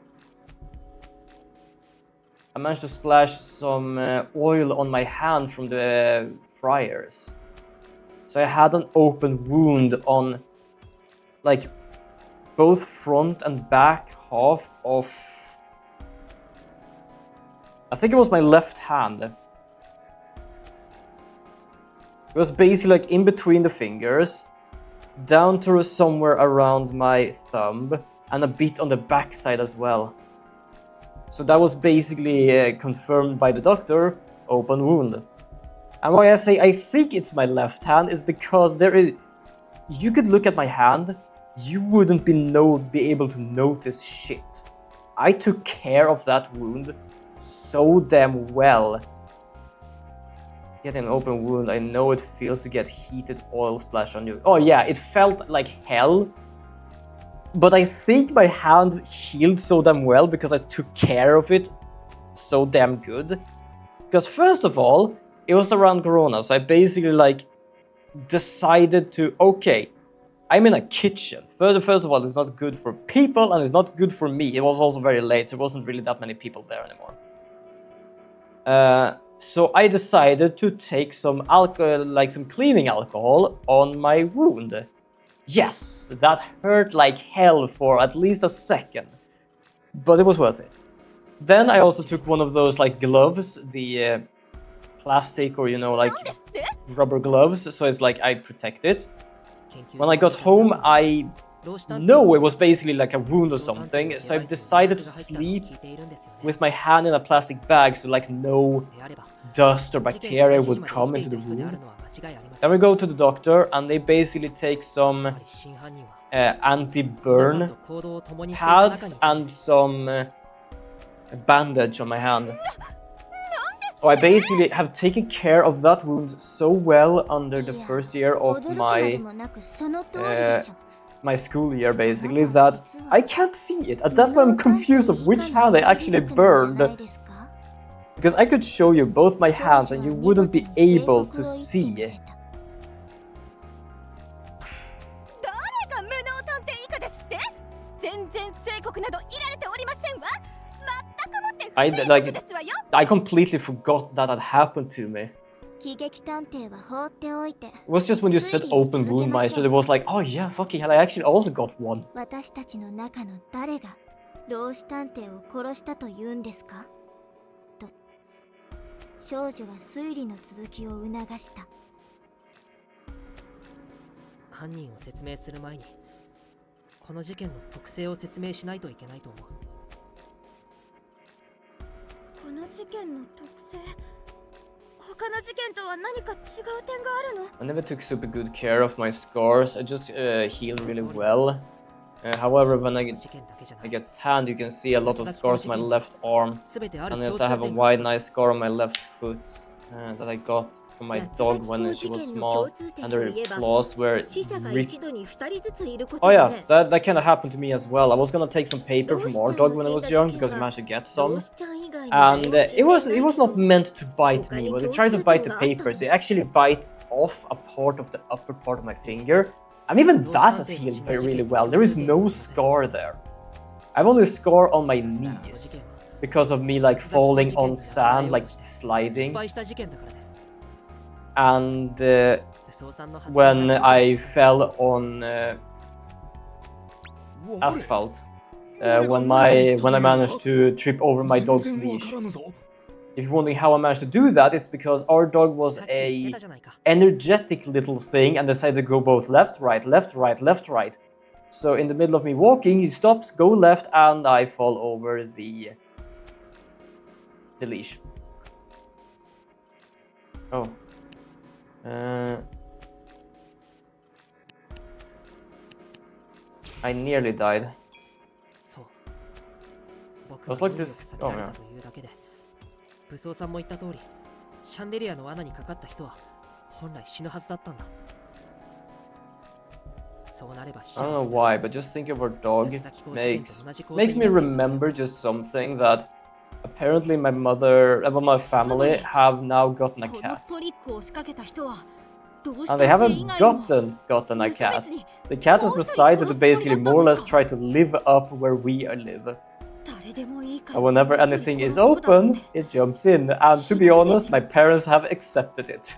oil on my hand from the fryers. So I had an open wound on like both front and back half of, I think it was my left hand. It was basically like in between the fingers, down to somewhere around my thumb, and a bit on the backside as well. So that was basically confirmed by the doctor, open wound. And why I say I think it's my left hand is because you could look at my hand, you wouldn't be able to notice shit. I took care of that wound so damn well. Get an open wound. I know it feels to get heated oil splash on you. Oh yeah, it felt like hell. But I think my hand healed so damn well because I took care of it so damn good. Because first of all, it was around Corona, so I basically like decided to, okay, I'm in a kitchen. First of all, it's not good for people and it's not good for me. It was also very late, so there wasn't really that many people there anymore. So I decided to take some alcohol, like some cleaning alcohol on my wound. Yes, that hurt like hell for at least a second, but it was worth it. Then I also took one of those like gloves, the plastic or like rubber gloves, so it's like I protect it. When I got home, I know it was basically like a wound or something, so I've decided to sleep with my hand in a plastic bag so like no dust or bacteria would come into the wound. Then we go to the doctor and they basically take some anti-burn pads and some bandage on my hand. So I basically have taken care of that wound so well under the first year of my school year basically that I can't see it. And that's why I'm confused of which hand I actually burned. Because I could show you both my hands and you wouldn't be able to see. I completely forgot that had happened to me. It was just when you said open wound Meister, it was like, oh yeah, fucking hell, I actually also got one. I never took super good care of my scars. I just healed really well. However, when I get tanned, you can see a lot of scars on my left arm. And also I have a wide, nice scar on my left foot that I got from my dog when she was small. And her claws were Oh yeah, that kind of happened to me as well. I was gonna take some paper from our dog when I was young because I managed to get some. And it was not meant to bite me. When it tried to bite the papers, it actually bite off a part of the upper part of my finger. And even that has healed really well. There is no scar there. I have only a scar on my knees because of me like falling on sand, like sliding. And when I fell on asphalt, when I managed to trip over my dog's leash. If you're wondering how I managed to do that, it's because our dog was a energetic little thing and decided to go both left, right, left, right, left, right. So in the middle of me walking, he stops, go left, and I fall over the leash. Oh. I nearly died. It was like this. Oh yeah. 武装さんも言った通り、シャンデリアの罠にかかった人は本来死ぬはずだったんだ。そうなれば I don't know why, but just thinking of our dog makes me remember just something that apparently my mother and my family have now gotten a cat. And they haven't gotten a cat. The cat has decided to basically more or less try to live up where we live. And whenever anything is open, it jumps in. And to be honest, my parents have accepted it.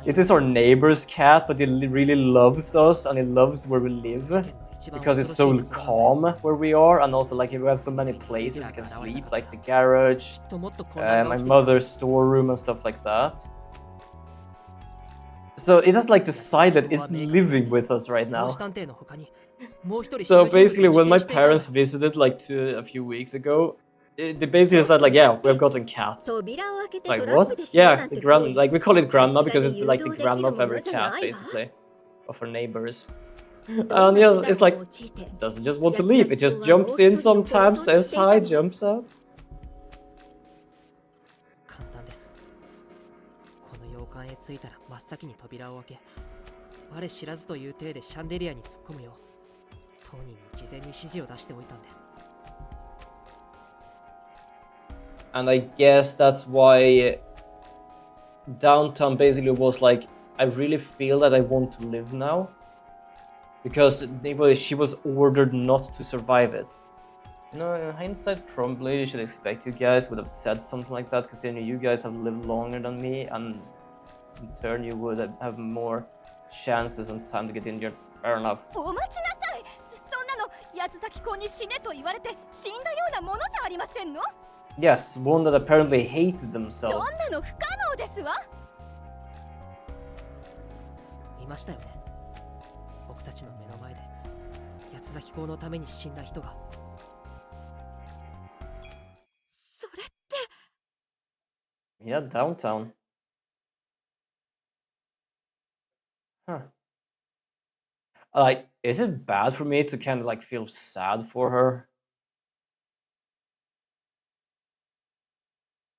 It is our neighbor's cat, but it really loves us and it loves where we live. Because it's so calm where we are, and also like we have so many places you can sleep, like the garage, my mother's storeroom and stuff like that. So it has like decided it's living with us right now. So basically when my parents visited like a few weeks ago, they basically said like, yeah, we've gotten cats. Like what? Yeah, the like we call it grandma because it's like the grandma of every cat basically, of our neighbors. And yeah, it's like, it doesn't just want to leave, it just jumps in sometimes, says hi, jumps out. 着いたら真っ先に扉を開け、我知らずという体でシャンデリアに突っ込むよう当人に事前に指示を出しておいたんです。 And I guess that's why downtown basically was like, I really feel that I want to live now. Because she was ordered not to survive it. You know, in hindsight, probably you should expect you guys would have said something like that, because you guys have lived longer than me, and in turn you would have more chances and time to get injured. Fair enough. お待ちなさい。そんなの八つ崎公に死ねと言われて死んだようなものじゃありませんの？ Yes, one that apparently hated そ themselves. んなの不可能ですわ。いましたよね、僕たちの目の前で八つ崎公のために死んだ人が。それって Yeah, downtown. Huh. Like, is it bad for me to kind of like feel sad for her?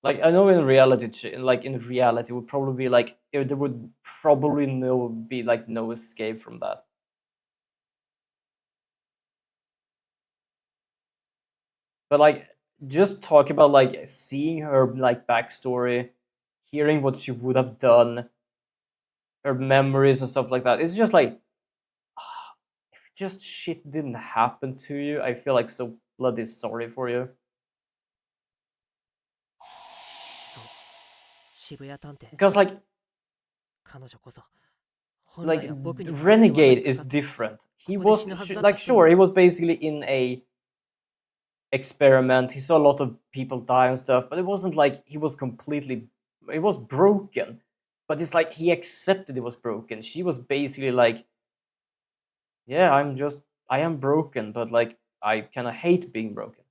Like, I know in reality, like in reality, it would probably be like there would probably be like no escape from that. But like, just talk about like seeing her like backstory, hearing what she would have done, her memories and stuff like that. It's just like, if just shit didn't happen to you, I feel like so bloody sorry for you. そう渋谷探偵 Because like 彼女こそ本来 like は僕に Renegade is different. He was like, sure, he was basically in a experiment. He saw a lot of people die and stuff, but it wasn't like he was completely, it was broken, but it's like he accepted it was broken. She was basically like, yeah, I am broken, but like I kind of hate being broken.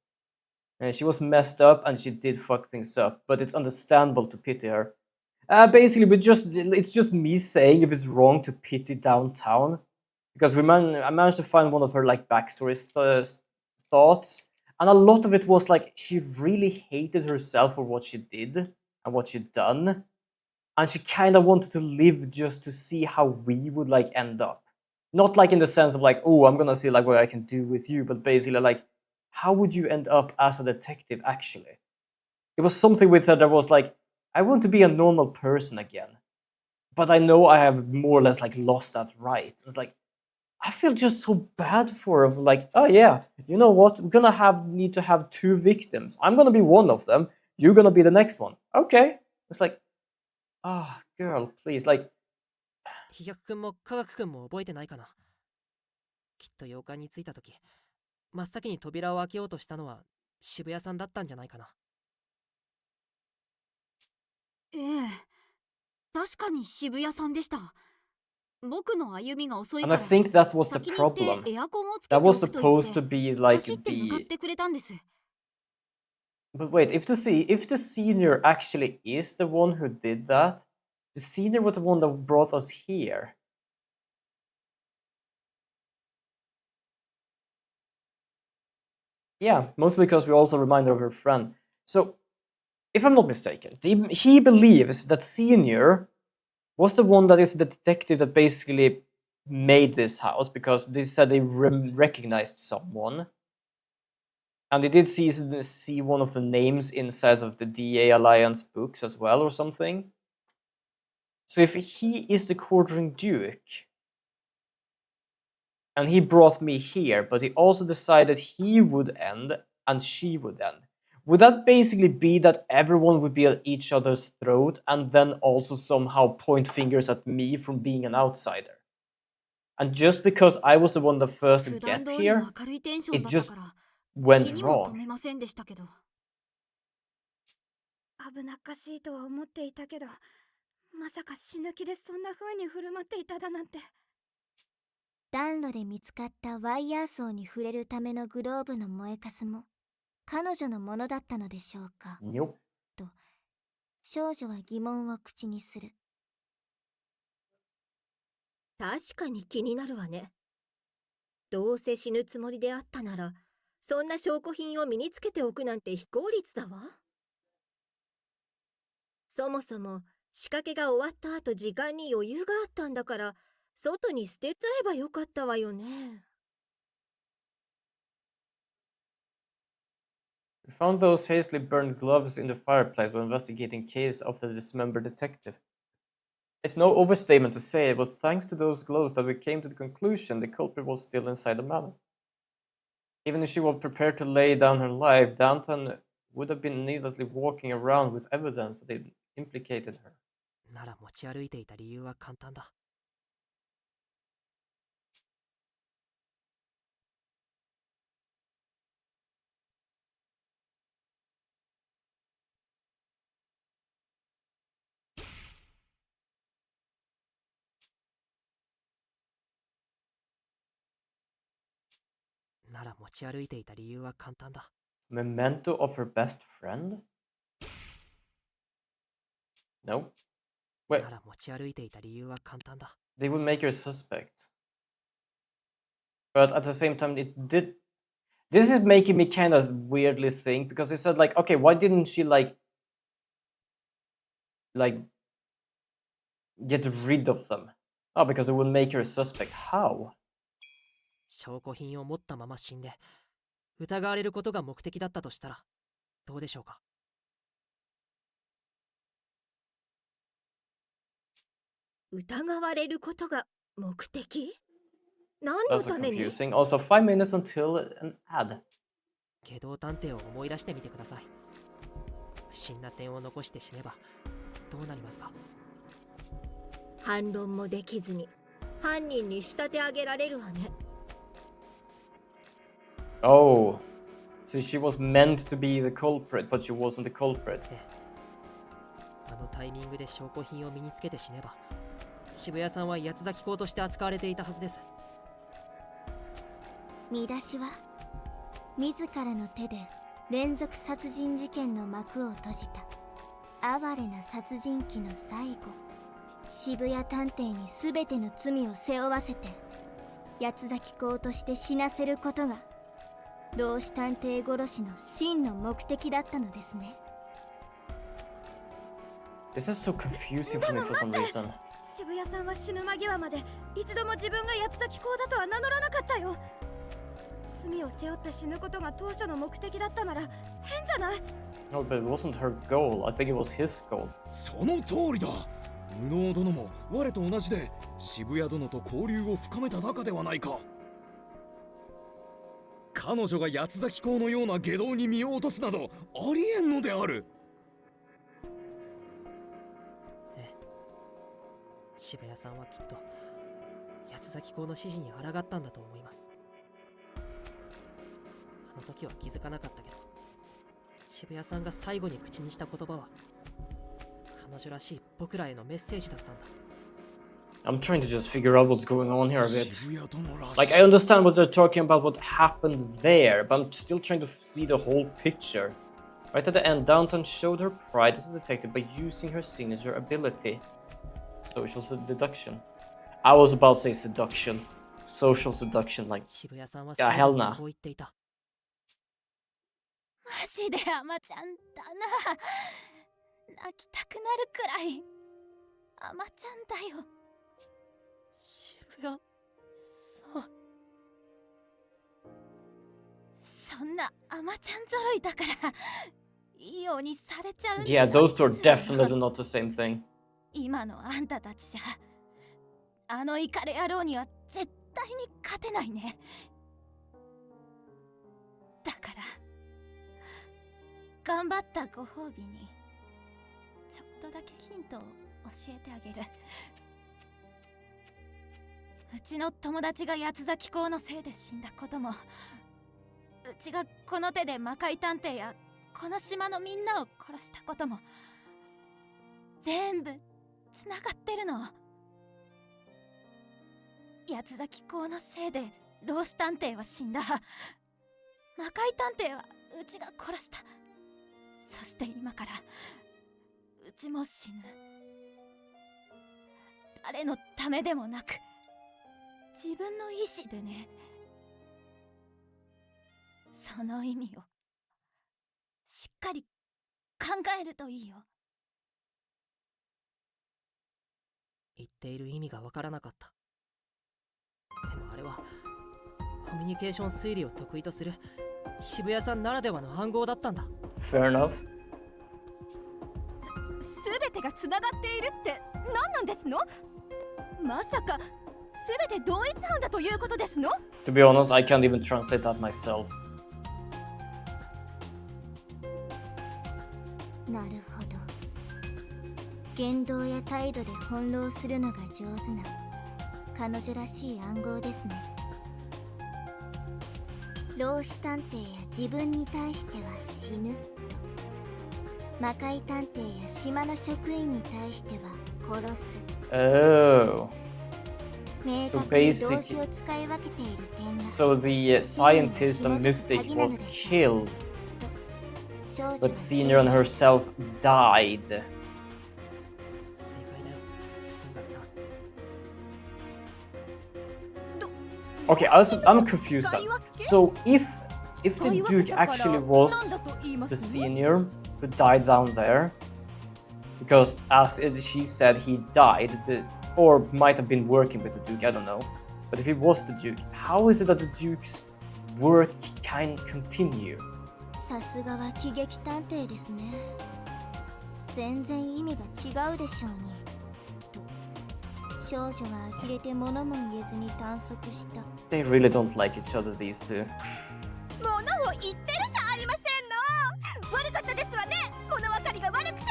And she was messed up and she did fuck things up, but it's understandable to pity her. Basically, it's just me saying if it's wrong to pity downtown, because I managed to find one of her like backstory thoughts, and a lot of it was like she really hated herself for what she did and what she'd done, and she kind of wanted to live just to see how we would like end up. Not like in the sense of like, oh, I'm gonna see like what I can do with you, but basically like, how would you end up as a detective actually? It was something with her that was like, I want to be a normal person again, but I know I have more or less like lost that right. It's like, I feel just so bad for her. Like, oh yeah, you know what? We're gonna need to have two victims. I'm gonna be one of them. You're gonna be the next one. Okay. It's like, ah, girl, please, like, 飛脚くんも科学くんも覚えてないかな。きっと洋館に着いた時真っ先に扉を開けようとしたのは渋谷さんだったんじゃないかな。ええ、確かに渋谷さんでした。僕の歩みが遅いか and ら I think that was the 先に行って problem. エアコンをつけ That てお was くと言っ supposed to て be like 走って向かっ the. てくれたんです。 But wait, if the senior actually is the one who did that, the senior was the one that brought us here. Yeah, mostly because we also reminded of her friend. So, if I'm not mistaken, he believes that senior was the one that is the detective that basically made this house, because they said they recognized someone. And they did see one of the names inside of the DA Alliance books as well, or something. So if he is the quartering duke, and he brought me here, but he also decided he would end and she would end, would that basically be that everyone would be at each other's throat and then also somehow point fingers at me from being an outsider? And just because I was the one that first to 普段 get 通りの here, 明るいテンション it だった just から went 気にも wrong. 留めませんでしたけど。危なっかしいとは思っていたけど、まさか死ぬ気でそんな風に振る舞っていただなんて。暖炉で見つかったワイヤー層に触れるためのグローブの燃えかすも彼女のものだったのでしょうか。 Nope. と少女は疑問を口にする。確かに気になるわね。どうせ死ぬつもりであったなら、そんな証拠品を身につけておくなんて非効率だわ。そもそも仕掛けが終わった後時間に余裕があったんだから、外に捨てちゃえばよかったわよね。We found those hastily burned gloves in the fireplace while investigating case of the dismembered detective. It's no overstatement to say it was thanks to those gloves that we came to the conclusion the culprit was still inside the manor. Even if she was prepared to lay down her life, Downton would have been needlessly walking around with evidence that it implicated her. なら持ち歩いていた理由は簡単だ。なら持ち歩いていた理由は簡単だ。Memento of her best friend? No. Wait, なら持ち歩いていた理由は簡単だ。 they would make her a suspect. But at the same time, it did. This is making me kind of weirdly think because it said like, okay, why didn't she like get rid of them? Oh, because it would make her a suspect. How? 証拠品を持ったまま死んで疑われることが目的だったとしたらどうでしょうか。疑われることが目的？何の That's ために？ confusing. Also, 5 minutes until an ad. 下道探偵を思い出してみてください。不審な点を残して死ねばどうなりますか。反論もできずに犯人に仕立て上げられるわね。Oh, so she was meant to be the culprit, but she wasn't the culprit. あのタイミングで証拠品を身につけて死ねば渋谷さんは八つ咲き校として扱われていたはずです。見出しは自らの手で連続殺人事件の幕を閉じた哀れな殺人鬼の最後、渋谷探偵に全ての罪を背負わせて八つ咲き校として死なせることが同志探偵殺しの真の目的だったのですね。 This is so confusing for me for some reason. 渋谷さんは死ぬ間際まで一度も自分が八つ咲き校だとは名乗らなかったよ。罪を背負って死ぬことが当初の目的だったなら変じゃない？ No, but it wasn't her goal. I think it was his goal. その通りだ。無能殿も我と同じで渋谷殿と交流を深めた仲ではないか。彼女が八つ咲き校のような下道に身を落とすなどありえんのである。渋谷さんはきっと八つ咲き校の指示に抗ったんだと思います。あの時は気づかなかったけど渋谷さんが最後に口にした言葉は彼女らしい僕らへのメッセージだったんだ。 I'm trying to just figure out what's going on here a bit. 渋谷殿らしい。 Like, I understand what they're talking about, what happened there, but I'm still trying to see the whole picture. Right at the end, Downton showed her pride as a detective by using her signature ability. Social deduction. I was about to say seduction. Social seduction, like, 渋谷さんは Yeah, 最 hell 後に nah. こう言っていた。マジでアマちゃんだな。泣きたくなるくらいアマちゃんだよ。渋谷さん。そんなアマちゃん揃いだからいいようにされちゃうんだ。 yeah, those two are definitely not the same thing. 今のあんたたちじゃあのイカレ野郎には絶対に勝てないね。だから頑張ったご褒美にちょっとだけヒントを教えてあげる。うちの友達が八つ咲き校のせいで死んだことも、うちがこの手で魔界探偵やこの島のみんなを殺したことも全部つながってるの。八つ咲き校のせいで老子探偵は死んだ。魔界探偵はうちが殺した。そして今からうちも死ぬ。誰のためでもなく自分の意志でね。その意味をしっかり考えるといいよ。言っている意味がわからなかった。でもあれはコミュニケーション推理を得意とする渋谷さんならではの暗号だったんだ。 Fair enough. すべてがつながっているって何なんですの？まさかすべて同一犯だということですの？ To be honest, I can't even translate that myself. なるほど。言動や態度で翻弄するのが上手な彼女らしい暗号ですね。老子探偵や自分に対しては死ぬと、魔界探偵や島の職員に対しては殺す。Oh. 明 So 確に動詞 basically- を使い分けている点が So the scientist and mystic was killed, 少女 but が Senior and herself died. 正解だよ、文学さん。 Okay, I'm confused now. So if the Duke actually was the Senior who died down there, because as she said he died, or might have been working with the Duke, I don't know. But if he was the Duke, how is it that the Duke's work can continue? さすがは喜劇探偵ですね。全然意味が違うでしょうに。と少女は呆れて物も言えずに探索した。 They really don't like each other, these two. 物を言ってるじゃありませんの。悪かったですわね、物分かりが悪くて。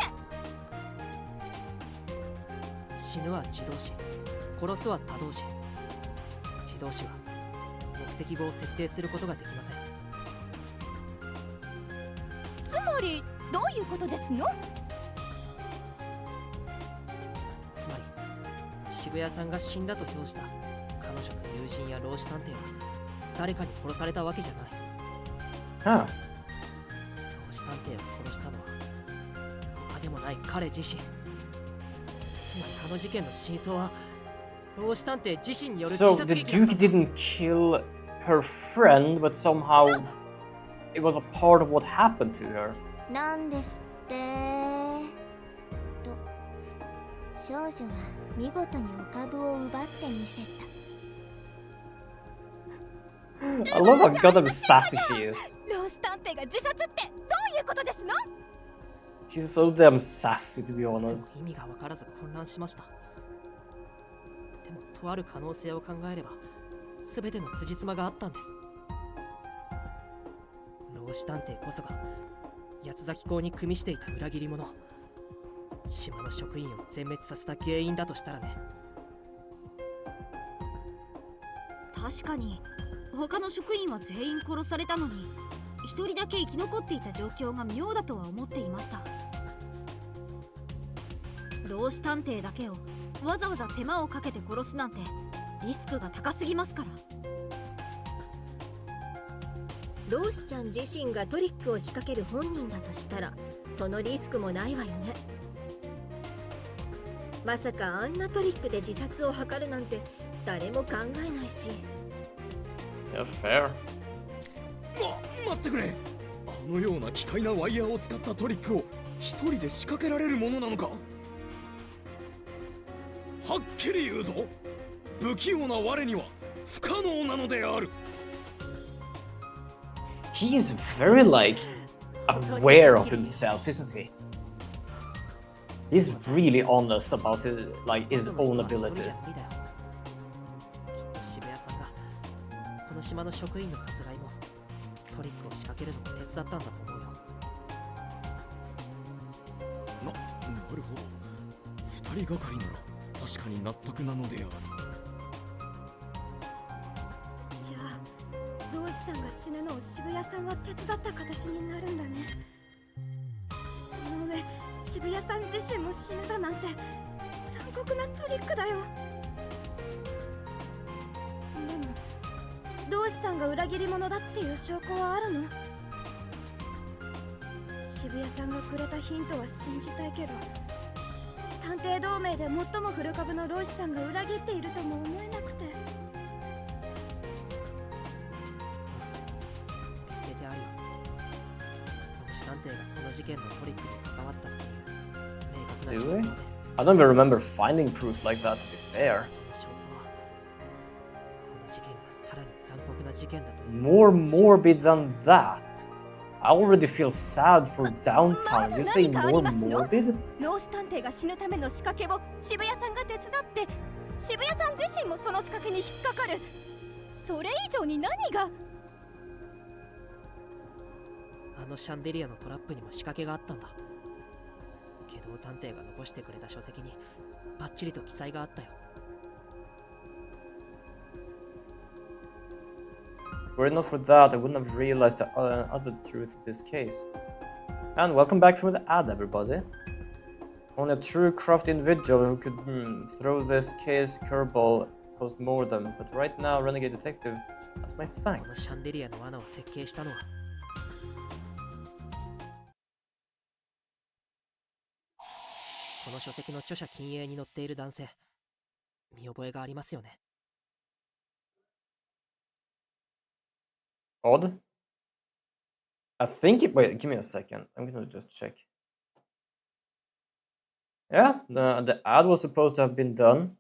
死ぬは自動詞、殺すは他動詞。自動詞は目的語を設定することができません。つまりどういうことですの？つまり渋谷さんが死んだと評した彼女の友人や老子探偵は誰かに殺されたわけじゃない。 Huh. 老子探偵を殺したのは他でもない彼自身。つまりあの事件の真相は老子探偵自身による自 So 殺 the 劇だった Duke んだ。 didn't kill her friend, but somehow it was a part of what happened to her. なんですってと、少女は見事にお株を奪ってみせた。 I love how goddamn sassy she is. 老子探偵が自殺ってどういうことですの？ She's so damn sassy, to be でも honest. 意味が分からず混乱しました。でもとある可能性を考えれば全ての辻褄があったんです。老子探偵こそが八つ崎港に組みしていた裏切り者、島の職員を全滅させた原因だとしたらね。確かに他の職員は全員殺されたのに一人だけ生き残っていた状況が妙だとは思っていました。老子探偵だけをわざわざ手間をかけて殺すなんてリスクが高すぎますから。ローシちゃん自身がトリックを仕掛ける本人だとしたらそのリスクもないわよね。まさかあんなトリックで自殺を図るなんて誰も考えないし。 Yeah, fair. 待ってくれ。あのような奇怪なワイヤーを使ったトリックを一人で仕掛けられるものなのか。はっきり言うぞ、不器用な我には不可能なのである。 He is very, like, aware of himself, isn't he? He's really honest about his, like, his own abilities. きっと渋谷さんがこの島の職員の殺害もトリックを仕掛けるのを手伝ったんだと思うよ。なるほど。二人がかりなら確かに納得なのである。じゃあローシさんが死ぬのを渋谷さんは手伝った形になるんだね。その上渋谷さん自身も死ぬだなんて残酷なトリックだよ。でもローシさんが裏切り者だっていう証拠はあるの？渋谷さんがくれたヒントは信じたいけど探偵同盟で最も古株のローシさんが裏切っているとも思えなくて。見つけてあるよ。老子探偵がこの事件のトリックに関わったっていう明確な Do 証拠 we? で。I don't even remember finding proof like that, to be fair. その証拠はこの事件がさらに残酷な事件だという More morbid than that? I already feel sad for downtown. You say more morbid? 老子探偵が死ぬための仕掛けを渋谷さんが手伝って渋谷さん自身もその仕掛けに引っかかる。それ以上に何が。あのシャンデリアのトラップにも仕掛けがあったんだ。機動探偵が残してくれた書籍にバッチリと記載があったよ。Were it not for that, I wouldn't have realized the other truth of this case. And welcome back from the ad, everybody. Only a true crafty individual who could throw this case curveball post-mortem, but right now, Renegade Detective, that's my この thanks. シャンデリアの罠を設計したのはこの書籍の著者禁影に載っている男性、見覚えがありますよね。Odd? I think it... Wait, give me a second. I'm gonna just check. Yeah, the ad was supposed to have been done.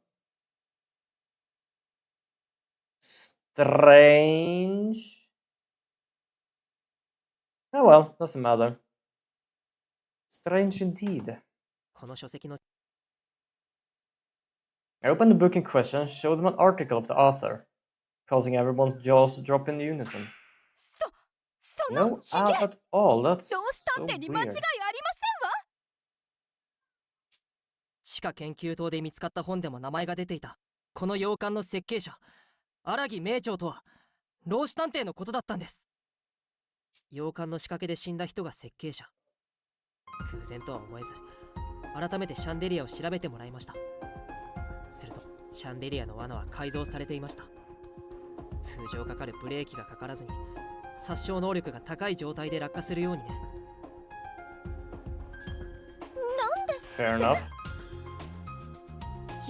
Strange. Oh well, doesn't matter. Strange indeed. この書籍の I opened the book in question and showed them an article of the author, causing everyone's jaws to drop in unison. その No ヒゲ ad at all. That's 老子 so 探偵に間違いあり weird. ませんわ。地下研究棟で見つかった本でも名前が出ていたこの洋館の設計者荒木名長とは老子探偵のことだったんです。洋館の仕掛けで死んだ人が設計者。偶然とは思えず改めてシャンデリアを調べてもらいました。するとシャンデリアの罠は改造されていました。通常かかるブレーキがかからずに殺傷能力が高い状態で落下するようにね。なんです Fair enough.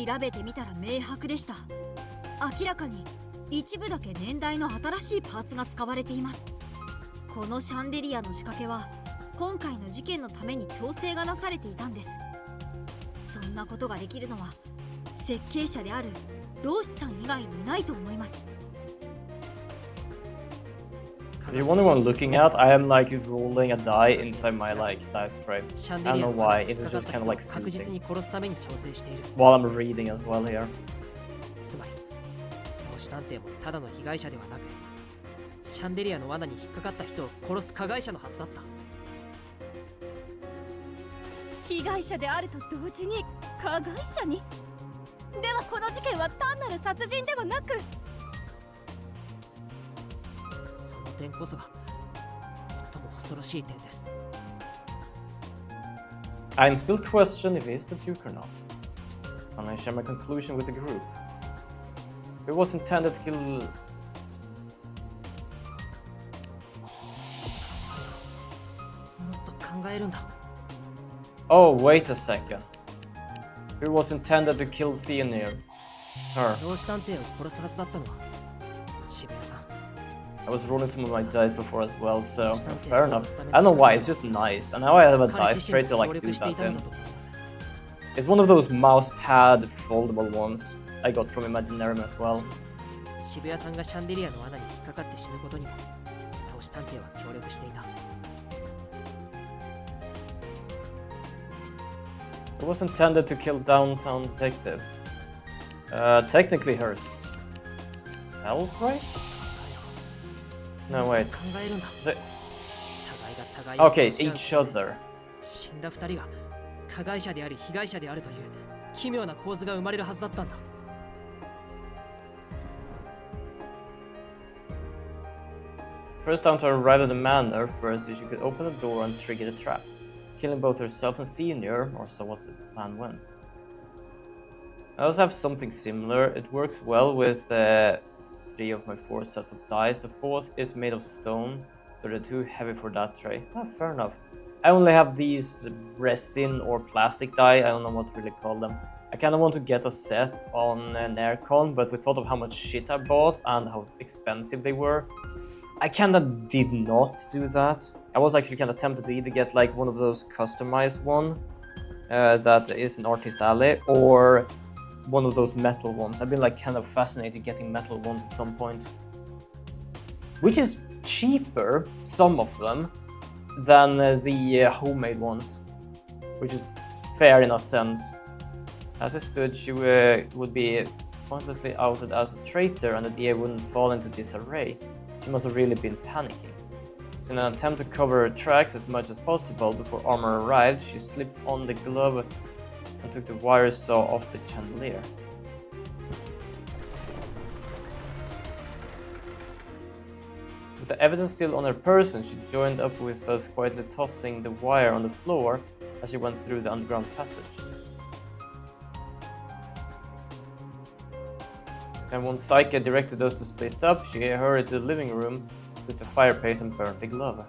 調べてみたら明白でした。明らかに一部だけ年代の新しいパーツが使われています。このシャンデリアの仕掛けは今回の事件のために調整がなされていたんです。そんなことができるのは設計者である老子さん以外にいないと思います。 If you're wondering what I'm looking at, I am like rolling a die inside my like dice tray. シャン I デリ don't ア know の罠 why. に It 引っ is かか just った kind 人 of を like 確実 soothing に殺すために調整している。 while I'm reading as well here. つまり老子探偵もただの被害者ではなくシャンデリアの罠に引っかかった人を殺す加害者のはずだった。被害者であると同時に加害者に。ではこの事件は単なる殺人ではなく。その点こそが最も恐ろしい点です。 I'm still questioning if he's the Duke or not. And I share my conclusion with the group. It was intended to kill... もっと考えるんだ。 Oh, wait a second. It was intended to kill Senior. Her. 老子探偵を殺すはずだったのは渋谷さん。 I was rolling some of my dice before as well, so fair enough. I don't know why, it's just nice. And now I have a 彼 dice 自 tray 身 to も like 協 do 力してい that たの in. だと思います。 It's one of those mouse pad foldable ones I got from Imaginarium as well. 渋谷さんがシャンデリアの罠に引っかかって死ぬことにも老子探偵は協力していた。 It was intended to kill downtown detective. Technically herself, right? No, wait. 考えるんだ。 Is it... 互いが互いを Okay, 殺し合う each ことで other. 死んだ二人が加害者であり被害者であるという奇妙な構図が生まれるはずだったんだ。 First time to arrive at the manor, first she could open the door and trigger the trap, killing both herself and Senior, or so was the plan went. I also have something similar. It works well with 3 of my 4 sets of dice. The 4th is made of stone, so they're too heavy for that tray. Ah, fair enough. I only have these resin or plastic die, I don't know what to really call them. I kind of want to get a set on Naircon, but with thought of how much shit I bought and how expensive they were, I kind of did not do that. I was actually kind of tempted to either get like one of those customized one, that is an artist alley, or one of those metal ones. I've been like kind of fascinated getting metal ones at some point, which is cheaper, some of them, than the homemade ones, which is fair in a sense. As it stood, she would be pointlessly outed as a traitor and the DA wouldn't fall into disarray. She must have really been panicking. So in an attempt to cover her tracks as much as possible before armor arrived, she slipped on the glove and took the wire saw off the chandelier. With the evidence still on her person, she joined up with us, quietly tossing the wire on the floor as she went through the underground passage. And when Psyche directed us to split up, she hurried to the living room with the fireplace and burned the glove.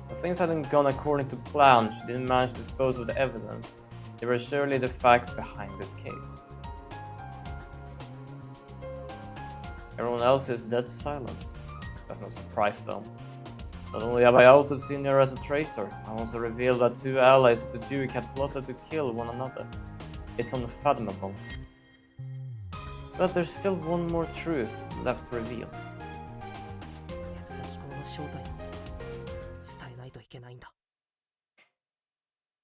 But things hadn't gone according to plan. She didn't manage to dispose of the evidence. They were surely the facts behind this case. Everyone else is dead silent. That's no surprise though. Not only have I outed Senior as a traitor, I also revealed that two allies of the Duke had plotted to kill one another. It's unfathomable. But there's still one more truth left to reveal.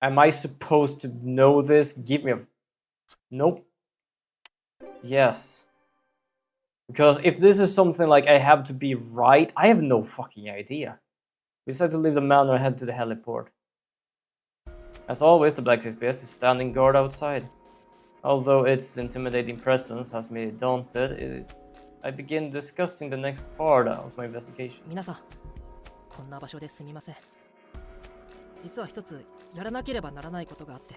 Am I supposed to know this? Give me a... Nope. Yes. Because if this is something like I have to be right, I have no fucking idea. We decided to leave the manor and head to the heliport. As always, the Black CSPS is standing guard outside. Although its intimidating presence has me daunted, I begin discussing the next part of my investigation. 皆さん、こんな場所ですみません。実は一つやらなければならないことがあって、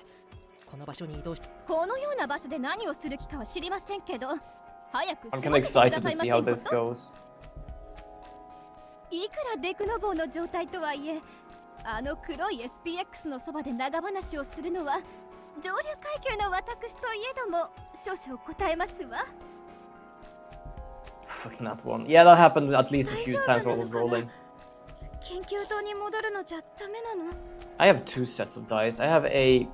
この場所に移動し。このような場所で何をする気かは知りませんけど、早く I'm 済 kind ま of せてく excited だ to さいま see せ how んこ this と。 goes. いくらデクノボーの状態とはいえ、あの黒い SPX のそばで長話をするのは上流階級の私といえども少々答えますわ。 Fucking that one. Yeah, that happened at least a few times while I was rolling. 研究棟に戻るのじゃダメなの？ I have 2 sets of dice. I have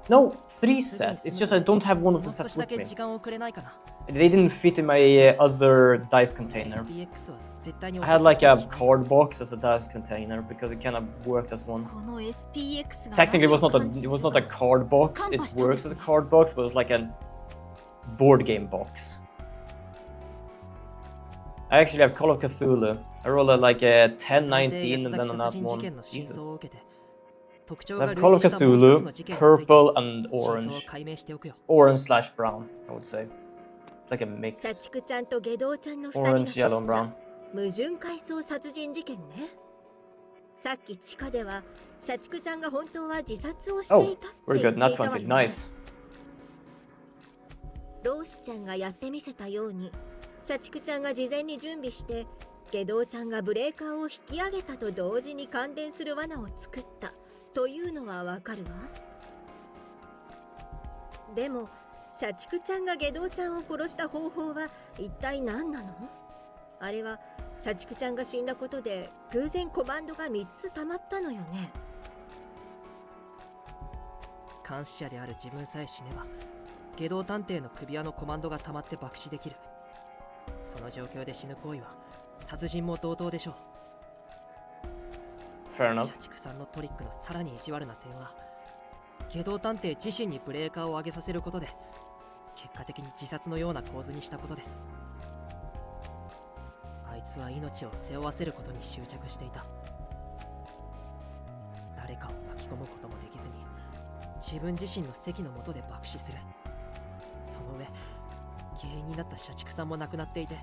no 3 sets. It's just I don't have one of the もう少 sets しだ with け me. 時間をくれないかな。 They didn't fit in my other dice container. SPX は絶対に I had like a card box as a dice container because it kind of worked as one. この SPX が Technically, it was not a card box. It works as a card box, but it was like a board game box. I actually have Call of Cthulhu. I rolled like a 10, 19, and then on that one. Jesus. I have Call of Cthulhu, purple and orange. Orange/brown, I would say. It's like a 社 mix. 畜ちゃんと下道ちゃんの2人が Orange, 死ん yellow, and だ brown. 矛盾回想殺人事件ね。さっき地下では社畜ちゃんが本当は自殺をして Oh, いたって we're 言 good. ってい Not たわ 20. よね。 Nice. 老子ちゃんがやってみせたように社畜ちゃんが事前に準備して下道ちゃんがブレーカーを引き上げたと同時に関連する罠を作ったというのはわかるわ。でも社畜ちゃんが下道ちゃんを殺した方法は一体何なの？あれは社畜ちゃんが死んだことで偶然コマンドが3つ溜まったのよね。監視者である自分さえ死ねば下道探偵の首輪のコマンドが溜まって爆死できる。その状況で死ぬ行為は殺人も同等でしょう。 Fair enough. 社畜さんのトリックのさらに意地悪な点は下道探偵自身にブレーカーを上げさせることで結果的に自殺のような構図にしたことです。あいつは命を背負わせることに執着していた。誰かを巻き込むこともできずに自分自身の席の下で爆死する。その上原因になった社畜さんも亡くなっていて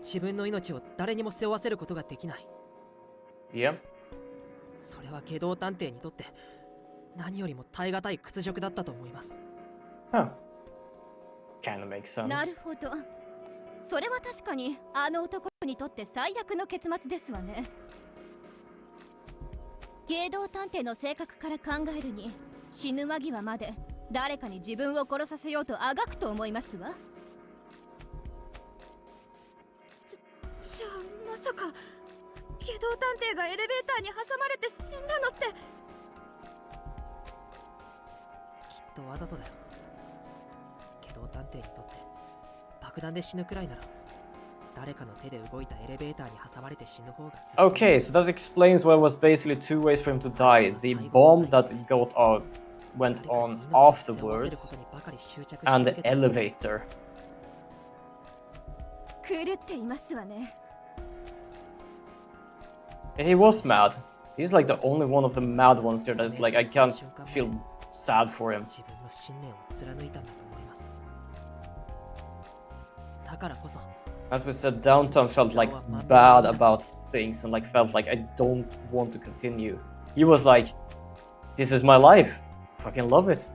自分の命を誰にも背負わせることができない。 Yeah. それは下道探偵にとって何よりも耐え難い屈辱だったと思います。 Huh. Kinda makes sense. なるほど。それは確かにあの男にとって最悪の結末ですわね。芸道探偵の性格から考えるに死ぬ間際まで誰かに自分を殺させようとあがくと思いますわ。じゃあまさか下道探偵がエレベーターに挟まれて死んだのって。とわざとだよ。機動探偵にとって爆弾で死ぬくらいなら誰かの手で動いたエレベーターに挟まれて死ぬ方がずっと。 Okay, so that explains why it was basically two ways for him to die. The bomb that went on afterwards, and the elevator. 狂っていますわね。 He was mad. He's like the only one of the mad ones here that's like, I can't feel sad for him. 自分の信念を貫いたんだと思います。だからこそ As we said, Downtown felt like bad about things and like felt like I don't want to continue. He was like, this is my life. Fucking love it.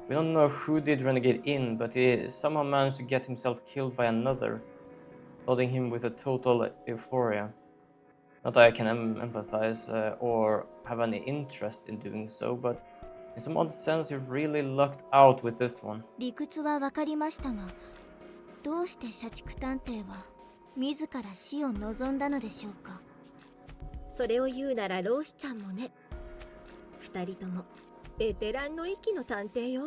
We don't know who did Renegade in, but he somehow managed to get himself killed by another, flooding him with a total euphoria. Not that I can empathize or have any interest in doing so, but in some odd sense, he really lucked out with this one. 理屈は分かりましたが、どうして社畜探偵は自ら死を望んだのでしょうか。それを言うならローシちゃんもね。二人ともベテランの域の探偵よ。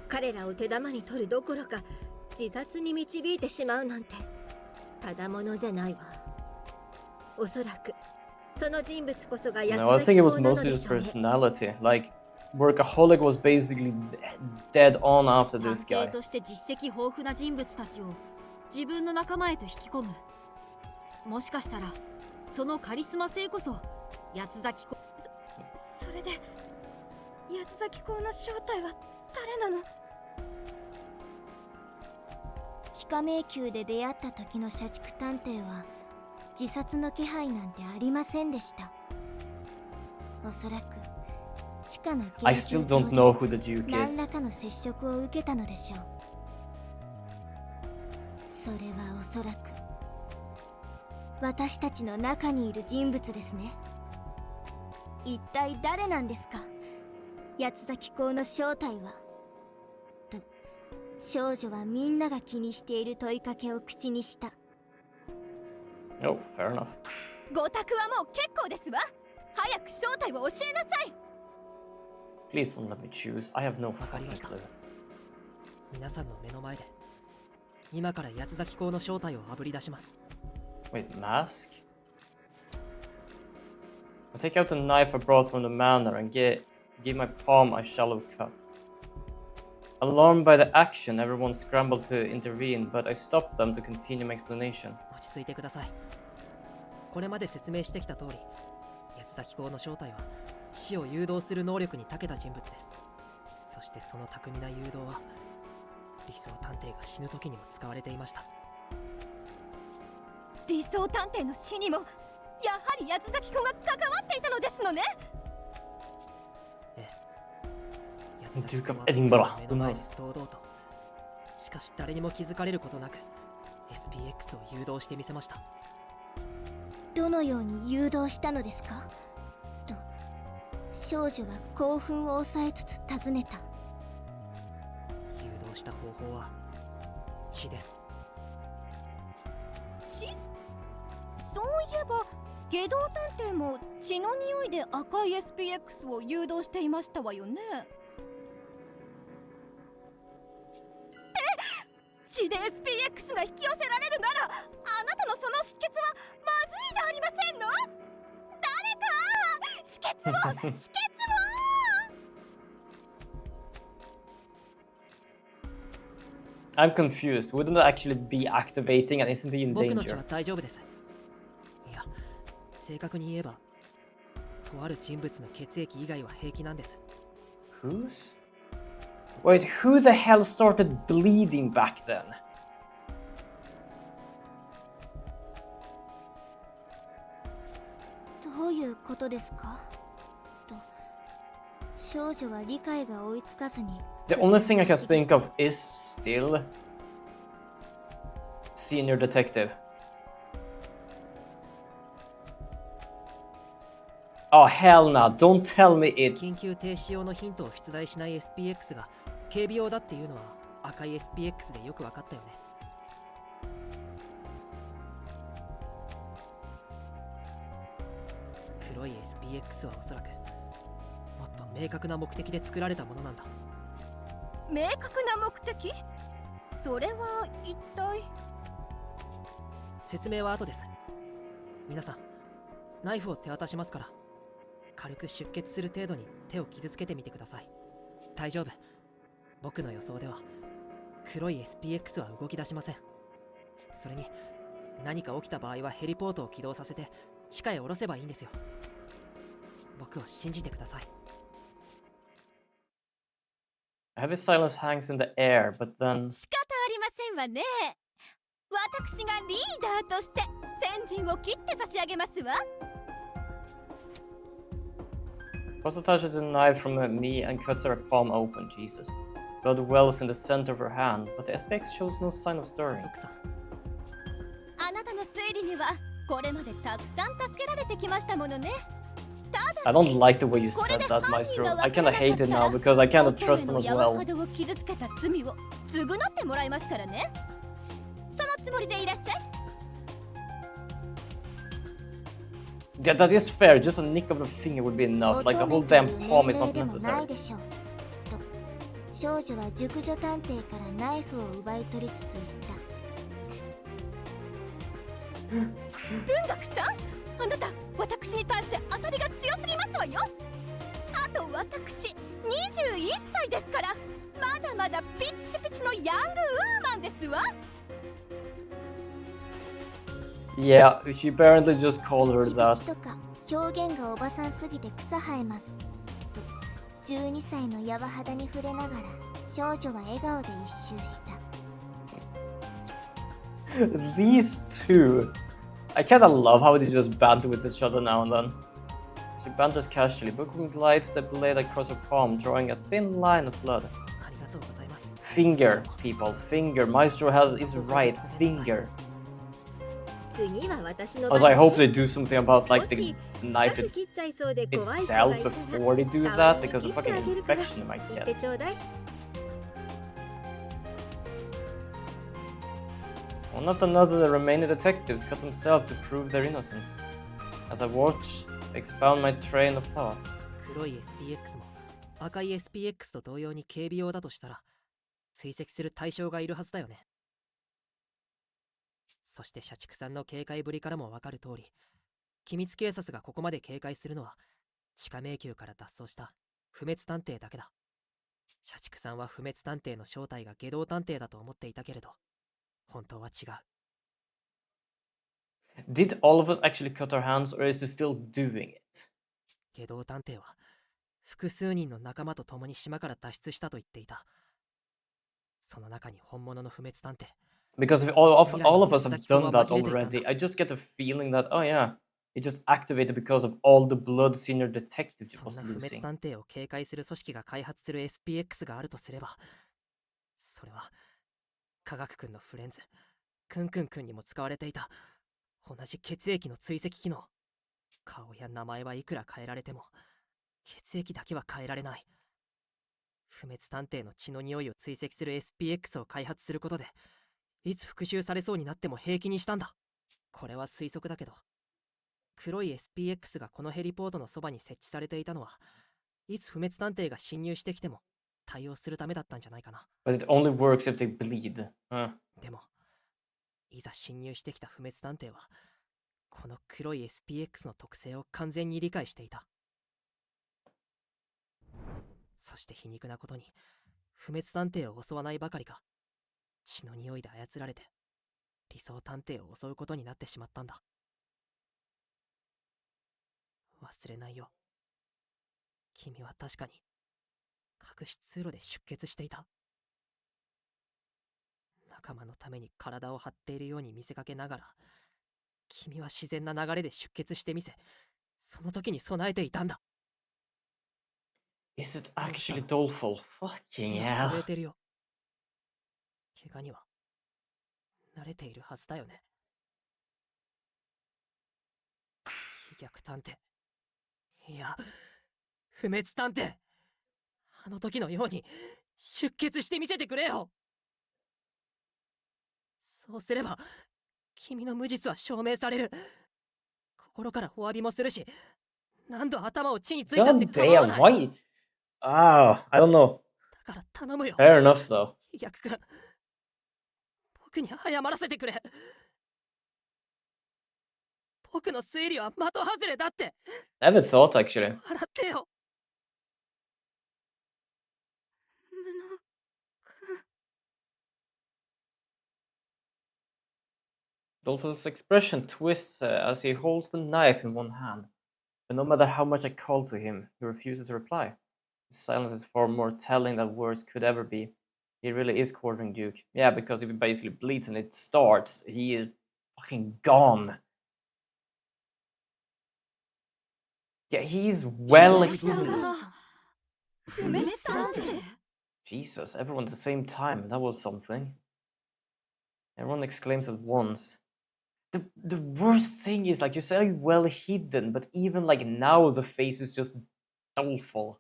彼らを手玉に取るどころか自殺に導いてしまうなんてただものじゃないわ。おそらくその人物こそが八 No, I つ think 咲 it き was 校なの mostly で his しょうね。 personality. Like, Workaholic was basically dead on after 探 this 偵 guy. として実績豊富な人物たちを自分の仲間へと引き込む。もしかしたらそのカリスマ性こそ八つ咲き校。それで八つ咲き校の正体は誰なの？地下迷宮で出会った時の社畜探偵は自殺の気配なんてありませんでした。おそらく地下の研 I still 究 don't know 棟 who the で Duke 何 is. らかの接触を受けたのでしょう。それはおそらく私たちの中にいる人物ですね。一体誰なんですか、八つ咲き校の正体は。と少女はみんなが気にしている問いかけを口にした。 Oh, fair enough. ご託はもう結構ですわ。早く正体を教えなさい。 Please don't let me choose. I have no わかり fucking ました。 clue. 皆さんの目の前で今から八つ咲き校の正体をあぶり出します。 Wait, mask? I take out the knife I brought from the manor and give my palm a shallow cut. Alarmed by the action, everyone scrambled to intervene, but I stopped them to continue my explanation. 落ち着いてください。これまで説明してきた通り、八つ咲き校の正体は死を誘導する能力に長けた人物です。そしてその巧みな誘導は理想探偵が死ぬ時にも使われていました。理想探偵の死にもやはり八つ咲き子が関わっていたのですのね。ええ、八つ咲き子は Duke of Edinburgh. 目 Who の前 knows? に堂々と、しかし誰にも気づかれることなく SPX を誘導してみせました。どのように誘導したのですかと少女は興奮を抑えつつ尋ねた。誘導した方法は血です。血？そういえば下道探偵も血の匂いで赤い SPX を誘導していましたわよね。血で SPX が引き寄せられるなら、あなたのその出血はまずいじゃありませんの？誰か止血を止血をI'm confused. Wouldn't that actually be activating and isn't he in 僕の血 danger? は大丈夫です。いや、正確に言えばとある人物の血液以外は平気なんです。 Whose? Wait, who the hell started bleeding back then? どういうことですかと少女は理解が追いつかずに。 The only thing I can think of is still Senior Detective. Oh hell no, don't tell me 緊 it's... 急停止用のヒントを出題しない SPX が警備用だっていうのは赤い SPX でよく分かったよね。黒い SPX はおそらく明確な目的で作られたものなんだ。明確な目的？それは一体？説明は後です。皆さん、ナイフを手渡しますから、軽く出血する程度に手を傷つけてみてください。大丈夫。僕の予想では黒い SPX は動き出しません。それに何か起きた場合はヘリポートを起動させて地下へ下ろせばいいんですよ。僕を信じてください。 A heavy silence hangs in the air, but then 仕方ありませんわね。私がリーダーとして先陣を切って差し上げますわ。Costa touches the knife from her knee and cuts her palm open. Jesus. Blood wells in the center of her hand, but the SPX shows no sign of 家 stirring. 族さん、あなたの推理にはこれまでたくさん助けられてきましたものね。た I だ don't し like the way you これ said で that, 犯人 Maestro. が I 分から kinda なか hate っ it た now ら because I kinda 乙 trust 女 him の as 柔和 well. 肌を傷つけた罪を償ってもらいますからね。そのつもりでいらっしゃい。 Yeah, that is fair. Just a nick of the finger would be enough. Like the whole damn palm is not でもな necessary. いでしょうと少女は熟女探偵からナイフを奪い取りつつ言った。文学さん、あなた私に対して当たりが強すぎますわよ。あと私21歳ですから、まだまだピッチピチのヤングウーマンですわ。 Yeah, she apparently just called her ピチピ that. チとか表現がおばさんすぎて草生えますと12歳の柔肌に触れながら少女は笑顔で一周した。 These two. I kinda love how they just banter with each other now and then. She banters casually, but glides the blade across her palm, drawing a thin line of blood. ありがとうございます。 Finger, people, finger. Maestro is right, finger. 次は私の Also, I 番 hope ね they do something about like も the し knife 深く切っちゃいそうで怖い人が itself いたら before they do 代わ that りに because 切 of ってあ fucking げるから infection they might 言って get. ちょうだい。 One after another, the remaining detectives cut themselves to prove their innocence. As I watch, I expound my train of thought. 黒い SPX も赤い SPX と同様に警備用だとしたら追跡する対象がいるはずだよね。そして社畜さんの警戒ぶりからもわかる通り、機密警察がここまで警戒するのは地下迷宮から脱走した不滅探偵だけだ。社畜さんは不滅探偵の正体が下道探偵だと思っていたけれど、本当は違う。 Did all of us actually cut our hands, or is he still doing it? 下道探偵は複数人の仲間と共に島から脱出したと言っていた。その中に本物の不滅探偵、 Because if all of us have done that already, I just get the feeling that, oh yeah, it just activated because of all the blood senior detectives it そん was な不滅 losing. 探偵を警戒する組織が開発する SPX があるとすれば、それは科学君のフレンズクンクン君にも使われていた同じ血液の追跡機能。顔や名前はいくら変えられても血液だけは変えられない。不滅探偵の血の匂いを追跡する SPX を開発することでいつ復讐されそうになっても平気にしたんだ。これは推測だけど、黒い SPX がこのヘリポートのそばに設置されていたのはいつ不滅探偵が侵入してきても対応するためだったんじゃないかな。 But it only works if they bleed. でもいざ侵入してきた不滅探偵はこの黒い SPX の特性を完全に理解していた。そして皮肉なことに不滅探偵を襲わないばかりか血の匂いで操られて理想探偵を襲うことになってしまったんだ。忘れないよ。君は確かに隠し通路で出血していた。仲間のために体を張っているように見せかけながら君は自然な流れで出血してみせ、その時に備えていたんだ。 Is it actually doleful? Fucking 手が hell. 震えてるよ。怪我には慣れているはずだよね。飛脚探偵、いや不滅探偵、あの時のように出血してみせてくれよ。そうすれば君の無実は証明される。心からお詫びもするし、何度頭を地についたって God 構わ damn, ない。 why? Ah, I don't know. だから頼むよ、 Fair enough, though. 飛躍君。僕に謝らせてくれ。僕の推理は的外れだって。 Never thought, actually. 笑ってよ。 Dolphin's expression twists as he holds the knife in one hand. But no matter how much I call to him, he refuses to reply. His silence is far more telling than words could ever be. He really is quartering Duke. Yeah, because if he basically bleeds and it starts, he is fucking gone. Yeah, he's well hidden. Jesus, everyone at the same time. That was something. Everyone exclaims at once. The worst thing is, like, you say well hidden, but even like now the face is just doleful.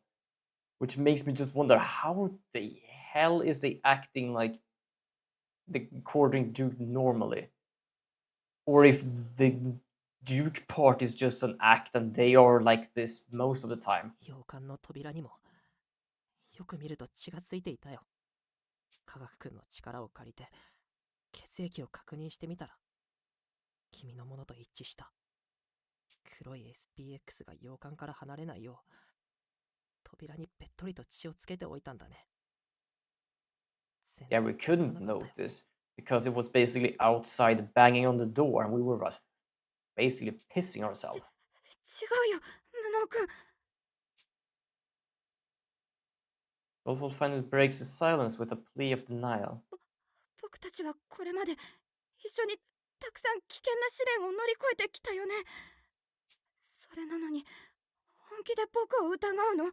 Which makes me just wonder how the hell is they acting like the courting Duke normally? Or if the Duke part is just an act and they are like this most of the time. 洋館の扉にもよく見ると血がついていたよ。科学君の力を借りて血液を確認してみたら君のものと一致した。黒い SPX が洋館から離れないよう扉にべっとりと血をつけておいたんだね。 Yeah, we couldn't notice because it was basically outside banging on the door and we were basically pissing ourselves. 違うよ、布くん。 Dolphin finally breaks his silence with a plea of denial. 僕たちはこれまで一緒にたくさん危険な試練を乗り越えてきたよね。それなのに本気で僕を疑うの？僕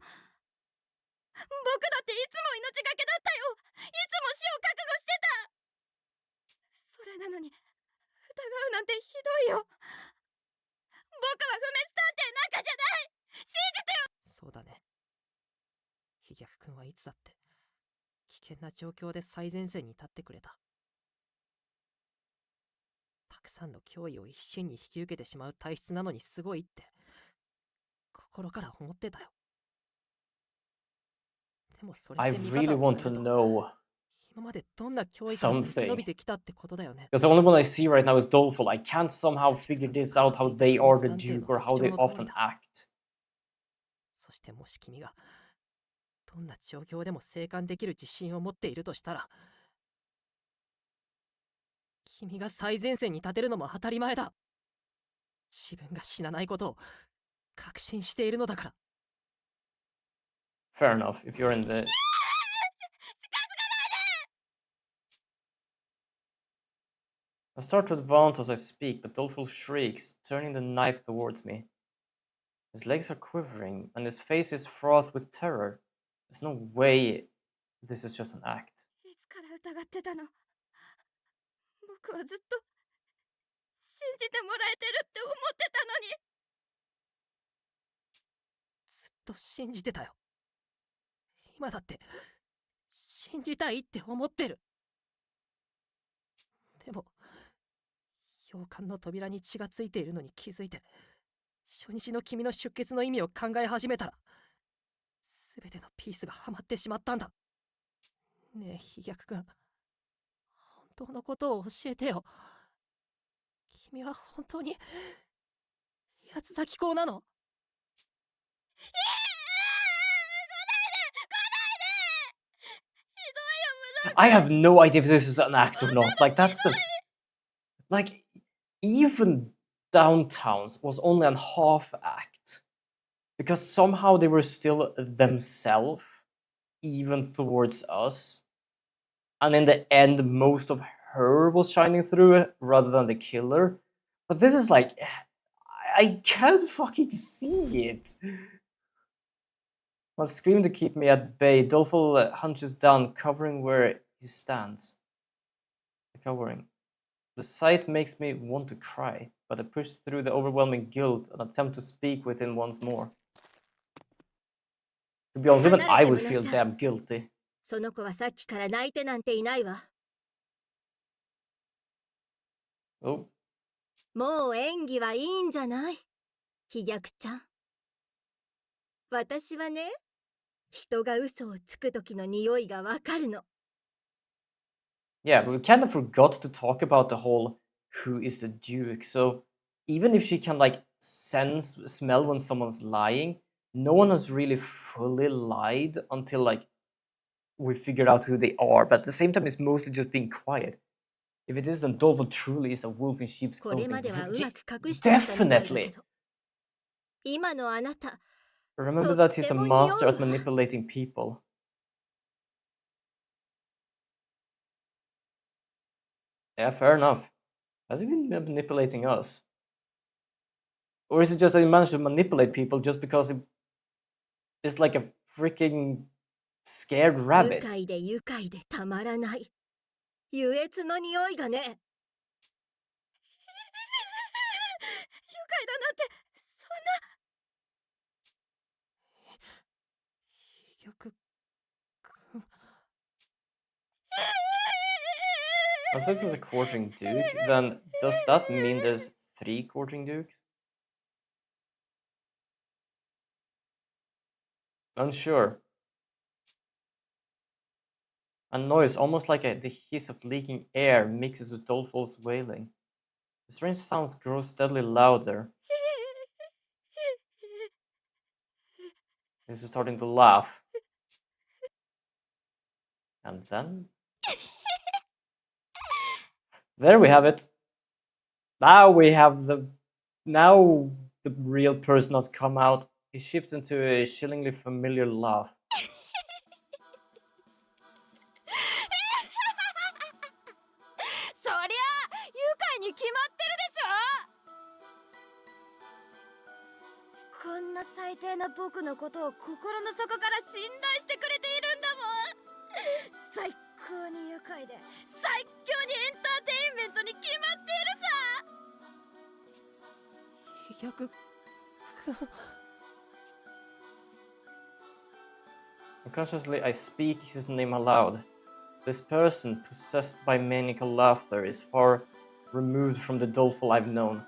だっていつも命がけだったよ。いつも死を覚悟してた。それなのに疑うなんてひどいよ。僕は不滅探偵なんかじゃない。信じてよ。そうだね。飛躍君はいつだって危険な状況で最前線に立ってくれた。たくさんの脅威を一身に引き受けてしまう体質なのにすごいって心から思ってたよ。でもそれ I って見方 really を want 変 to えると know 今までどんな脅威からも生き延びてきたってことだよね。 because the only one I see right now is Dolphin. I can't somehow figure this out how they are the Duke or how they often act. そしてもし君がどんな状況でも生還できる自信を持っているとしたら君が最前線に立てるのも当たり前だ。自分が死なないことを確信しているのだから。 Fair enough, if you're in the... I start to advance as I speak, but Dolphin shrieks, turning the knife towards me. His legs are quivering, and his face is fraught with terror. There's no way this is just an act. いつから疑ってたの？僕はずっと信じてもらえてるって思ってたのに。ずっと信じてたよ。今だって信じたいって思ってる。でも洋館の扉に血がついているのに気づいて初日の君の出血の意味を考え始めたら全てのピースがはまってしまったんだ。ねえ飛躍君、本当のことを教えてよ。君は本当に八つ咲き校なの？ I have no idea if this is an act or not. Like, that's the... Like, even Downtowns was only a half act. Because somehow they were still themselves, even towards us. And in the end, most of her was shining through it rather than the killer. But this is like... I can't fucking see it. While screaming to keep me at bay, Dolphin hunches down, covering where he stands. Cowering. The sight makes me want to cry, but I push through the overwhelming guilt and attempt to speak with him once more. To be honest, even I would feel damn guilty. その子はさっきから泣いてなんていないわ。Oh. もう演技はいいんじゃない？飛躍ちゃん。私はね、人が嘘をつく時の匂いがわかるの。 Yeah, but we kind of forgot to talk about the whole who is the Duke. So even if she can like smell when someone's lying, no one has really fully lied until like we figured out who they are. But at the same time, it's mostly just being quiet. If it isn't, Dolphin truly is a wolf in sheep's これ clothing. まではうまく隠してきたみたいだけ Definitely. ど、今のあなた、 Remember that he's a master at manipulating people. Yeah, fair enough. Has he been manipulating us? Or is it just that he managed to manipulate people just because he is like a freaking scared 愉 rabbit? 快で愉快でたまらない。優越の匂いがね。愉快だなんてそんな。飛躍 I was thinking there's a courting duke. Then does that mean there's 3 courting dukes? Unsure. A noise almost like the hiss of leaking air mixes with doleful wailing. The strange sounds grow steadily louder. This is starting to laugh. And then... There we have it. Now we have the... Now the real person has come out. He shifts into a chillingly familiar laugh. そりゃ愉快に決まってるでしょ。こんな最低な僕のことを心の底から信頼してくれているんだもん。最高に愉快で最強にエンターテインメントに決まっているさ。飛躍 Unconsciously, I speak his name aloud. This person, possessed by maniacal laughter, is far removed from the doleful I've known.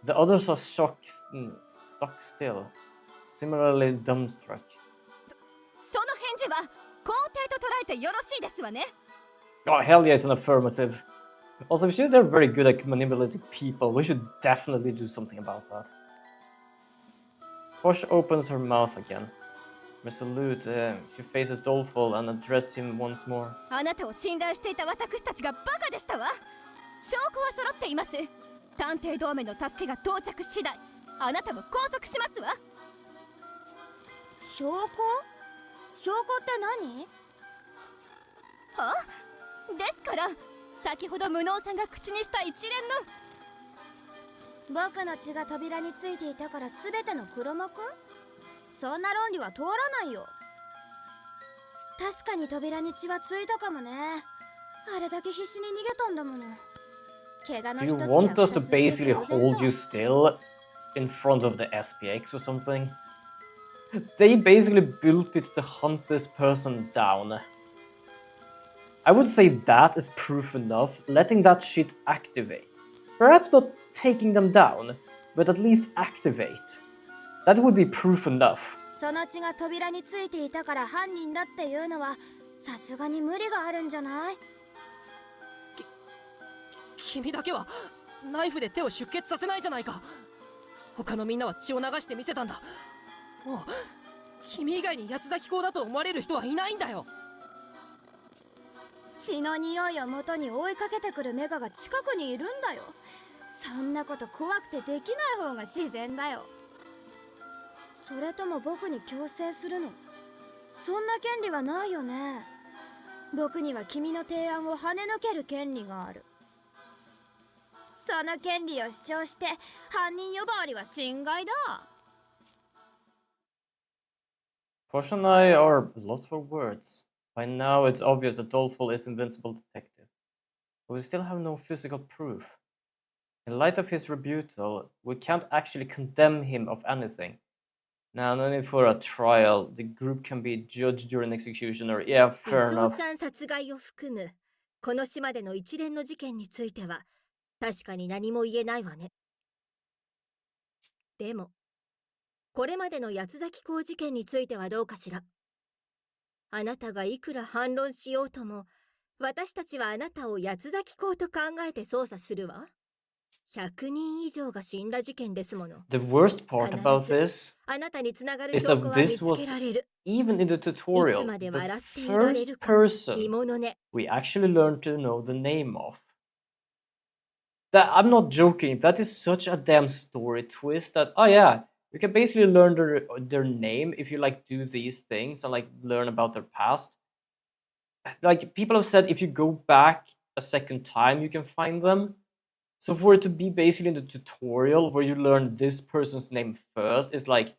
The others are stuck still, similarly dumbstruck. その返事は肯定と捉えてよろしいですわね。 Oh, hell yeah, it's an affirmative. Also, if they're very good at manipulating people, we should definitely do something about that. Posh opens her mouth again. Resolute, she faces Doleful and addresses him once more. あなたを信頼していた私たちがバカでしたわ。証拠は揃っています。探偵同盟の助けが到着次第、あなたも拘束しますわ。証拠？証拠って何？は？ですから、先ほど無能さんが口にした一連の僕の血が扉についていたから全ての黒幕？そんな論理は通らないよ。確かに扉に血はついたかもね。あれだけ必死に逃げたんだもの。怪我の Do 一 you つや want us to 二つして basically 当然 hold you さ。 still in front of the SPX or something? They basically built it to hunt this person down. I would say that is proof enough, letting that shit activate. Perhaps not taking them down, but at least activate. That would be proof enough. その血が扉についていたから犯人だっていうのはさすがに無理があるんじゃない？君だけはナイフで手を出血させないじゃないか。他のみんなは血を流してみせたんだ。もう君以外に八つ咲き講だと思われる人はいないんだよ。血の匂いを元に追いかけてくるメガが近くにいるんだよ。そんなこと怖くてできない方が自然だよ。それとも僕に強制するの？そんな権利はないよね。僕には君の提案を跳ねのける権利がある。その権利を主張して犯人呼ばわりは侵害だ。Posh and I are lost for words. By now, it's obvious that Doleful is invincible detective, but we still have no physical proof. In light of his rebuttal, we can't actually condemn him of anything. Now, no need for a trial. The group can be judged during execution, or yeah, 武 fair 装 enough. ちゃん殺害を含むこの島での一連の事件については確かに何も言えないわね。でもこれまでの八つ咲き講事件についてはどうかしら。あなたがいくら反論しようとも、私たちはあなたを八つ咲き校と考えて捜査するわ。100人以上が死んだ事件ですもの。 The worst part about 必ず this あなたにつながる is 証 that 拠は見 this つ was けられる。 even in the いつ tutorial まで the 笑っていられ first るかも見 person ものね。 we actually learned to know the name of. That I'm not joking. That is such a damn story twist that oh yeah, you can basically learn their name if you like do these things and like learn about their past. Like people have said, if you go back a second time, you can find them. So for it to be basically in the tutorial where you learn this person's name first is like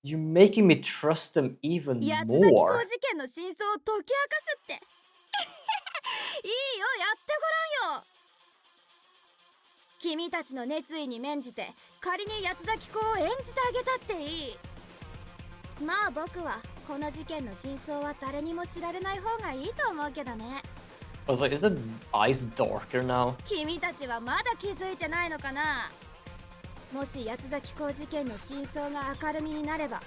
you making me trust them even 八つ咲き校 more. 事件の真相を解き明かすっていいよ、やってごらんよ。君たちの熱意に免じて仮に八つ咲き校を演じてあげたっていい。まあ僕はこの事件の真相は誰にも知られない方がいいと思うけどね。 Also, is the eyes darker now? 君たちはまだ気づいてないのかな。もし八つ咲き校事件の真相が明るみになれば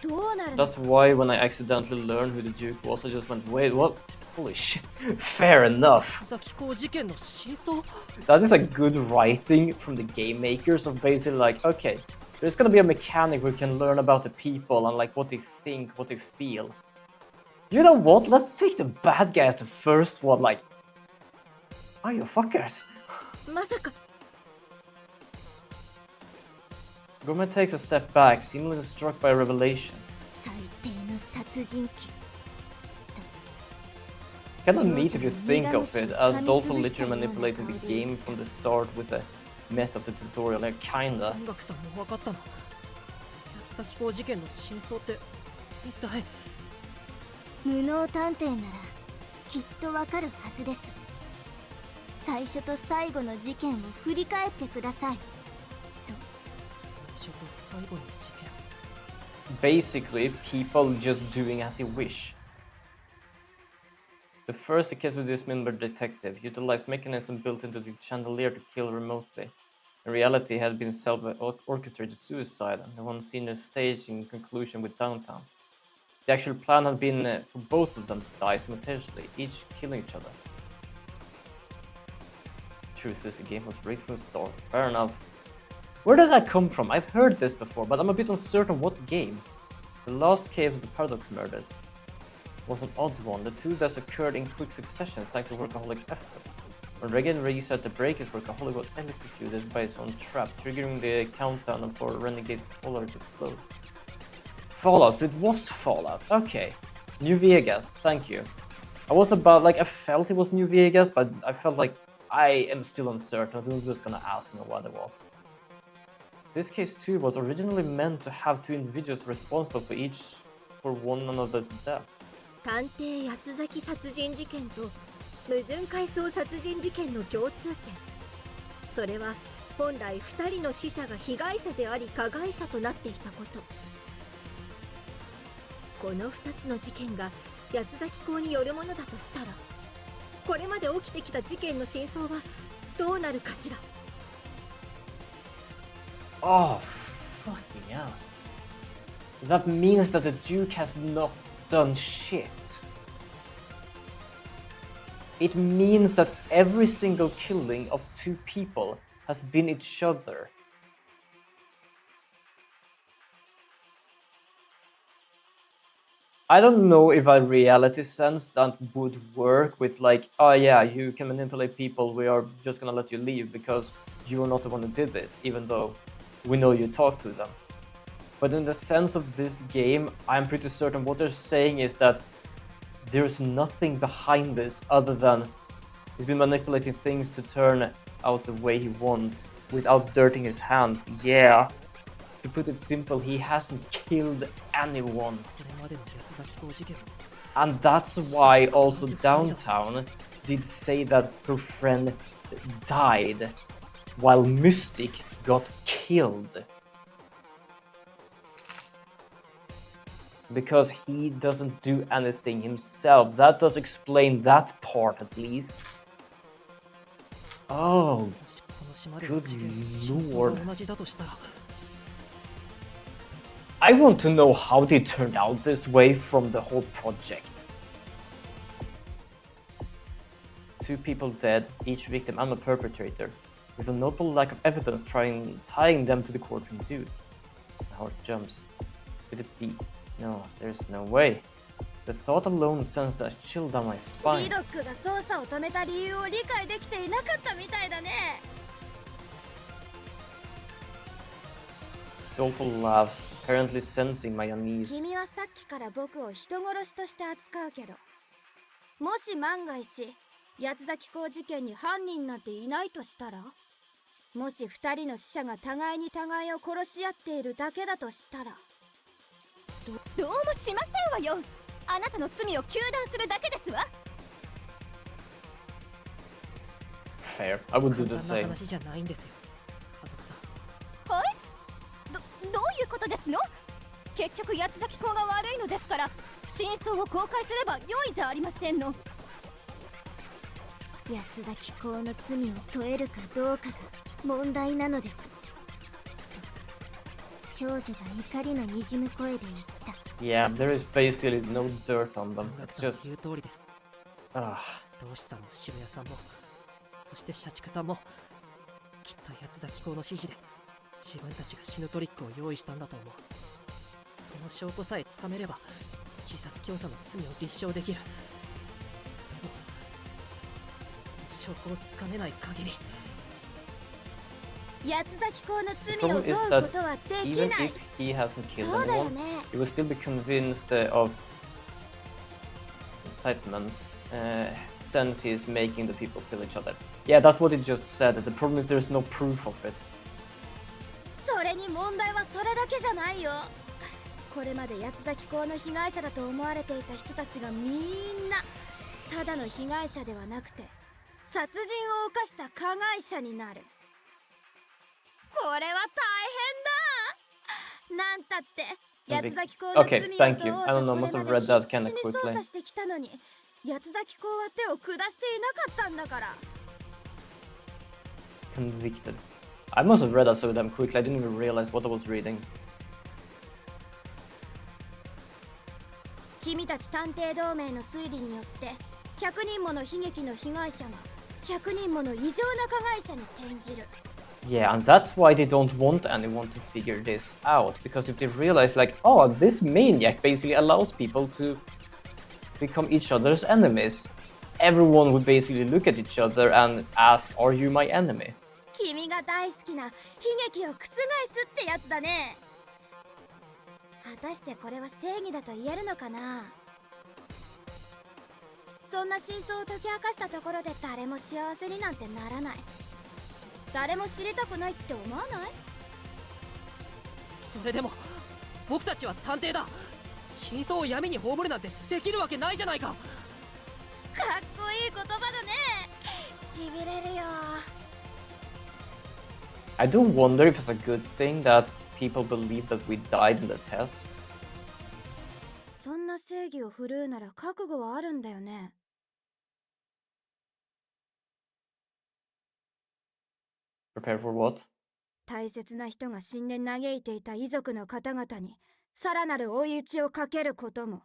どうなるの。 That's why when I accidentally learned who the Duke was, I just went, wait, what? Holy shit. Fair enough. 崎校事件の真相 That is a good writing from the game makers of basically like, okay, there's gonna be a mechanic where you can learn about the people and like what they think, what they feel. You know what? Let's take the bad guys the first one, like, oh you fuckers. まさか Gourmet takes a step back, seemingly struck by a revelation. 最低の殺人鬼 Kinda neat if you think of it, as Dolphin literally manipulated the game from the start with the method of the tutorial, like kinda. 音楽さんも分かったの八つ崎校事件の真相って一体無能探偵ならきっとわかるはずです。最初と最後の事件を振り返ってください。最初と最後の事件 Basically, people just doing as you wish. The first case with this member detective utilized mechanism built into the chandelier to kill remotely. In reality, it had been self-orchestrated suicide, and the one seen as staged in conclusion with Downtown. The actual plan had been for both of them to die simultaneously, each killing each other. Truth is, the game was rigged from the start. Fair enough. Where does that come from? I've heard this before, but I'm a bit uncertain what game. The last case of the Paradox murders was an odd one. The two deaths occurred in quick succession thanks to Workaholic's effort. When Regan reset the breakers, Workaholic got electrocuted by his own trap, triggering the countdown for Renegade's collar to explode. Fallout, so it was Fallout. Okay. New Vegas, thank you. I was about, like, I felt it was New Vegas, but I felt like I am still uncertain. I was just gonna ask me what it was. This case too was originally meant to have two individuals responsible for one another's death. 探偵八つ咲き殺人事件と矛盾回想殺人事件の共通点、それは本来2人の死者が被害者であり加害者となっていたこと。この2つの事件が八つ咲き校によるものだとしたら、これまで起きてきた事件の真相はどうなるかしら。 Oh, fucking hell. That means that the Duke has not done shit. It means that every single killing of two people has been each other. I don't know if a reality sense that would work with like, oh yeah, you can manipulate people, we are just gonna let you leave because you are not the one who did it, even though we know you talked to them. But in the sense of this game, I'm pretty certain what they're saying is that there's nothing behind this other than he's been manipulating things to turn out the way he wants without dirtying his hands. Yeah. To put it simple, he hasn't killed anyone. これまでの八つ崎校事件も And that's why also Downtown did say that her friend died while Mystic got killed. Because he doesn't do anything himself. That does explain that part at least. Oh, もしこの島での事件の真相 good が同じだとしたら I want to know how they turned out this way from the whole project. 2 people dead, each victim and a perpetrator, with a notable lack of evidence tying them to the courtroom dude. My heart jumps. Could it be? No, there's no way. The thought alone sends a chill down my リ spine. ドックが捜査を止めた理由を理解できていなかったみたいだね。 Doleful laughs, apparently sensing my unease. 君はさっきから僕を人殺しとして扱うけど、もし万が一八つ崎港事件に犯人なんていないとしたら、もし2人の死者が互いに互いを殺し合っているだけだとしたら、どうもしませんわよ。あなたの罪を糾弾するだけですわ。 Fair, I would do 簡 the 単な same. 話じゃないんですよ、家族さん。はいどういうことですの？結局八つ崎港が悪いのですから、真相を公開すれば良いじゃありませんの。八つ崎港の罪を問えるかどうかが問題なのです。少女が怒りのにじむ声で言った。 Yeah, there is basically no dirt on them. 音楽 It's さんの just... 言う通りです。 Ah, 同志さんも渋谷さんも、そして社畜さんも、きっと八つ崎港の指示で自分たちが死ぬトリックを用意したんだと思う。その証拠さえつかめれば自殺教唆の罪を立証できる。でもその証拠をつかめない限り、八つ崎港の the 罪を problem 問 is う that ことはでき even ない。 if he hasn't killed そうだよ anyone, ね。 he will still be convinced of incitement since he is making the people kill each other. Yeah, that's what he just said. The problem is there's no proof of it. それに問題はそれだけじゃないよ。これまで八つ崎港の被害者だと思われていた人たちがみんなただの被害者ではなくて殺人を犯した加害者になる。これは大変だ。なんたって八つ崎港の罪を Okay, 問 thank you. おう I don't と know, こ must れ have ま read で that 必 kind 死 of に quickly. 捜査してきたのに、八つ崎港は手を下していなかったんだから。 Convicted. I must have read that so damn quickly. I didn't even realize what I was reading. 君たち探偵同盟の推理によって100人もの悲劇の被害者が100人もの異常な加害者に転じる。 Yeah, and that's why they don't want anyone to figure this out. Because if they realize, like, oh, this maniac basically allows people to become each other's enemies, everyone would basically look at each other and ask, are you my enemy? 君が大好きな悲劇を覆すってやつだね。果たしてこれは正義だと言えるのかな。そんな真相を解き明かしたところで誰も幸せになんてならない。誰も知りたくないって思わない？それでも僕たちは探偵だ。真相を闇に葬るなんてできるわけないじゃないか。かっこいい言葉だね。しびれるよ。 I do wonder if it's a good thing that people believe that we died in the test. そんな正義を振るうなら覚悟はあるんだよね。Prepare for what? 大切な人が死んで嘆いていた遺族の方々にさらなる追い打ちをかけることも。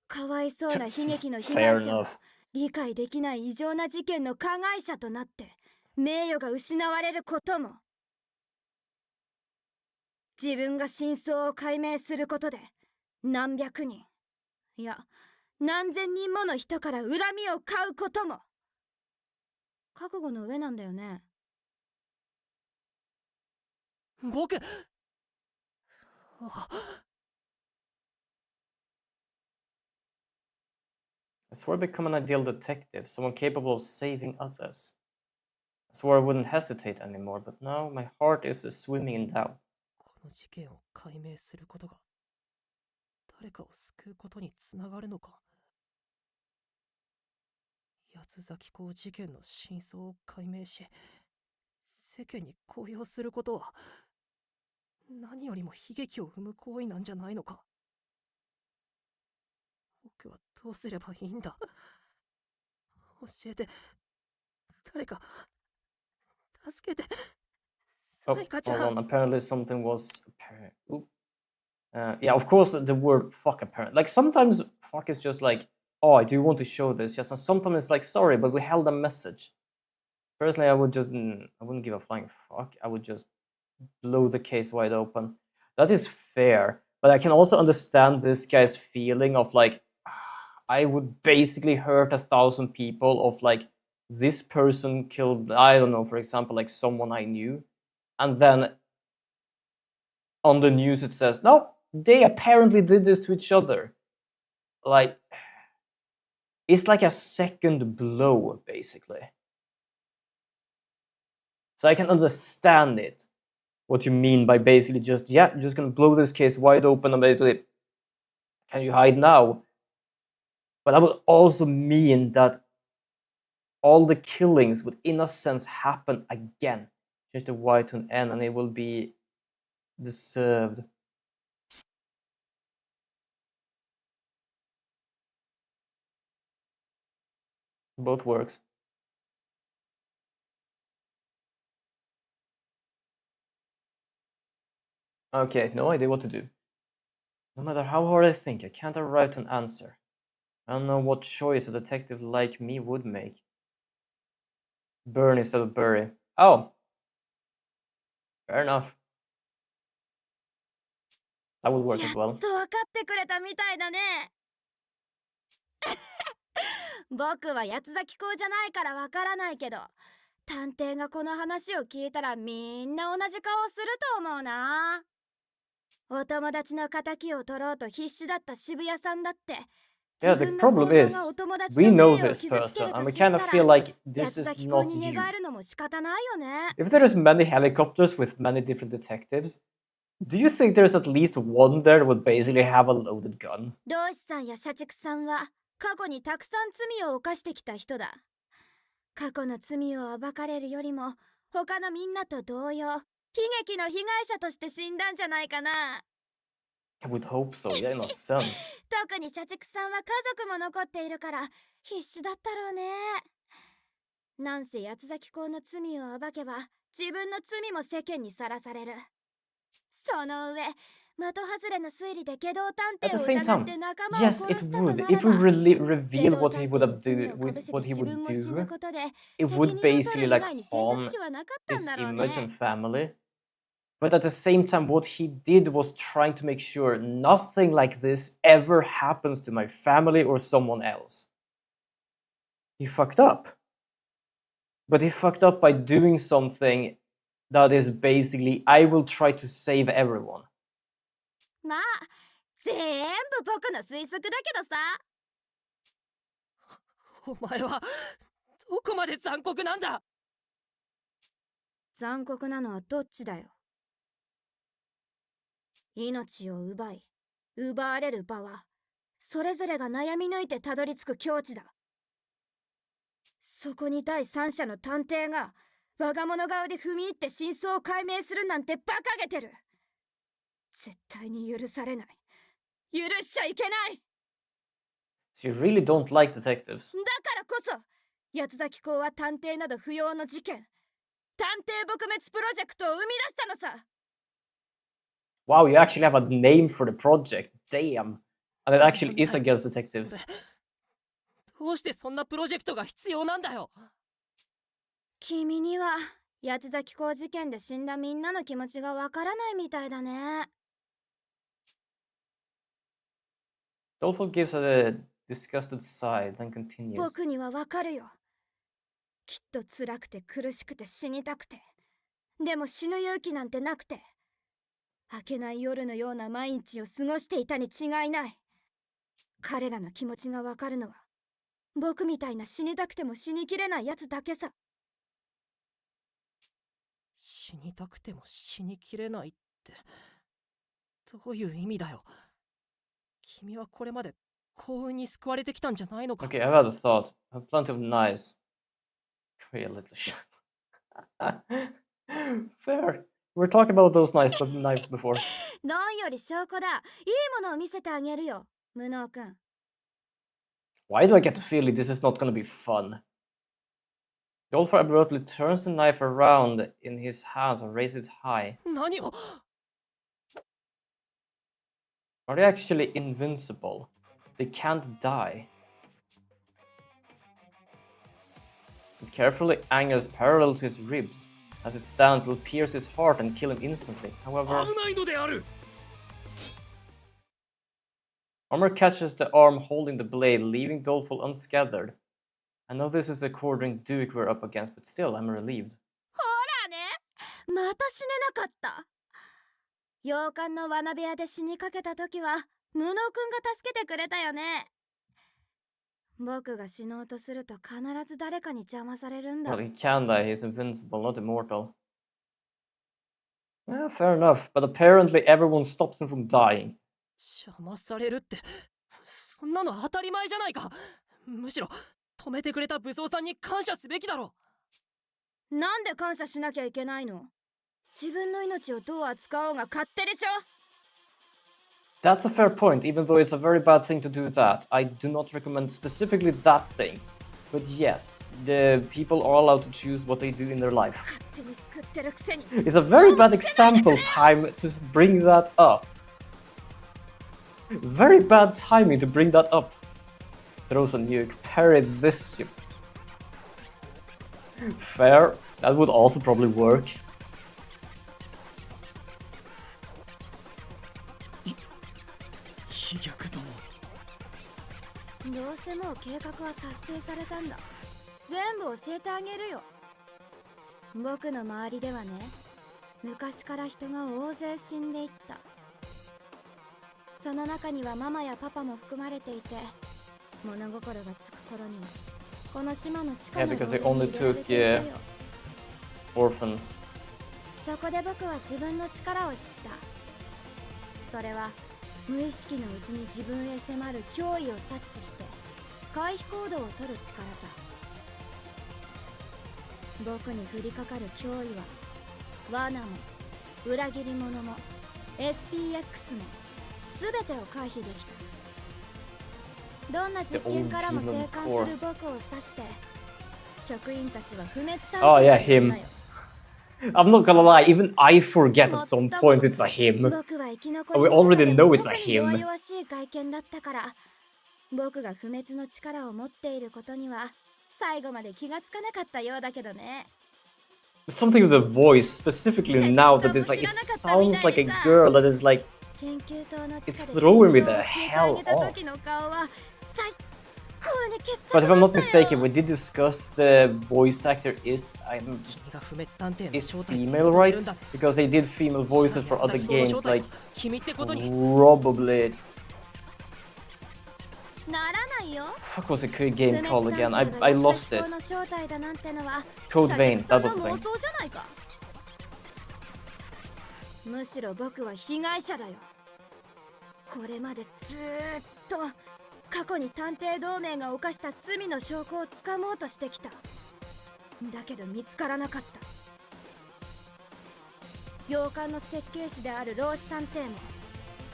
かわいそうな悲劇の被害 Fair 者が enough. 理解できない異常な事件の加害者となって名誉が失われることも。自分が真相を解明することで何百人、いや何千人もの人から恨みを買うことも。覚悟の上なんだよね。僕、I swore I'd become an ideal detective, someone capable of saving others. I swore I wouldn't hesitate anymore, but now my heart is swimming in doubt. この事件を解明することが誰かを救うことにつながるのか。八つ崎港事件の真相を解明し世間に公表することは何よりも悲劇を生む行為なんじゃないのか。僕はどうすればいいんだ。教えて、誰か助けて、Oh, hold on. Apparently something was apparent. Yeah, of course the word fuck apparent. Like sometimes fuck is just like, oh, I do want to show this. Yes, and sometimes it's like, sorry, but we held a message. Personally, I wouldn't give a flying fuck. I would just blow the case wide open. That is fair, but I can also understand this guy's feeling of like, I would basically hurt 1,000 people of like, this person killed, I don't know, for example, like someone I knew, and then on the news it says, no, they apparently did this to each other. Like, it's like a second blow, basically. So I can understand it, what you mean by basically just, yeah, I'm just gonna blow this case wide open and basically, can you hide now? But that would also mean that all the killings would, in a sense, happen again. Change the Y to an N and it will be deserved. Both works. Okay, no idea what to do. No matter how hard I think, I can't arrive to an answer. I don't know what choice a detective like me would make. Burn instead of bury. Oh. Fair enough. That would work as やっ well. と分かってくれたみたいだね。僕は八つ咲き子じゃないからわからないけど、探偵がこの話を聞いたらみんな同じ顔すると思うな。お友達の仇を取ろうと必死だった渋谷さんだって、 Yeah, the problem is, we know this person, and we kind of feel like this is not you. If there's many helicopters with many different detectives, do you think there's at least one there that would basically have a loaded gun? 漁師さんや社畜さんは過去にたくさん罪を犯してきた人だ。過去の罪を暴かれるよりも他のみんなと同様、悲劇の被害者として死んだんじゃないかな。 I would hope so, yeah, in a sense. 特に社畜さんは家族も残っているから必死だったろうね。なんせ八つ咲き公の罪を暴けば自分の罪も世間にさらされる。その上、的外れの推理で下道探 At 偵 the を same 疑っ time, て仲間を yes, 殺 it したと would. なれ If we ば、 reveal 下道 what 探 he 偵 would に have 罪 do, をかぶせて what he 自 would 分も死ぬ do, ことで it 責 would 任を取 basically る以 like 外に選 harm 択肢はなかったん his だろう image ね。 and family. But at the same time, what he did was trying to make sure nothing like this ever happens to my family or someone else. He fucked up. But he fucked up by doing something that is basically, I will try to save everyone. まあ、全部僕の推測だけどさ。お前はどこまで残酷なんだ。残酷なのはどっちだよ。命を奪い、奪われる場は、それぞれが悩み抜いてたどり着く境地だ。そこに第三者の探偵が、我が物顔で踏み入って真相を解明するなんて馬鹿げてる。絶対に許されない。許しちゃいけない。 So you really don't like detectives. だからこそ、八つ咲き公は探偵など不要の事件、探偵撲滅プロジェクトを生み出したのさ。Wow, you actually have a name for the project. Damn. And it actually is against detectives. どうしてそんなプロジェクトが必要なんだよ。君には八つ咲き公事件で死んだみんなの気持ちがわからないみたいだね。Dolphin gives a disgusted sigh, then continues. 僕にはわかるよ。きっと辛くて苦しくて死にたくて。でも死ぬ勇気なんてなくて。明けない夜のような毎日を過ごしていたに違いない。彼らの気持ちがわかるのは、僕みたいな死にたくても死にきれないやつだけさ。死にたくても死にきれないってどういう意味だよ。君はこれまで幸運に救われてきたんじゃないのか。 Okay, I've had a thought. I have plenty of knives. Korea little shit. Fair. We were talking about those knives before. 論より証拠だ。いいものを見せてあげるよ、無能くん。Why do I get the feeling this is not gonna be fun? Dolphin abruptly turns the knife around in his hands and raises it high. 何を Are they actually invincible? They can't die. It carefully angles parallel to his ribs. As it stands, will pierce his heart and kill him instantly. However, 危ないのである Armor catches the arm holding the blade, leaving Dolphin unscathed. I know this is the quartering Duke we're up against, but still, I'm relieved. ほらね、また死ねなかった。洋館の罠部屋で死にかけた時は無能くんが助けてくれたよね。僕が死のうとすると必ず誰かに邪魔されるんだ。 Well, he can die, he's invincible, not immortal. Yeah, fair enough, but apparently everyone stops him from dying. 邪魔されるって、そんなの当たり前じゃないか。むしろ止めてくれた武装さんに感謝すべきだろ。なんで感謝しなきゃいけないの？自分の命をどう扱おうが勝手でしょ。 That's a fair point, even though it's a very bad thing to do that. I do not recommend specifically that thing. But yes, the people are allowed to choose what they do in their life. 勝手に救ってるくせに。 It's a very bad example time to bring that up. Very bad timing to bring that up. Throws a nuke, parry this ship. Fair, that would also probably work. 飛躍ども。どうせもう計画は達成されたんだ。全部教えてあげるよ。僕の周りではね、昔から人が大勢死んでいった。その中にはママやパパも含まれていて、物心がつく頃にはこの島の地下の Yeah, because they only took orphans. そこで僕は自分の力を知った。それは無意識のうちに自分へ迫る脅威を察知して回避行動を取る力さ。僕に降りかかる脅威は罠も裏切り者も SPX も全てを回避できた。どんな実験からも生還する僕を指して職員たちは不滅探偵 Oh yeah, him. I'm not gonna lie, even I forget at some point it's a him. We already know it's a him. 弱しい外見だったから僕が不滅の力を持っていることには最後まで気がつかなかったようだけどね。 Something with the voice, specifically now, that is like, it sounds like a girl that is like, it's throwing me the hell off. But if I'm not mistaken, we did discuss the voice actor is female, right? Because they did female voices for other games, like probably. Fuck was the game called again? I lost it. Code Vein, that was the thing. むしろ僕は被害者だよ。これまでずーっと過去に探偵同盟が犯した罪の証拠をつかもうとしてきた。だけど見つからなかった。洋館の設計士である老子探偵も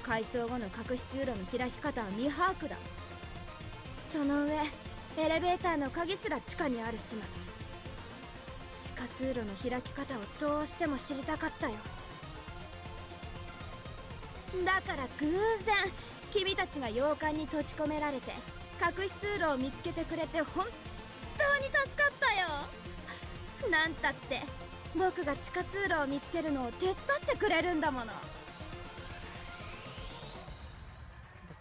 改装後の隠し通路の開き方は未把握だ。その上エレベーターの鍵すら地下にある始末。地下通路の開き方をどうしても知りたかったよ。だから偶然君たちが洋館に閉じ込められて隠し通路を見つけてくれて本当に助かったよ。なんたって僕が地下通路を見つけるのを手伝ってくれるんだもの。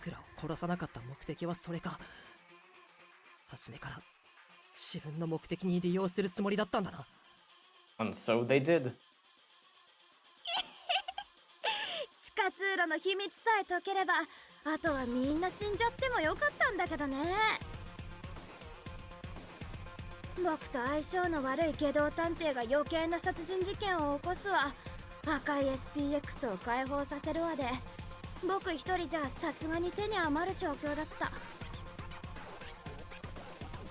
僕らを殺さなかった目的はそれか。初めから自分の目的に利用するつもりだったんだな。 And so they did. 地下通路の秘密さえ解ければあとはみんな死んじゃってもよかったんだけどね。僕と相性の悪い下道探偵が余計な殺人事件を起こすわ。赤い SPX を解放させるわで僕一人じゃさすがに手に余る状況だった。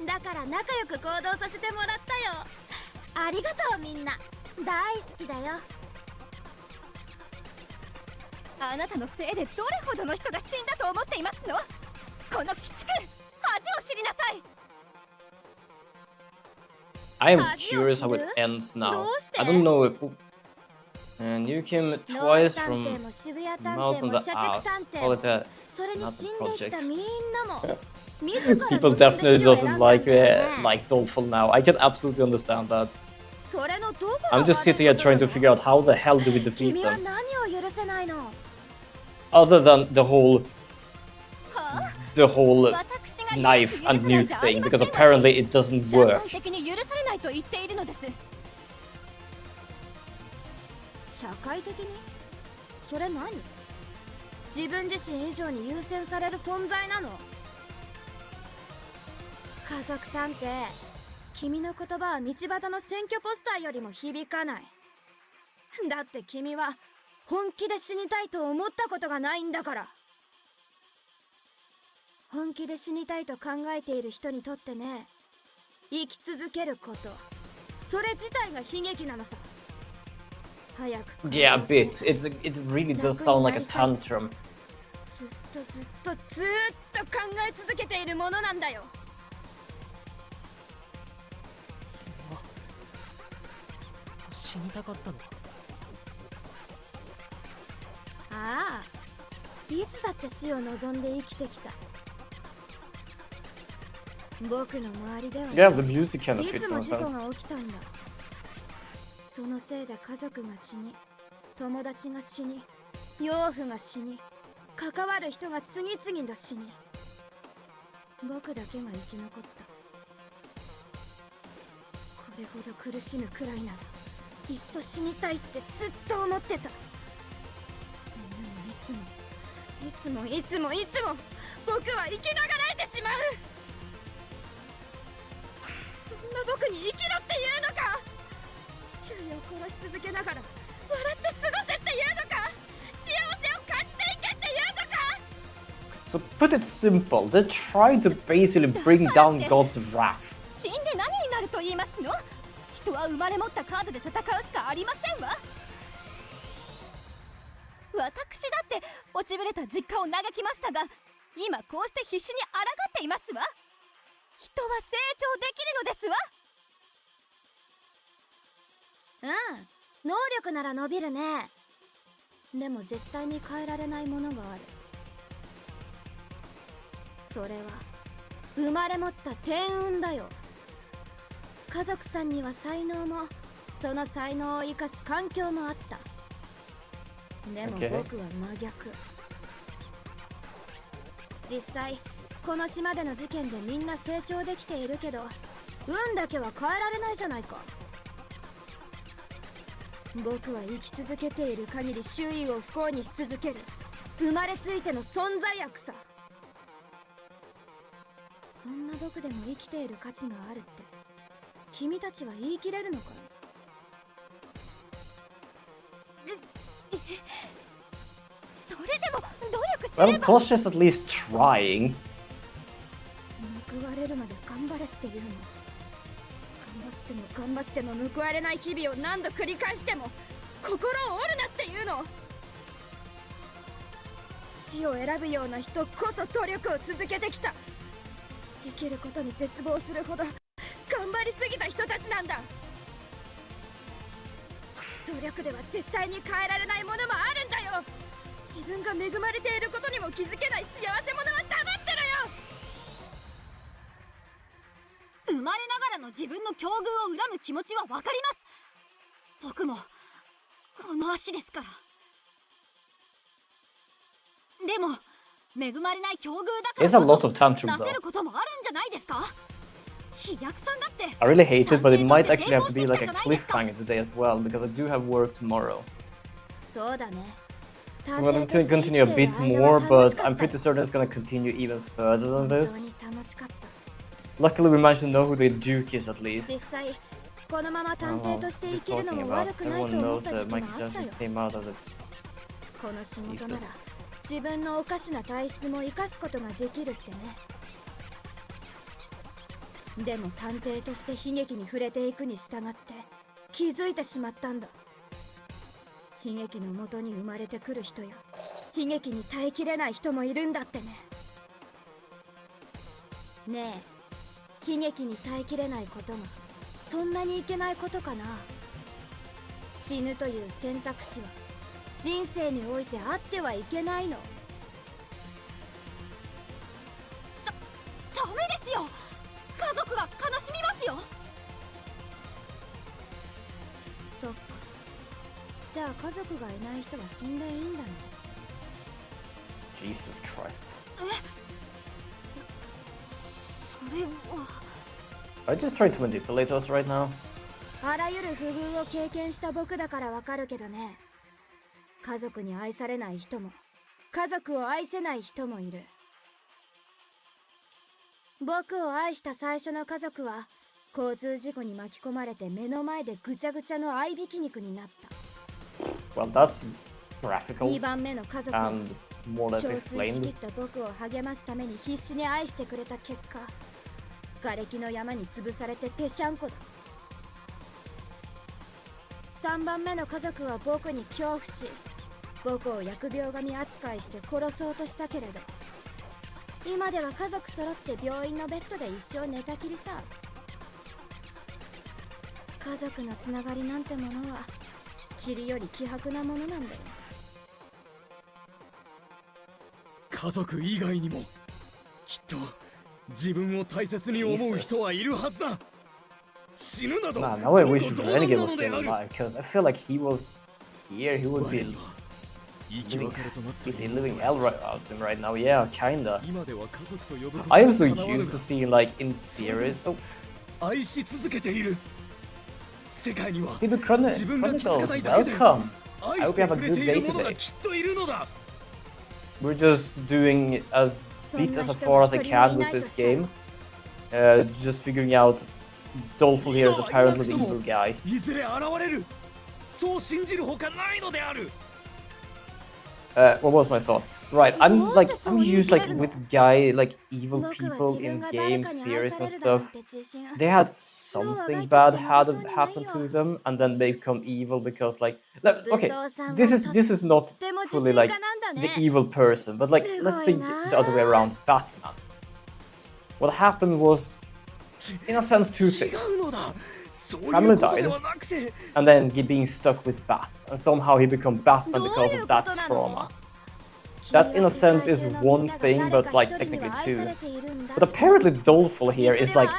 だから仲良く行動させてもらったよ。ありがとうみんな。大好きだよ。あなたのせいでどれほどの人が死んだと思っていますの？この鬼畜、恥を知りなさい。I am curious how it ends now. I don't know if... And you came twice from mouth on the ass. Call it a another project. People definitely doesn't like Dolphin now. I can absolutely understand that. I'm just sitting here trying to figure out how the hell do we defeat them. Other than the whole knife and mute thing, because apparently it doesn't work. 社会的にそれ何自分自身以上に優先される存在なの家族探偵君の言葉は道端の選挙ポスターよりも響かないだって君は本気で死にたいと思ったことがないんだから本気で死にたいと考えている人にとってね生き続けることそれ自体が悲劇なのさ Yeah, a bit. It really does sound like a tantrum. ずっと考え続けているものなんだよ。ずっと死にたかったの。ああ、いつだって死を望んで生きてきた。僕の周りでは、Yeah, the music kind of い fits つも in a 事故 sense. が起きたんだ。そのせいで家族が死に、友達が死に、養父が死に、関わる人が次々と死に、僕だけが生き残った。これほど苦しむくらいなら、いっそ死にたいってずっと思ってた。でもいつも僕は生きながらえてしまう。そんな僕に生きろっていうのか。周囲を殺し続けながら笑って過ごせっていうのか幸せを感じていけっていうのか So put it simple, they try to basically bring down God's wrath. 死んで何になると言いますの人は生まれ持ったカードで戦うしかありませんわ私だって落ちぶれた実家を嘆きましたが今こうして必死に抗っていますわ人は成長できるのですわ能力なら伸びるねでも絶対に変えられないものがあるそれは生まれ持った天運だよ家族さんには才能もその才能を生かす環境もあったでも僕は真逆実際この島での事件でみんな成長できているけど運だけは変えられないじゃないか僕は生き続けている限り周囲を不幸にし続ける生まれついての存在悪さそんな僕でも生きている価値があるって君たちは言い切れるのかそれでも努力すれ Well, ば Tosh is at least trying. 報われるまで頑張れっていうの頑張っても報われない日々を何度繰り返しても心を折るなっていうの死を選ぶような人こそ努力を続けてきた生きることに絶望するほど頑張りすぎた人たちなんだ努力では絶対に変えられないものもあるんだよ自分が恵まれていることにも気づけない幸せ者は黙ってろよ生まれながらの自分の境遇を恨む気持ちはわかります僕もこの足ですからでも恵まれない境遇だから There's a lot of こ tantrum そ though. 出せることもあるんじゃないですか飛躍さんだって I really hate it, but it might actually have to be like a cliffhanger today as well, because I do have work tomorrow. そうだね So I'm gonna continue a bit more, but I'm pretty certain it's gonna continue even further than this. Luckily, we managed to know who the Duke is at 実 least. 際このまま探偵として We're 生きるの talking も about 悪くない everyone と思っ knows た時 that 期も Michael あったよ Jackson came out of the この仕事なら自分のおかしな体質も生かすことができるってねでも探偵として悲劇に触れていくに従って気づいてしまったんだ悲劇のもとに生まれてくる人や悲劇に耐えきれない人もいるんだってねねえ悲劇に耐えきれないことがそんなにいけないことかな。死ぬという選択肢は人生においてあってはいけないの。ダメですよ。家族が悲しみますよ。そっか。じゃあ家族がいない人は死んでいいんだね。 Jesus Christ. それは I just tried to manipulate us right now. あらゆる不遇を経験した僕だからわかるけどね。家族に愛されない人も家族を愛せない人もいる。僕を愛した最初の家族は交通事故に巻き込まれて目の前でぐちゃぐちゃの合いびき肉になった。 Well, that's graphical 2番目の家族は and more or less 憔悴しき explained. った僕を励ますために必死に愛してくれた結果、瓦礫の山に潰されてぺしゃんこだ。3番目の家族は僕に恐怖し、僕を疫病神扱いして殺そうとしたけれど、今では家族揃って病院のベッドで一生寝たきりさ。家族のつながりなんてものは霧より希薄なものなんだよ。家族以外にもきっと自分を大切に思う人はいるはずだ。死ぬなど Nah, now I どう wish こう Renegade どう was still なのである。 alive, because I feel like he was here, he would 我 be らは生き living, 別れとなった he'd be living hell right out him right now. Yeah, kinda. 今では家族と呼ぶこと I am so が叶わぬ used to seeing like in series. Oh, 愛し続けている。世界には People 自分が気づか Chronicles, ないだけで welcome. 愛 I し hope you て have a くれ good てい day る者が today. きっといるのだ。 We're just doing as bit as far as I can with this game. Just figuring out Dolphin here is apparently the evil guy. いずれ現れる。そう信じるほかないのである。What was my thought? Right, I'm used like with evil people in games, series and stuff. They had something bad had happened to them, and then they become evil because okay, this is not fully like the evil person, but like let's think the other way around. Batman. What happened was, in a sense, two 違 things. うのだ。そういう Family ことで died, はなくて。 and then being stuck with bats, and somehow he become Batman because of that trauma. That in a sense is one thing, but like technically two. But apparently Dolphin here is like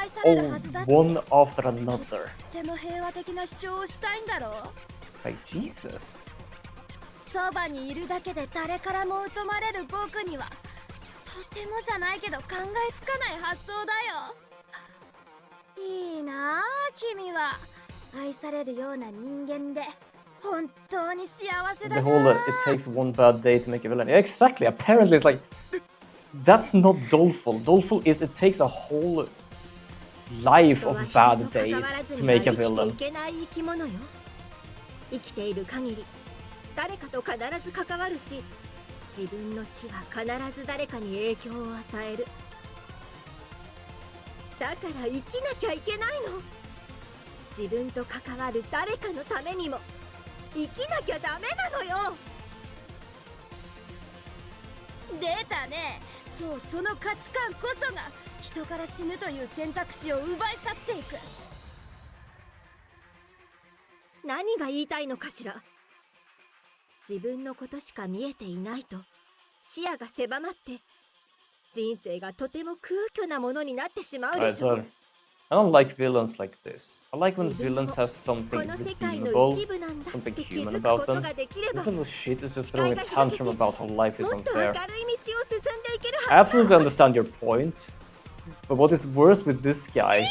one after another. でも平和的な主張をしたいんだろう。 Like Jesus. そばにいるだけで誰からも疎まれる僕にはとてもじゃないけど考えつかない発想だよ。いいなあ君は。愛されるような人間で本当に幸せだ The な。 whole it takes one bad day to make a villain. Exactly. Apparently it's like that's not Dolphin. Dolphin is it takes a whole life of bad days to make a villain. 生きている限り誰かと必ず関わるし、自分の死は必ず誰かに影響を与える。だから生きなきゃいけないの。自分と関わる誰かのためにも生きなきゃダメなのよ。出たね。そう、その価値観こそが人から死ぬという選択肢を奪い去っていく。何が言いたいのかしら。自分のことしか見えていないと視野が狭まって人生がとても空虚なものになってしまうで Alright, しょ so I don't like villains like this. I like when villains has こ something の世界の redeemable, 一部なんだっ something て気 human づく about こと them. ができれば This little shit is just 視界 throwing が a 開けて tantrum about how life is もっと明るい unfair. 道を進んでいける I はず absolutely だ。 understand your point, but what is worse with this guy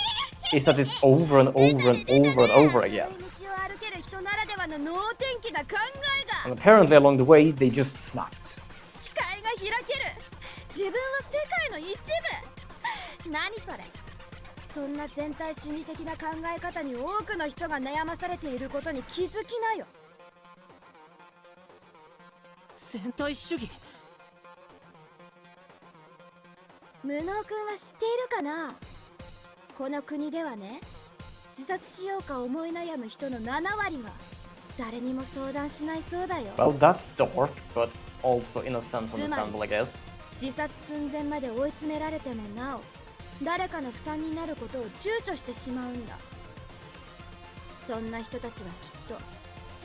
is that it's over and over and over and over again. 道を歩ける人ならではの能天気な考えが。 And apparently along the way, they just snapped. 視界が開ける。自分は世界の一部。何それ。そんな全体主義的な考え方に多くの人が悩まされていることに気づきなよ。全体主義。無能くんは知っているかな。この国ではね、自殺しようか思い悩む人の7割は誰にも相談しないそうだよ。 Well, that's dark, but also in a sense understandable, I guess. 自殺寸前まで追い詰められてもなお誰かの負担になることを躊躇してしまうんだ。そんな人たちはきっと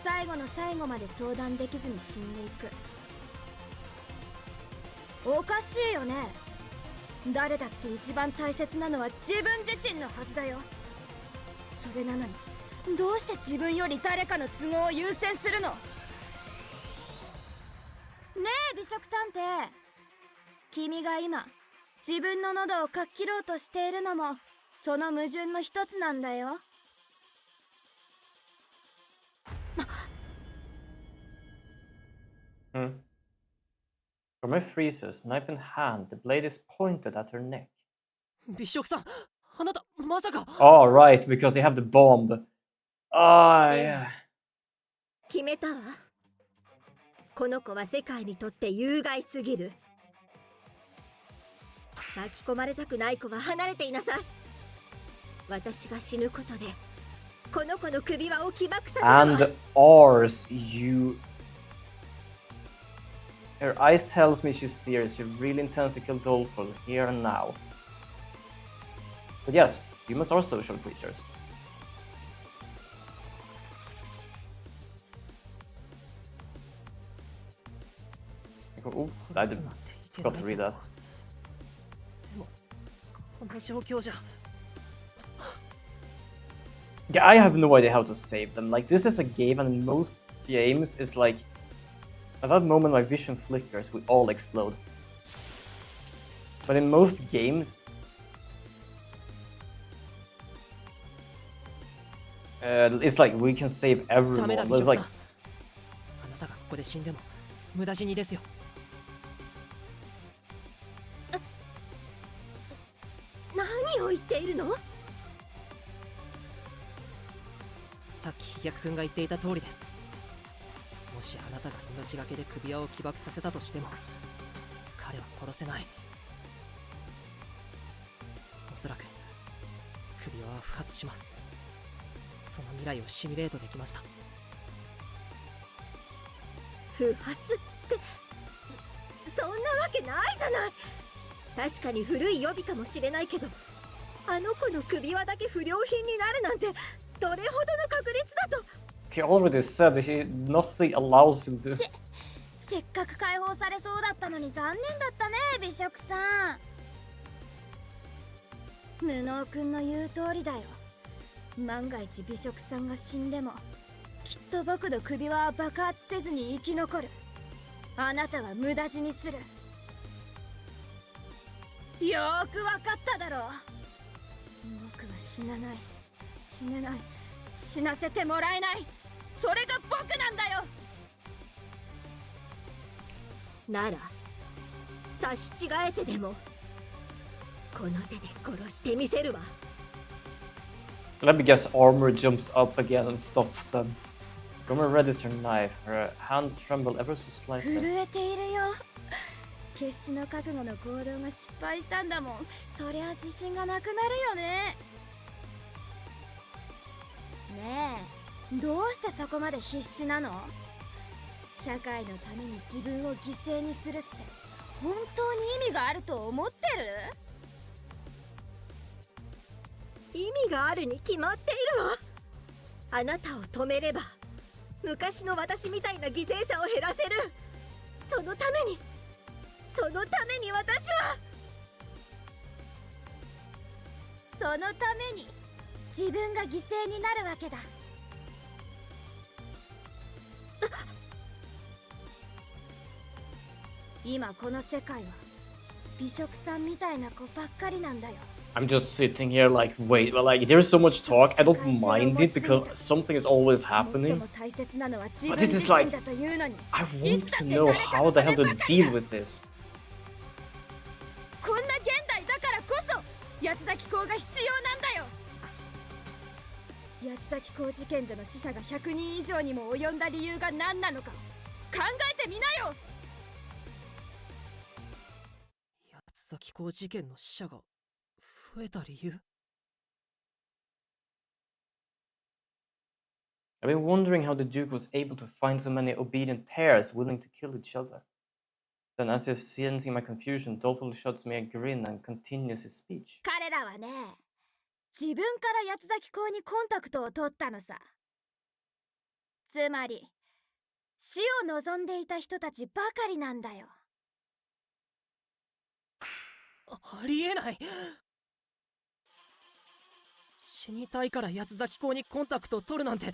最後の最後まで相談できずに死んでいく。おかしいよね。誰だって一番大切なのは自分自身のはずだよ。それなのにどうして自分より誰かの都合を優先するの？ねえ美食探偵、君が今自分の喉をかっきろうとしているのもその矛盾の一つなんだよ。From freezes, knife in hand, the blade is pointed at her neck. 美食さん、あなたまさか。Oh, right, because they have the bomb. Ah, yeah. 決めたわ。この子は世界にとって有害すぎる。巻き込まれたくない子は離れていなさい。私が死ぬことでこの子の首輪を起爆させるわ。 And ours, you... Her eyes tells me she's serious. She really intends to kill Doleful here and now. But yes, humans are social creatures. Oh, I forgot to read that. でもこの状況じゃ。 Yeah, I have no idea how to save them. Like, this is a game, and in most games, it's like... At that moment my vision flickers, we all explode. But in most games... it's like we can save ダメ everyone. だ But 美 it's 食さん。 like... あなたがここで死んでも無駄死にですよ。何を言っているの？さっき飛躍くんが言っていた通りです。もしあなたが命がけで首輪を起爆させたとしても彼は殺せない。おそらく首輪は不発します。その未来をシミュレートできました。不発ってそんなわけないじゃない。確かに古い予備かもしれないけど、あの子の首輪だけ不良品になるなんてどれほどの確率だと。 He already said that nothing allows him to... せっかく解放されそうだったのに残念だったね美食さん。布尾くんの言う通りだよ。万が一美食さんが死んでもきっと僕の首輪は爆発せずに生き残る。あなたは無駄死にする。よーくわかっただろう。僕は死なない、死ねない、死なせてもらえない。それが僕なんだよ。なら差し違えてでもこの手で殺してみせるわ。 Let me guess, Armor jumps up again and stops them. Gomer readies her knife, her hand trembled ever so 震 slightly. えているよ。決死の覚悟の行動が失敗したんだもん。そりゃ自信がなくなるよね。ねえ、どうしてそこまで必死なの？社会のために自分を犠牲にするって本当に意味があると思ってる？意味があるに決まっているわ。あなたを止めれば昔の私みたいな犠牲者を減らせる。そのために私はそのために自分が犠牲になるわけだ。今この世界は美食さんみたいな子ばっかりなんだよ。 I'm just sitting here like, wait, well, like, there's so much talk, I don't mind it because something is always 最 happening. も大切なのは自 But 分 it 自 is 身 like, だというのに、 I want to know how the hell to deal with this. こんな現代だからこそ八つ咲公が必要なんだよ。八つ咲公事件での死者が100人以上にも及んだ理由が何なのか考えてみなよ。八つ咲公事件の死者が増えた理由。 I've been wondering how the Duke was able to find so many obedient pairs willing to kill each other. Then, as if sensing my confusion, Dolphin shuts me a grin and continues his speech. 彼らはね、自分から八つ崎港にコンタクトを取ったのさ。つまり死を望んでいた人たちばかりなんだよ。ありえない。死にたいから八つ崎港にコンタクトを取るなんて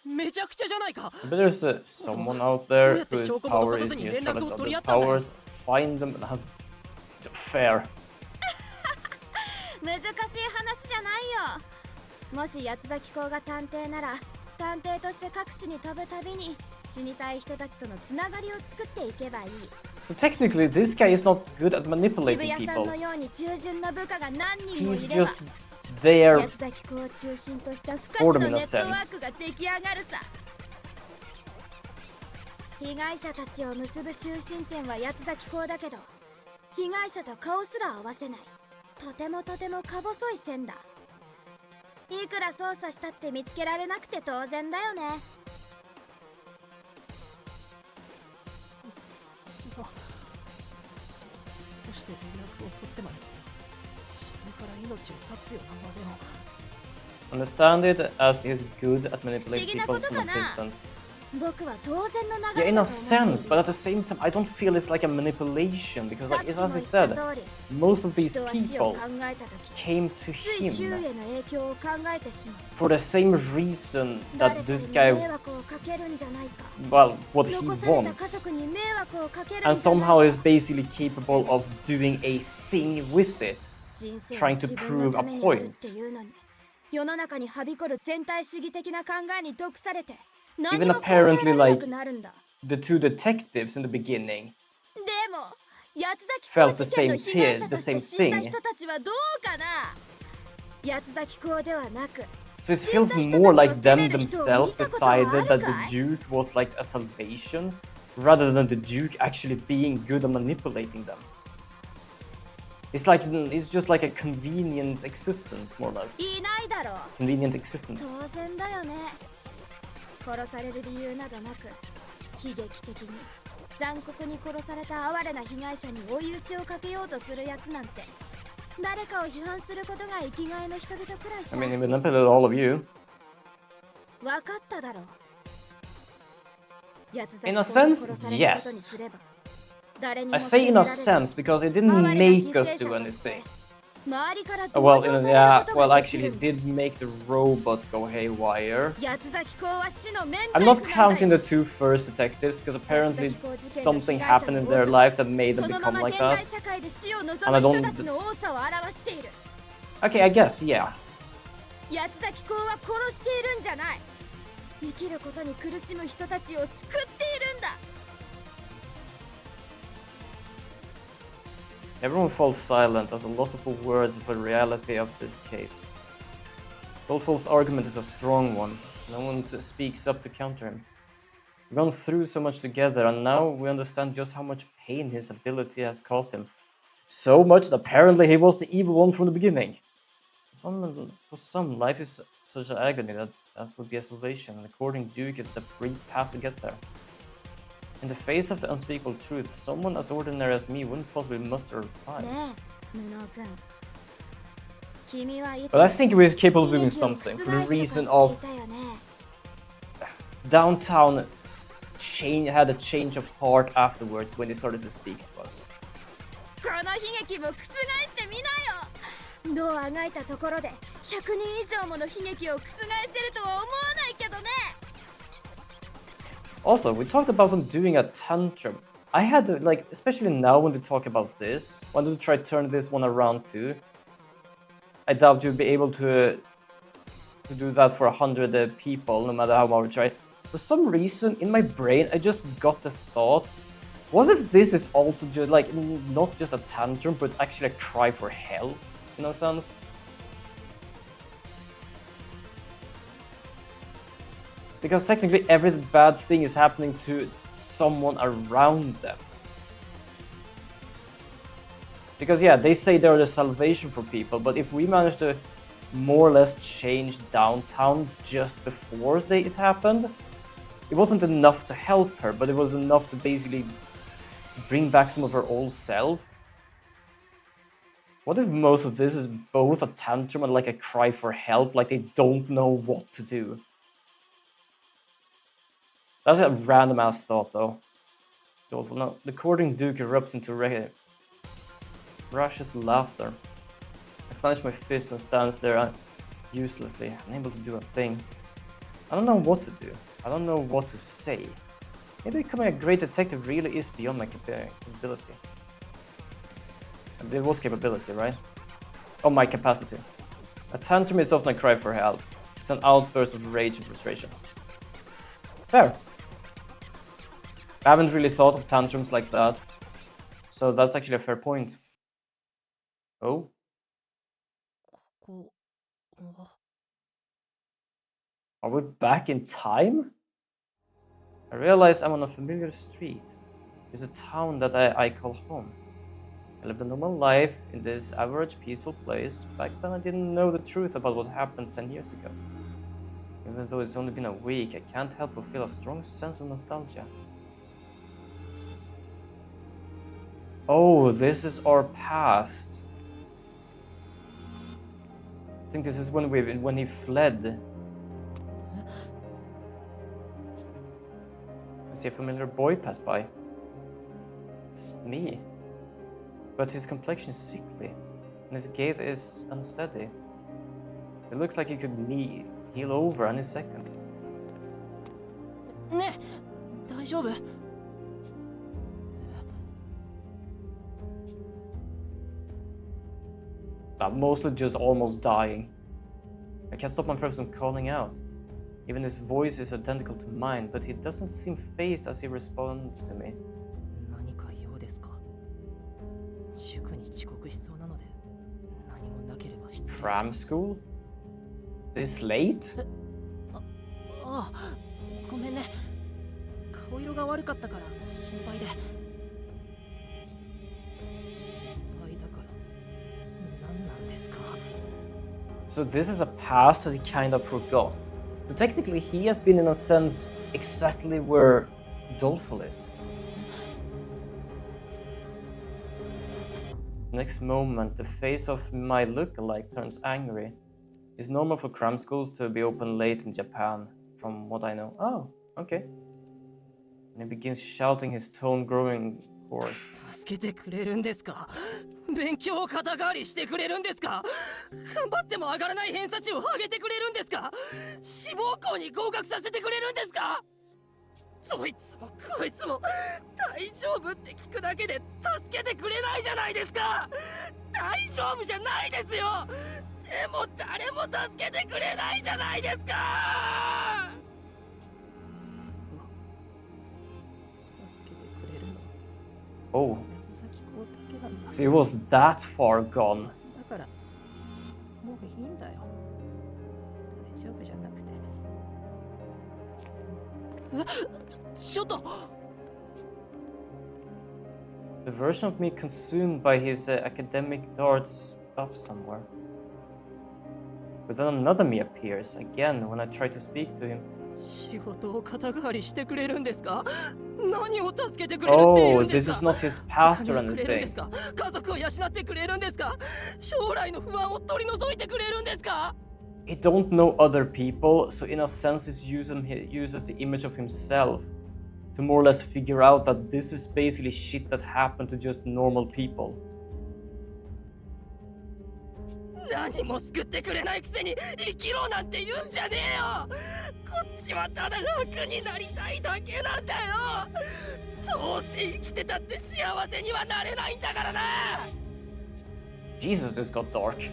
めちゃくちゃじゃないか。 But there's someone out there whose power is neutralized others' powers. Find them and have fair. 難しい話じゃないよ。もし八つ崎港が探偵なら、探偵として各地に飛ぶたびに死にたい人たちとのつながりを作っていけばいい。 So technically, this guy is not good at 渋 manipulating 谷さん people. のように従順な部下が何人も He's いれば、 just there 八つ崎港を中心とした不可 for 視 them の in ネ a ットワ sense. ークが出来上がるさ。被害者たちを結ぶ中心点は八つ崎港だけど、被害者と顔すら合わせない、とてもか細い線だ。いくら操作したって見つけられなくて当然だよね。どうして連絡を取ってまで死ぬから命を絶つようなまでを。 Understand it as he's good at manipulating Sige na people koto from a ka na. distance. 僕は当然の流 Yeah, れ in だ a と思ってい sense, る。 but at the same time, I don't feel it's like a manipulation because, さっ like, き as も I 言った said, 通り、 most of these 人は死を people 考えたとき、 came to つい周囲 him への影響を考えてしまう。 for the same reason 誰 that そ this れに迷 guy, 惑をかけるんじゃないか。 well, what he 残された家 wants, 族に迷惑をかけるん and じゃない somehow か。 is basically capable of doing a thing with it. 人生 trying は to 自分の prove た a めにあるっ point. ていうのに、世の中にはびこる全体主義的な考えに毒されて、何 Even も考え apparently られな like くなるんだ。 the two detectives in the beginning でも、八つ崎 felt 港 the 事件の same 被害 tear, 者 the として same 死んだ thing. 人たちはどうかな。八つ崎港ではなく、 So it 死んだ feels 人たち more を like 責 them める人を見 themselves たことはあ decided that るか the い？ Duke was like a salvation rather than the Duke actually being good at manipulating them. It's like it's just like a convenience existence, more or less. いないだろう。 Convenient existence. 当然だよね。殺される理由などなく、悲劇的に残酷に殺された哀れな被害者に追い打ちをかけようとするやつなんて、誰かを批判することが生きがいの人々くらいさ。 I mean, he manipulated all of you. 分かっただろう。八つ In 崎 a 港で sense, 殺されたことに yes. すれば、誰に I も say in a 責められ sense because it ず、 didn't 哀れな make 犠 us 牲者 do として anything. 周りから Oh, 同 well, 情される yeah, こと well, ができ actually, る it んだ。 did make the robot go haywire. 八つ崎港は死の免 I'm 罪 not 符なんだ counting よ。 the two first detectives because apparently something happened in their life that made そ them のま become ま like 現代 that. 社会で死を望 And I む don't- 人たちの多さを表している。 Okay, I guess, yeah. 八つ崎港は殺しているんじゃない。生きることに苦しむ人たちを救っているんだ。 Everyone falls silent as a loss of words for the reality of this case. Dolfo's argument is a strong one. No one speaks up to counter him. We've gone through so much together, and now we understand just how much pain his ability has caused him. So much that apparently he was the evil one from the beginning. For some, life is such an agony that would be a salvation, and according Duke, it's the free path to get there. In the face of the unspeakable truth, someone as ordinary as me wouldn't possibly muster a reply. ねえ、布君。君はいつ But I think he was capable of 悲 doing 劇を something 覆 for the すと reason か言っ of ていたよね。 downtown had a change of heart afterwards when he started to speak to us. この悲劇も覆してみなよ。どうあがいたところで100人以上もの悲劇を覆せるとは思わないけどね。 Also, we talked about them doing a tantrum. I had to, like, especially now when they talk about this, wanted to try to turn this one around too. I doubt you'll be able to do that for 100 people, no matter how much we try. For some reason, in my brain, I just got the thought, what if this is also just, like, not just a tantrum, but actually a cry for help, in a sense? Because technically every bad thing is happening to someone around them. Because yeah, they say they're the salvation for people, but if we manage to more or less change downtown just before it happened, it wasn't enough to help her, but it was enough to basically bring back some of her old self. What if most of this is both a tantrum and like a cry for help, like they don't know what to do? That's a random ass thought though. Doleful. No, the courting Duke erupts into rushes laughter. I clench my fist and stands there uselessly, unable to do a thing. I don't know what to do. I don't know what to say. Maybe becoming a great detective really is beyond my capability. It was capability, right? Oh, my capacity. A tantrum is often a cry for help. It's an outburst of rage and frustration. Fair. I haven't really thought of tantrums like that. So that's actually a fair point. Oh? ここは Are we back in time? I realize I'm on a familiar street. It's a town that I call home. I lived a normal life in this average peaceful place. Back then I didn't know the truth about what happened 10 years ago. Even though it's only been a week, I can't help but feel a strong sense of nostalgia. Oh, this is our past. I think this is when he fled. I see a familiar boy pass by. It's me. But his complexion is sickly, and his gait is unsteady. It looks like he could heal over any second. ねえ大丈夫 I'm mostly just almost dying. I can't stop myself from calling out. Even his voice is identical to mine, but he doesn't seem fazed as he responds to me. 何か用ですか塾に遅刻しそうなので何もなければ失礼し Cram school? This late? ああごめんね顔色が悪かったから心配で心配だから何なんですか So this is a past that he kind of forgot. So technically he has been in a sense exactly where Doleful is. Next moment, the face of my lookalike turns angry. It's normal for cram schools to be open late in Japan, from what I know. Oh, okay. And he begins shouting, his tone growing hoarse. 助けてくれるんですか勉強を肩代わりしてくれるんですか頑張っても上がらない偏差値を上げてくれるんですか志望校に合格させてくれるんですかどいつもこいつも大丈夫って聞くだけで助けてくれないじゃないですか大丈夫じゃないですよでも誰も助けてくれないじゃないですか助けてくれるの Oh, 松崎校だけなんだ so he was that far gone. だからもういいんだよ大丈夫じゃなくてちょっと The version of me consumed by his academic darts off somewhere. But then another me appears again when I try to speak to him. 仕事を肩代わりしてくれるんですか何を助けてくれるって言う Oh, んで this す is か not his past or お金をくれるんで anything. すか家族を養ってくれるんですか将来の不安を取り除いてくれるんですか He don't know other people, so in a sense he uses the image of himself to more or less figure out that this is basically shit that happened to just normal people. 何も救ってくれないくせに生きろなんて言うんじゃねえよこっちはただ楽になりたいだけなんだよどうせ生きてたって幸せにはなれないんだからな Jesus, this got dark.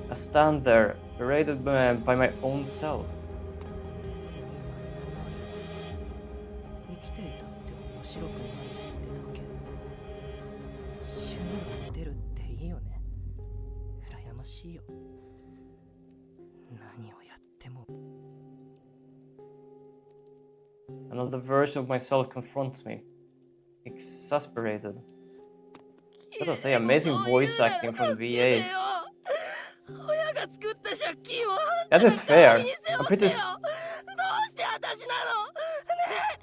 I stand there, berated by my own self. 別に何もない生きていたって面白くないってだけ趣味が持てるっていいよね羨ましいよ何をやっても Another version of myself confronts me, exasperated. Gotta say, amazing voice acting from the VA. That is fair. I'm pretty. どうして私なのねえ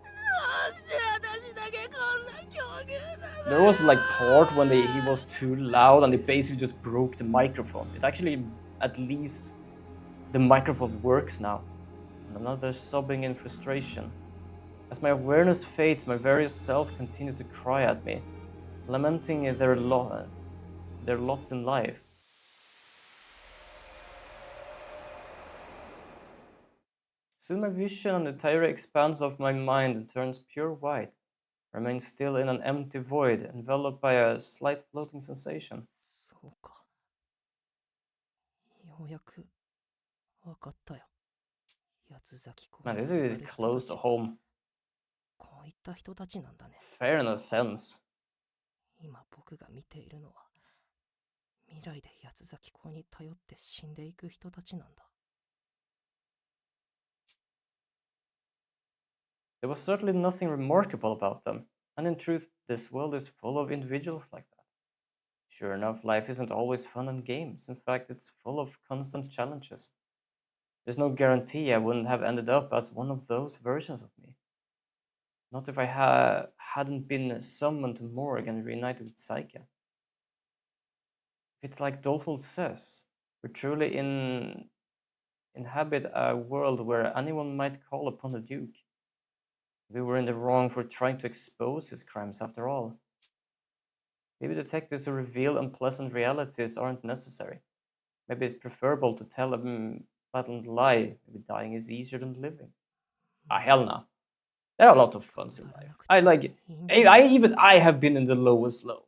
どうして私だけこんな境遇なの There was like part when he was too loud and they basically just broke the microphone. It actually, at least, the microphone works now. And another sobbing in frustration. As my awareness fades, my various self continues to cry at me, lamenting their lots in life. Soon my vision and the entire expanse of my mind turns pure white, remains still in an empty void, enveloped by a slight floating sensation. そうか。ようやくわかったよ。八つ咲き Man, に this 座る is 人た close ち to は home. こういった人たちなんだね。 Fair in a sense. 今僕が見ているのは未来で八つ咲き子に頼って死んでいく人たちなんだ。 There was certainly nothing remarkable about them, and in truth, this world is full of individuals like that. Sure enough, life isn't always fun and games. In fact, it's full of constant challenges. There's no guarantee I wouldn't have ended up as one of those versions of me. Not if I hadn't been summoned to Morg and reunited with Psyche. It's like Dolphin says, we truly inhabit a world where anyone might call upon the Duke. We were in the wrong for trying to expose his crimes after all. Maybe detectives who reveal unpleasant realities aren't necessary. Maybe it's preferable to tell a blatant lie. Maybe dying is easier than living. Ah, hell no. There are a lot of funs in life. I have been in the lowest low.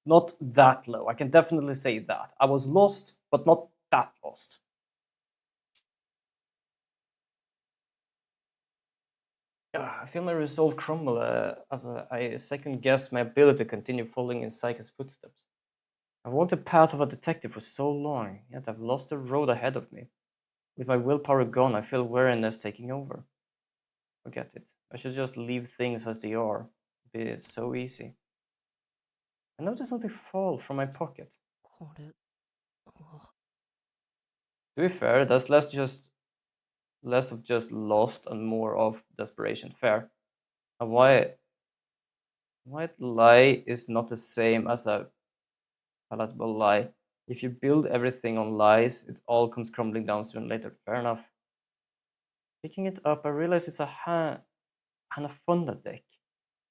Not that low. I can definitely say that. I was lost, but not that lost. I feel my resolve crumble as I second guess my ability to continue following in Psyche's footsteps. I've walked the path of a detective for so long, yet I've lost the road ahead of me. With my willpower gone, I feel weariness taking over. Forget it. I should just leave things as they are. It's so easy. I noticed something fall from my pocket. これは To be fair, that's less of just lost and more of desperation. Fair. A white lie is not the same as a palatable lie. If you build everything on lies, it all comes crumbling down sooner or later. Fair enough. Picking it up, I realize it's a Hanafuda deck.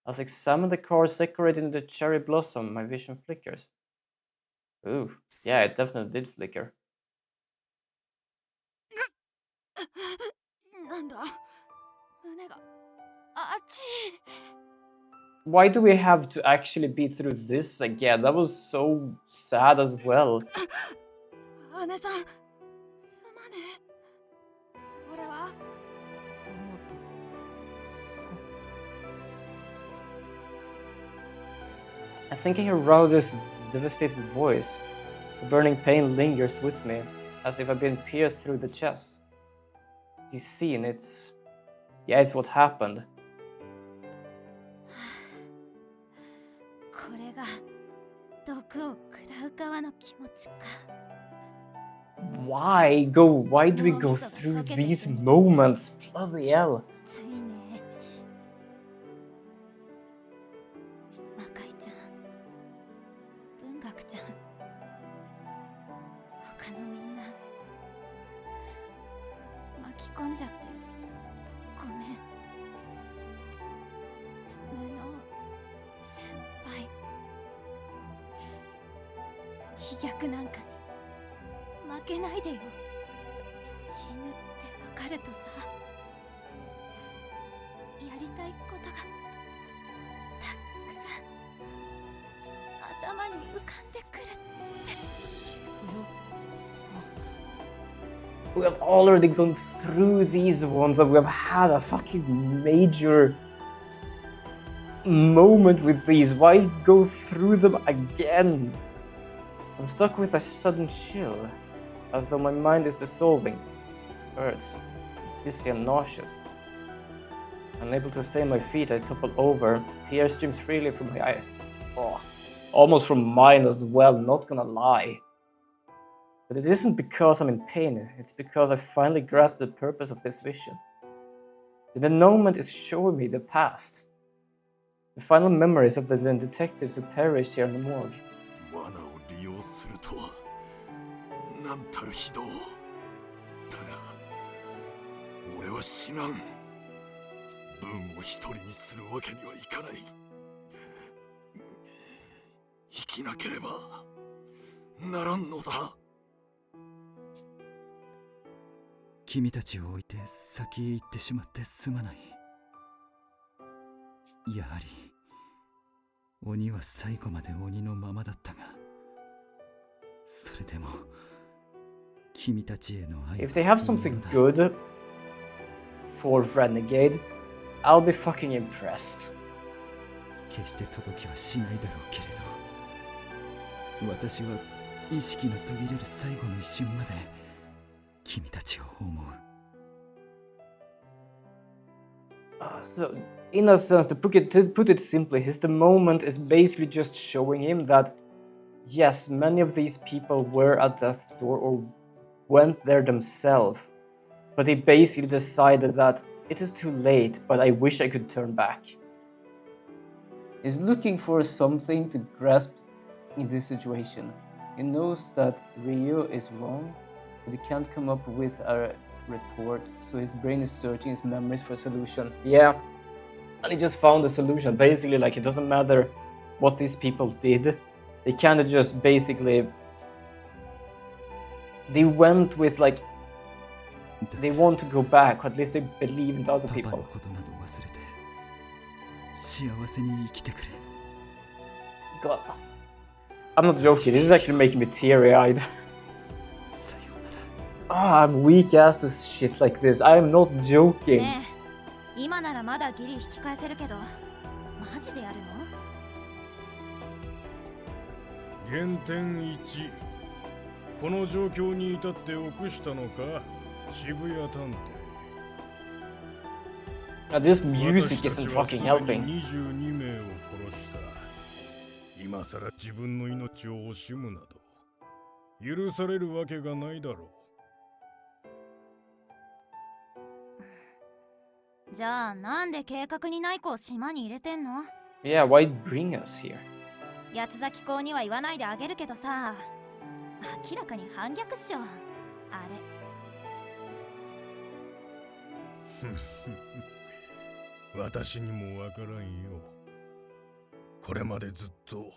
As I examine the cards decorated in the cherry blossom, my vision flickers. Ooh, yeah, it definitely did flicker. なんだ胸があっち Why do we have to actually be through this again? That was so sad as well. 姉さんすまねえ俺は I think I hear Rowdy's devastated voice. The burning pain lingers with me, as if I've been pierced through the chest. This scene, it's what happened. これが毒を食らう側の気持ちか Why do we go through these moments? Bloody hell. ついね魔界ちゃん文学ちゃん他のみんな巻き込んじゃってごめん無能先輩飛躍なんかに負けないでよ死ぬってわかるとさやりたいことがたくさん頭に浮かんでくるって We have already gone through these ones and we have had a fucking major moment with these. Why go through them again? I'm stuck with a sudden chill, as though my mind is dissolving. It hurts, dizzy and nauseous. Unable to stay on my feet, I topple over. Tears stream freely from my eyes. Oh, almost from mine as well, not gonna lie. But it isn't because I'm in pain, it's because I finally grasped the purpose of this vision. The denouement is showing me the past. The final memories of the detectives who perished here in the morgue. 罠を利用するとはなんたる非道。だが俺は死なん。ブンを一人にするわけにはいかない。生きなければならんのだ。君たちを置いて先へ行ってしまってすまない。やはり鬼は最後まで鬼のままだったが、それでも君たちへの愛は If they have something good for Renegade, I'll be fucking impressed. 決して届きはしないだろうけれど、私は意識の途切れる最後の一瞬まで君たちを思う。So, in a sense, to put it simply, the moment is basically just showing him that, yes, many of these people were at death's door or went there themselves, but he basically decided that it is too late, but I wish I could turn back. He's looking for something to grasp in this situation. He knows that Ryo is wrong, but he can't come up with a retort, so his brain is searching his memories for a solution. Yeah, and he just found a solution. Basically, like, it doesn't matter what these people did. They kind of just basically... They went with, like... They want to go back, or at least they believe in the other パパの people. ことなど忘れて幸せに生きてくれ。 God. I'm not joking, this is actually making me teary-eyed. さようなら。 I'm weak ass to shit like this. I am not joking. ねえ、今ならまだギリ引き返せるけど、マジでやるの？原点1、この状況に至って臆したのか、渋谷探偵。This music isn't 私たちは fucking すでに helping. 22名を殺した。今さら自分の命を惜しむなど許されるわけがないだろう。じゃあなんで計画にない子を島に入れてんの？ Yeah, why bring us here? 八つ崎校には言わないであげるけどさ、明らかに反逆っしょ、あう。私にもわからんよ。これまでずっと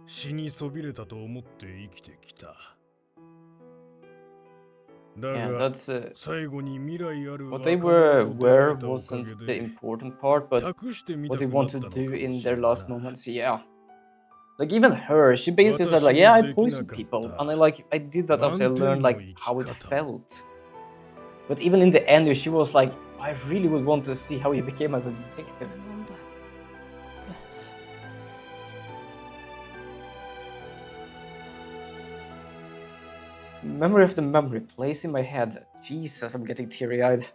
死にそびれたと思って生きてきた。だ Yeah, が that's 最後に未来ある what 若 they 者 were と出会え were たおか wasn't げ the で important part, but 託してみた what く they なっ want た to のか do も in しれ their ん last な。 moments. Yeah, like even her, she basically said like, yeah, I poisoned people, and I did that after I learned like how it felt. But even in the end, she was like, I really would want to see how he became as a detective. なんだよ。 Memory after memory plays in my head. Jesus, I'm getting teary-eyed.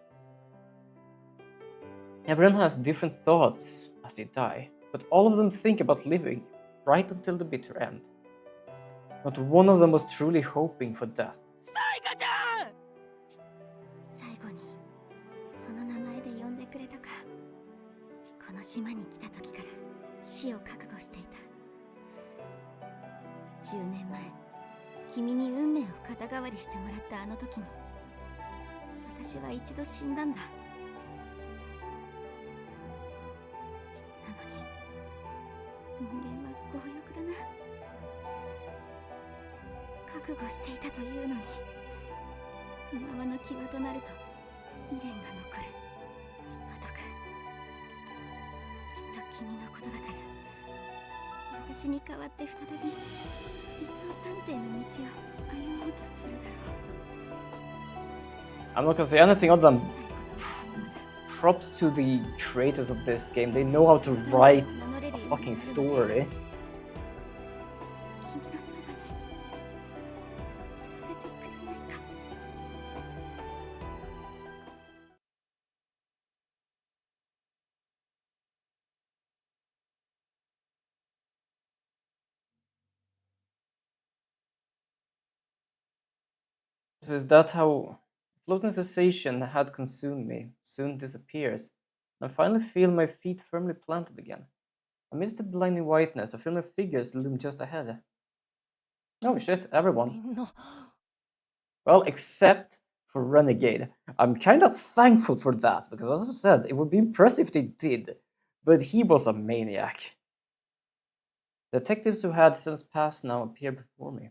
Everyone has different thoughts as they die, but all of them think about living right until the bitter end. Not one of them was truly hoping for death. 最後にその名前で呼んでくれたか。この島に来た時から死を覚悟していた。10年前君に運命を肩代わりしてもらったあの時に私は一度死んだんだ。なのに人間は強欲だな。覚悟していたというのに今はの際となると未練が残る。まどく、きっと君のことだから私に代わって再び理想探偵の道を歩もうとするだろう。 I'm not gonna say anything other than 最後の思いまだ props to the creators of this game. They know how to write a fucking story. 君のそばにいさせてくれないか。 So is that how floating sensation had consumed me, soon disappears, and I finally feel my feet firmly planted again. Amidst the blinding whiteness, a film of figures loomed just ahead. Oh shit, everyone. みんな Well, except for Renegade. I'm kind of thankful for that, because as I said, it would be impressive if they did. But he was a maniac. Detectives who had since passed now appear before me.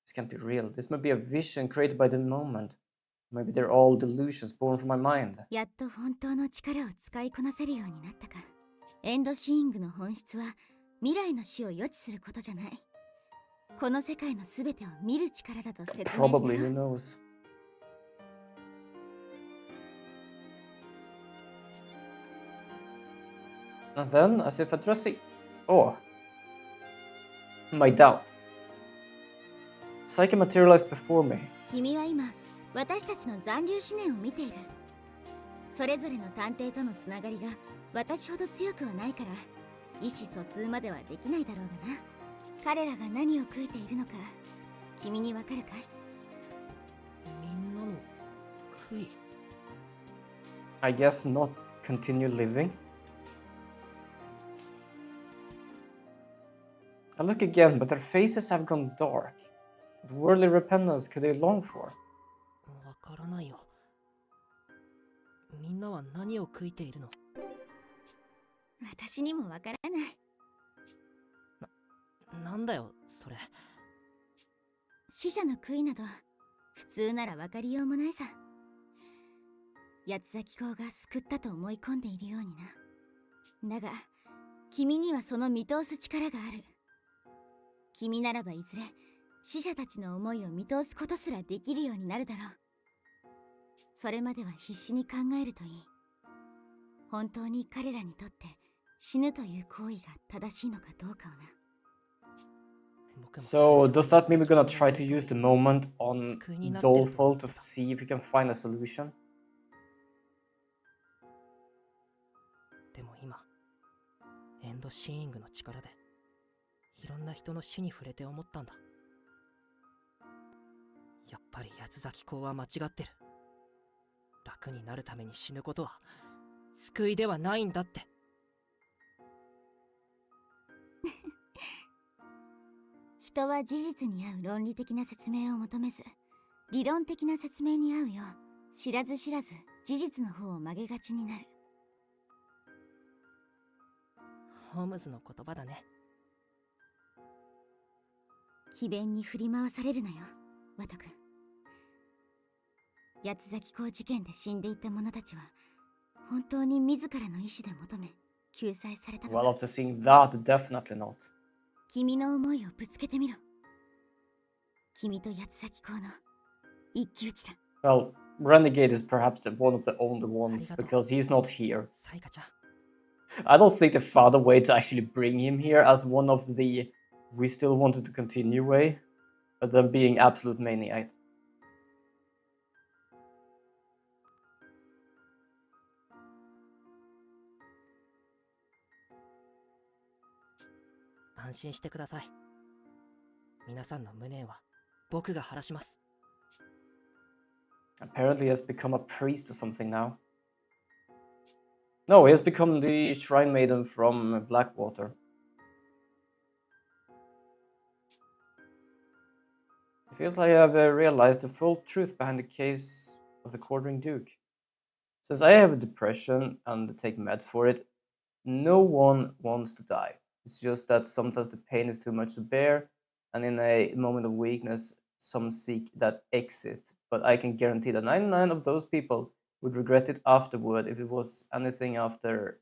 This can't be real. This might be a vision created by the moment. Maybe they're all delusions born from my mind. やっと本当の力を使いこなせるようになったか。エンドシーイングの本質は未来の死を予知することじゃない。この世界のすべてを見る力だと説明した。 Probably, who knows? And then, as if addressing... Oh. My doubt. Psyche materialized before me. 君は今、私たちの残留思念を見ている。それぞれの探偵とのつながりが私ほど強くはないから、意思疎通まではできないだろうがな。彼らが何を悔いているのか、君にわかるかい？みんなの悔い I guess not continue living. I look again, but their faces have gone dark. What worldly repentance could they long for? わからないよ。みんなは何を悔いているの？私にもわからない。なんだよ、それ。死者の悔いなど、普通ならわかりようもないさ。八つ咲公が救ったと思い込んでいるようにな。だが、君にはその見通す力がある。君ならばいずれ、死者たちの思いを見通すことすらできるようになるだろう。それまでは必死に考えるといい。本当に彼らにとって死ぬという行為が正しいのかどうかをな。So, does that mean we're gonna try to use the moment on Doleful to see if we can find a solution? でも今、エンドシーイングの力で、いろんな人の死に触れて思ったんだ。やっぱり八つ咲公は間違ってる。楽になるために死ぬことは救いではないんだって。人は事実に合う論理的な説明を求めず、理論的な説明に合うよう、知らず知らず事実の方を曲げがちになる。ホームズの言葉だね。詭弁に振り回されるなよ、ワト君。八つ咲公事件で死んでいった者たちは、本当に自らの意志で求め、救済されたのか。Well, after seeing that, definitely not. 君の思いをぶつけてみろ。君と八つ咲公の一騎打ちだ。Well, Renegade is perhaps one of the only ones because he's not here. I don't think they found a way to actually bring him here as one of the we still wanted to continue way, but them being absolute maniac. 安心してください。皆さんの無念は僕が晴らします。Apparently he has become a priest or something now. No, he has become the shrine maiden from Blackwater. It feels like I have realized the full truth behind the case of the Quartering Duke. Since I have a depression and take meds for it, no one wants to die. It's just that sometimes the pain is too much to bear, and in a moment of weakness, some seek that exit. But I can guarantee that 99 of those people would regret it afterward if it was anything after.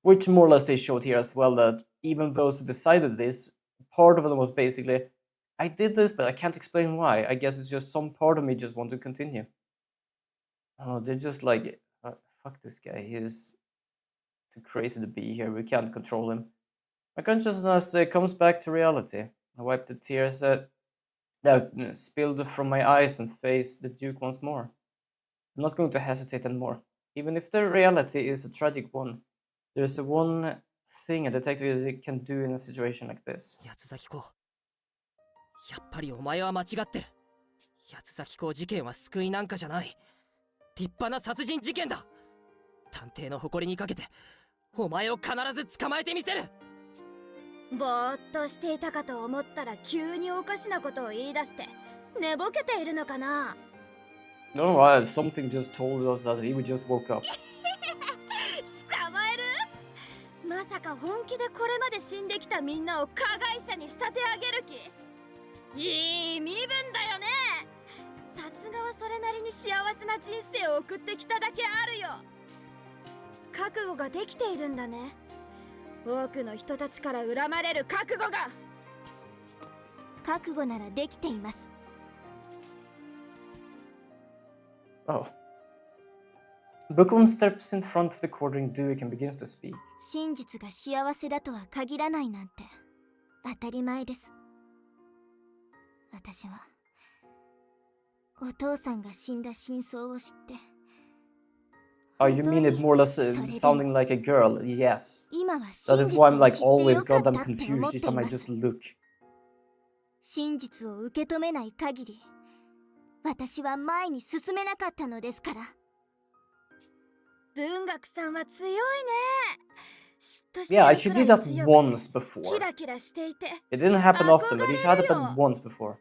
Which more or less they showed here as well, that even those who decided this, part of them was basically, I did this, but I can't explain why. I guess it's just some part of me just want to continue. Oh, they're just like, fuck this guy, he's too crazy to be here, we can't control him. My consciousness comes back to reality. I wipe the tears that spilled from my eyes and face the Duke once more. I'm not going to hesitate anymore. Even if the reality is a tragic one, there's one thing a detective can do in a situation like this. 八つ咲公、やっぱりお前は間違ってる。八つ咲公事件は救いなんかじゃない。立派な殺人事件だ。探偵の誇りにかけてお前を必ず捕まえてみせる。ぼーっとしていたかと思ったら急におかしなことを言い出して寝ぼけているのかな。 No, no, something just told us that he just woke up. 捕まえる？まさか本気でこれまで死んできたみんなを加害者に仕立て上げる気？いい身分だよね。さすがはそれなりに幸せな人生を送ってきただけあるよ。覚悟ができているんだね。多くの人たちから恨まれる覚悟が。覚悟ならできています。 Oh. Bookworm steps in front of the quartering Duik and begins to speak. 真実が幸せだとは限らないなんて当たり前です。私はお父さんが死んだ真相を知って、 Oh, you mean it more or less sounding like a girl? Yes. 今は That 真 is 実 why を I'm 知 like って always よかった goddamn って思 confused って each い time ま I す。 just look. 真実を受け止めない限り、私は前に進めなかったのですから。文学さんは強いね。嫉妬しち Yeah, ゃ I う should く did らい that 強くて once キ before. ラキラしていて It didn't happen often, but it had 憧れるよ。 happened once before.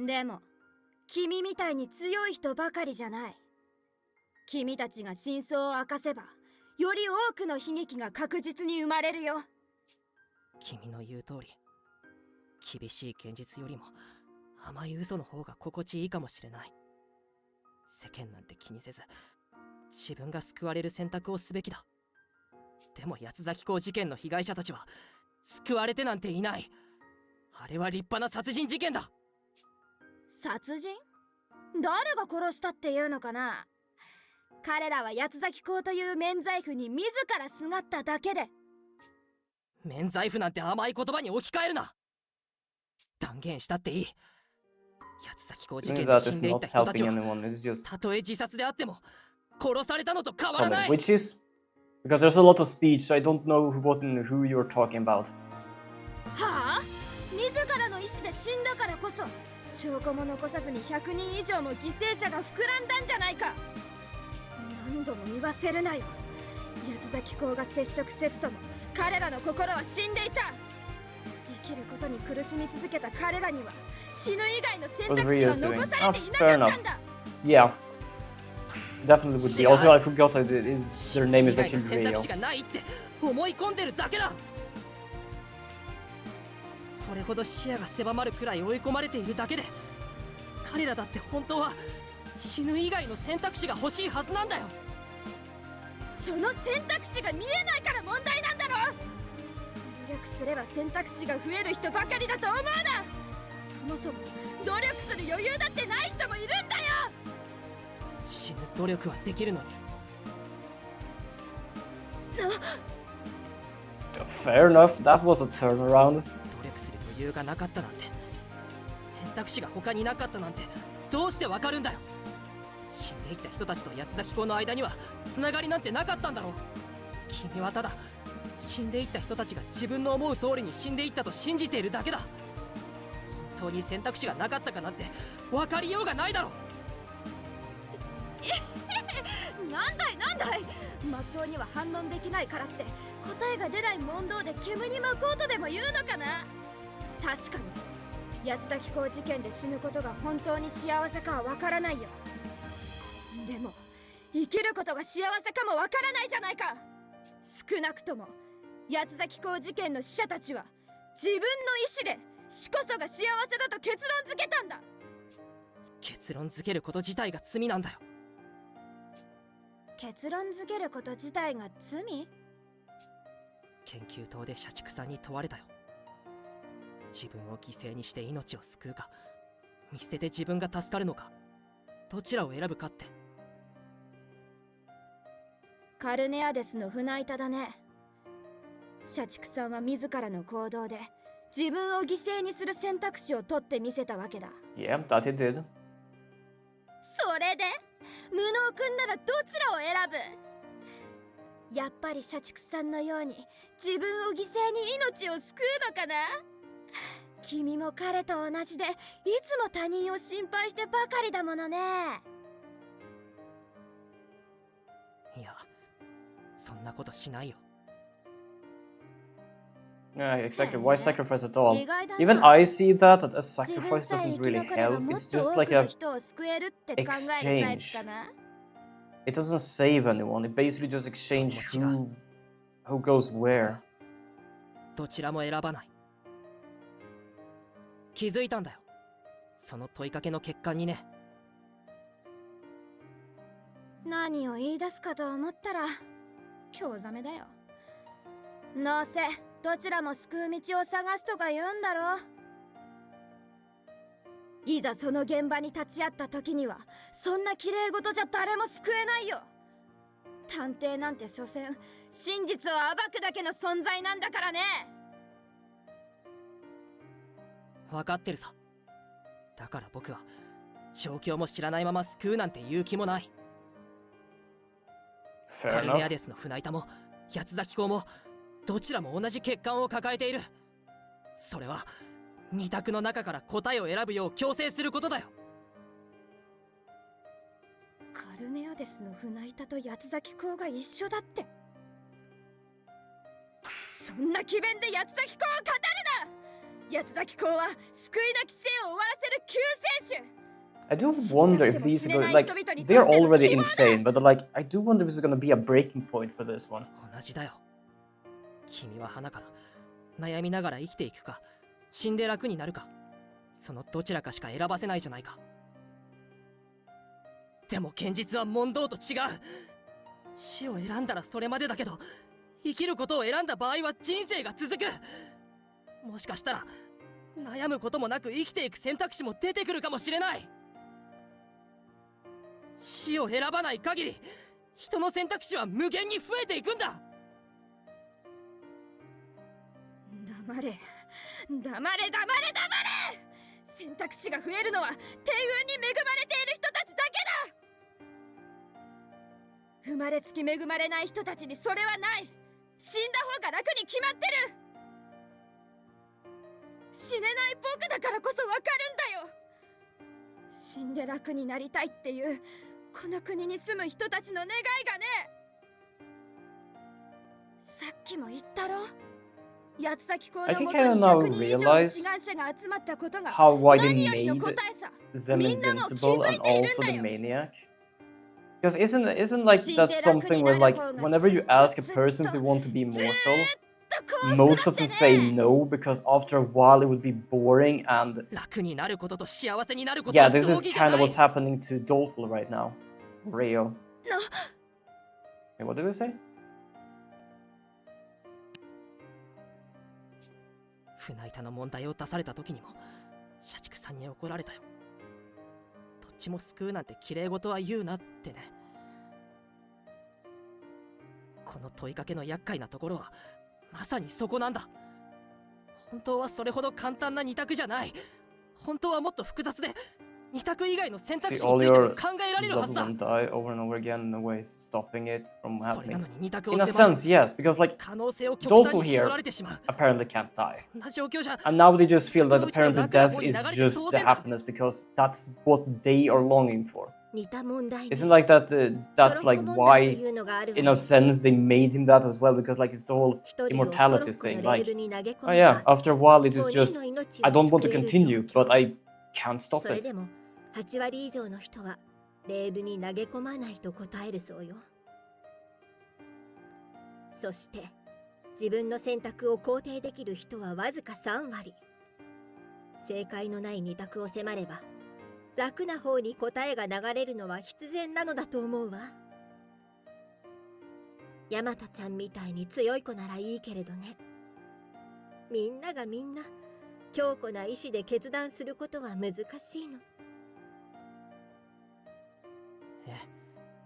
でも君みたいに強い人ばかりじゃない。君たちが真相を明かせばより多くの悲劇が確実に生まれるよ。君の言う通り、厳しい現実よりも甘い嘘の方が心地いいかもしれない。世間なんて気にせず自分が救われる選択をすべきだ。でも八崎港事件の被害者たちは救われてなんていない。あれは立派な殺人事件だ。殺人？誰が殺したっていうのかな。彼らは八崎港という免罪符に自らすがっただけで。免罪符なんて甘い言葉に置き換えるな。断言したっていい。八崎港事 Doing 件で that 死 is んでいっ not た人たち helping は anyone. It's just たとえ自殺であっても殺されたのと変わらな calling い。 witches. Because there's a lot of speech, so I don't know who you're talking about. はあ？自らの意志で死んだからこそ証拠も残さずに100人以上も犠牲者が膨らんだんじゃないか。何度も言わせるなよ。八崎港が接触せずとも彼らの心は死んでいた。生きることに苦しみ続けた彼らには死ぬ以外の選 What 択 Rio's 肢は doing? 残さ Oh, れていな fair かった enough. んだ。 Yeah. Definitely would be. Also, I forgot that their name is 以外 actually の選択 Rio. 肢がないって思い込んでるだけだ。それほど視野が狭まるくらい追い込まれているだけで、彼らだって本当は死ぬ以外の選択肢が欲しいはずなんだよ。その選択肢が見えないから問題なんだろ。努力すれば選択肢が増える人ばかりだと思うな。そもそも努力する余裕だってない人もいるんだよ。死ぬ努力はできるのに。Fair enough. That was a turnaround. 努力する余裕がなかったなんて、選択肢が他になかったなんてどうしてわかるんだよ。死んでいった人たちと八崎港の間にはつながりなんてなかったんだろう。君はただ死んでいった人たちが自分の思う通りに死んでいったと信じているだけだ。本当に選択肢がなかったかなんて分かりようがないだろう。なんだいなんだい。まっとうには反論できないからって答えが出ない問答で煙に巻こうとでも言うのかな。確かに八崎港事件で死ぬことが本当に幸せかはわからないよ。でも生きることが幸せかもわからないじゃないか。少なくとも八崎港事件の死者たちは自分の意志で死こそが幸せだと結論付けたんだ。結論付けること自体が罪なんだよ。結論付けること自体が罪？研究棟で社畜さんに問われたよ。自分を犠牲にして命を救うか、見捨てて自分が助かるのか、どちらを選ぶかって。カルネアデスの船板だね。社畜さんは自らの行動で自分を犠牲にする選択肢を取ってみせたわけだ。 Yeah, that he did. それで無能くんならどちらを選ぶ？やっぱり社畜さんのように自分を犠牲に命を救うのかな。君も彼と同じでいつも他人を心配してばかりだものね。いや、そんなことしないよ。 Yeah, exactly. Why sacrifice at all? 意外だな。 Even I see that a 自分 sacrifice さえ doesn't 生き really 残れば help. もっ It's と just 多 like くの a 人を救えるって考えるタイプかな。 It doesn't save anyone. It basically just exchange who goes where. どちらも選ばない。気づいたんだよ。その問いかけの欠陥にね。何を言い出すかと思ったら興ざめだよ。どうせどちらも救う道を探すとか言うんだろ。いざその現場に立ち会った時にはそんな綺麗事じゃ誰も救えないよ。探偵なんて所詮真実を暴くだけの存在なんだからね。分かってるさ。だから僕は状況も知らないまま救うなんて言う気もない。 Fair カルネア enough. デスの船板も八つ咲港もどちらも同じ欠陥を抱えている。それは二択の中から答えを選ぶよう強制することだよ。カルネアデスの船板と八つ咲港が一緒だって。そんな詭弁で八つ咲港を語るな。八つ咲港は救いなき生を終わらせる救世主。 I do wonder if these are going, like, they're already insane, but like, I do wonder if it's gonna be a breaking point for this one. 同じだよ。君は花から悩みながら生きていくか、死んで楽になるか、そのどちらかしか選ばせないじゃないか。でも現実は問答と違う。死を選んだらそれまでだけど、生きることを選んだ場合は人生が続く。もしかしたら悩むこともなく生きていく選択肢も出てくるかもしれない。死を選ばない限り人の選択肢は無限に増えていくんだ。黙れ黙れ黙れ黙れ。選択肢が増えるのは天運に恵まれている人たちだけだ。生まれつき恵まれない人たちにそれはない。死んだ方が楽に決まってる。死ねない僕だからこそわかるんだよ。死んで楽になりたいっていうこの国に住む人たちの願いがね。さっきも言ったろ。八つ咲港の元に100人以上の志願者が集まったことが How why they 何よりの made 答えさ。 them みんなも気 invincible づい and ているん also だ the よ。 maniac? Because isn't like that something where like whenever you ask a person if they want to be immortal, most of them say no because after a while it would be boring and 楽になることと幸せになることは yeah, 同 this 義 is じゃ kind な of い。 what's happening to Dolphin right now. Rio. Hey, what did we say? 船板の問題を出された時にも社畜さんに怒られたよ。どっちも救うなんて綺麗事は言うなってね。この問いかけの厄介なところはまさにそこなんだ。本当はそれほど簡単な二択じゃない。本当はもっと複雑で二択以外の選択 See 肢に all ついても your 考えられるは loved ずだ。 one die over and over again in a way stopping it from それな happening. のに二択を In a 迫る sense, yes, because like 可能性を極 Dolphin 端に絞 here られてしまう。 apparently can't die. そんな状況じゃ And now they just feel that apparently death is just the happiness because that's what they are longing for. 似た問題に Isn't like that that's トロ like ッコ問題と why いうのがあるわ in よ a sense they made him that as well because like it's the whole 一人をトロ immortality ッコの thing レー like ルに投げ込 oh め yeah ば after a while it is 5 just 人の命 I は don't want to 救える continue 状 but 況 I can't stop それ it. でも8割以上の人はレールに投げ込まないと答えるそうよ。そして自分の選択を肯定できる人はわずか3割。正解のない二択を迫れば楽な方に答えが流れるのは必然なのだと思うわ。ヤマトちゃんみたいに強い子ならいいけれどね。みんながみんな強固な意志で決断することは難しいの。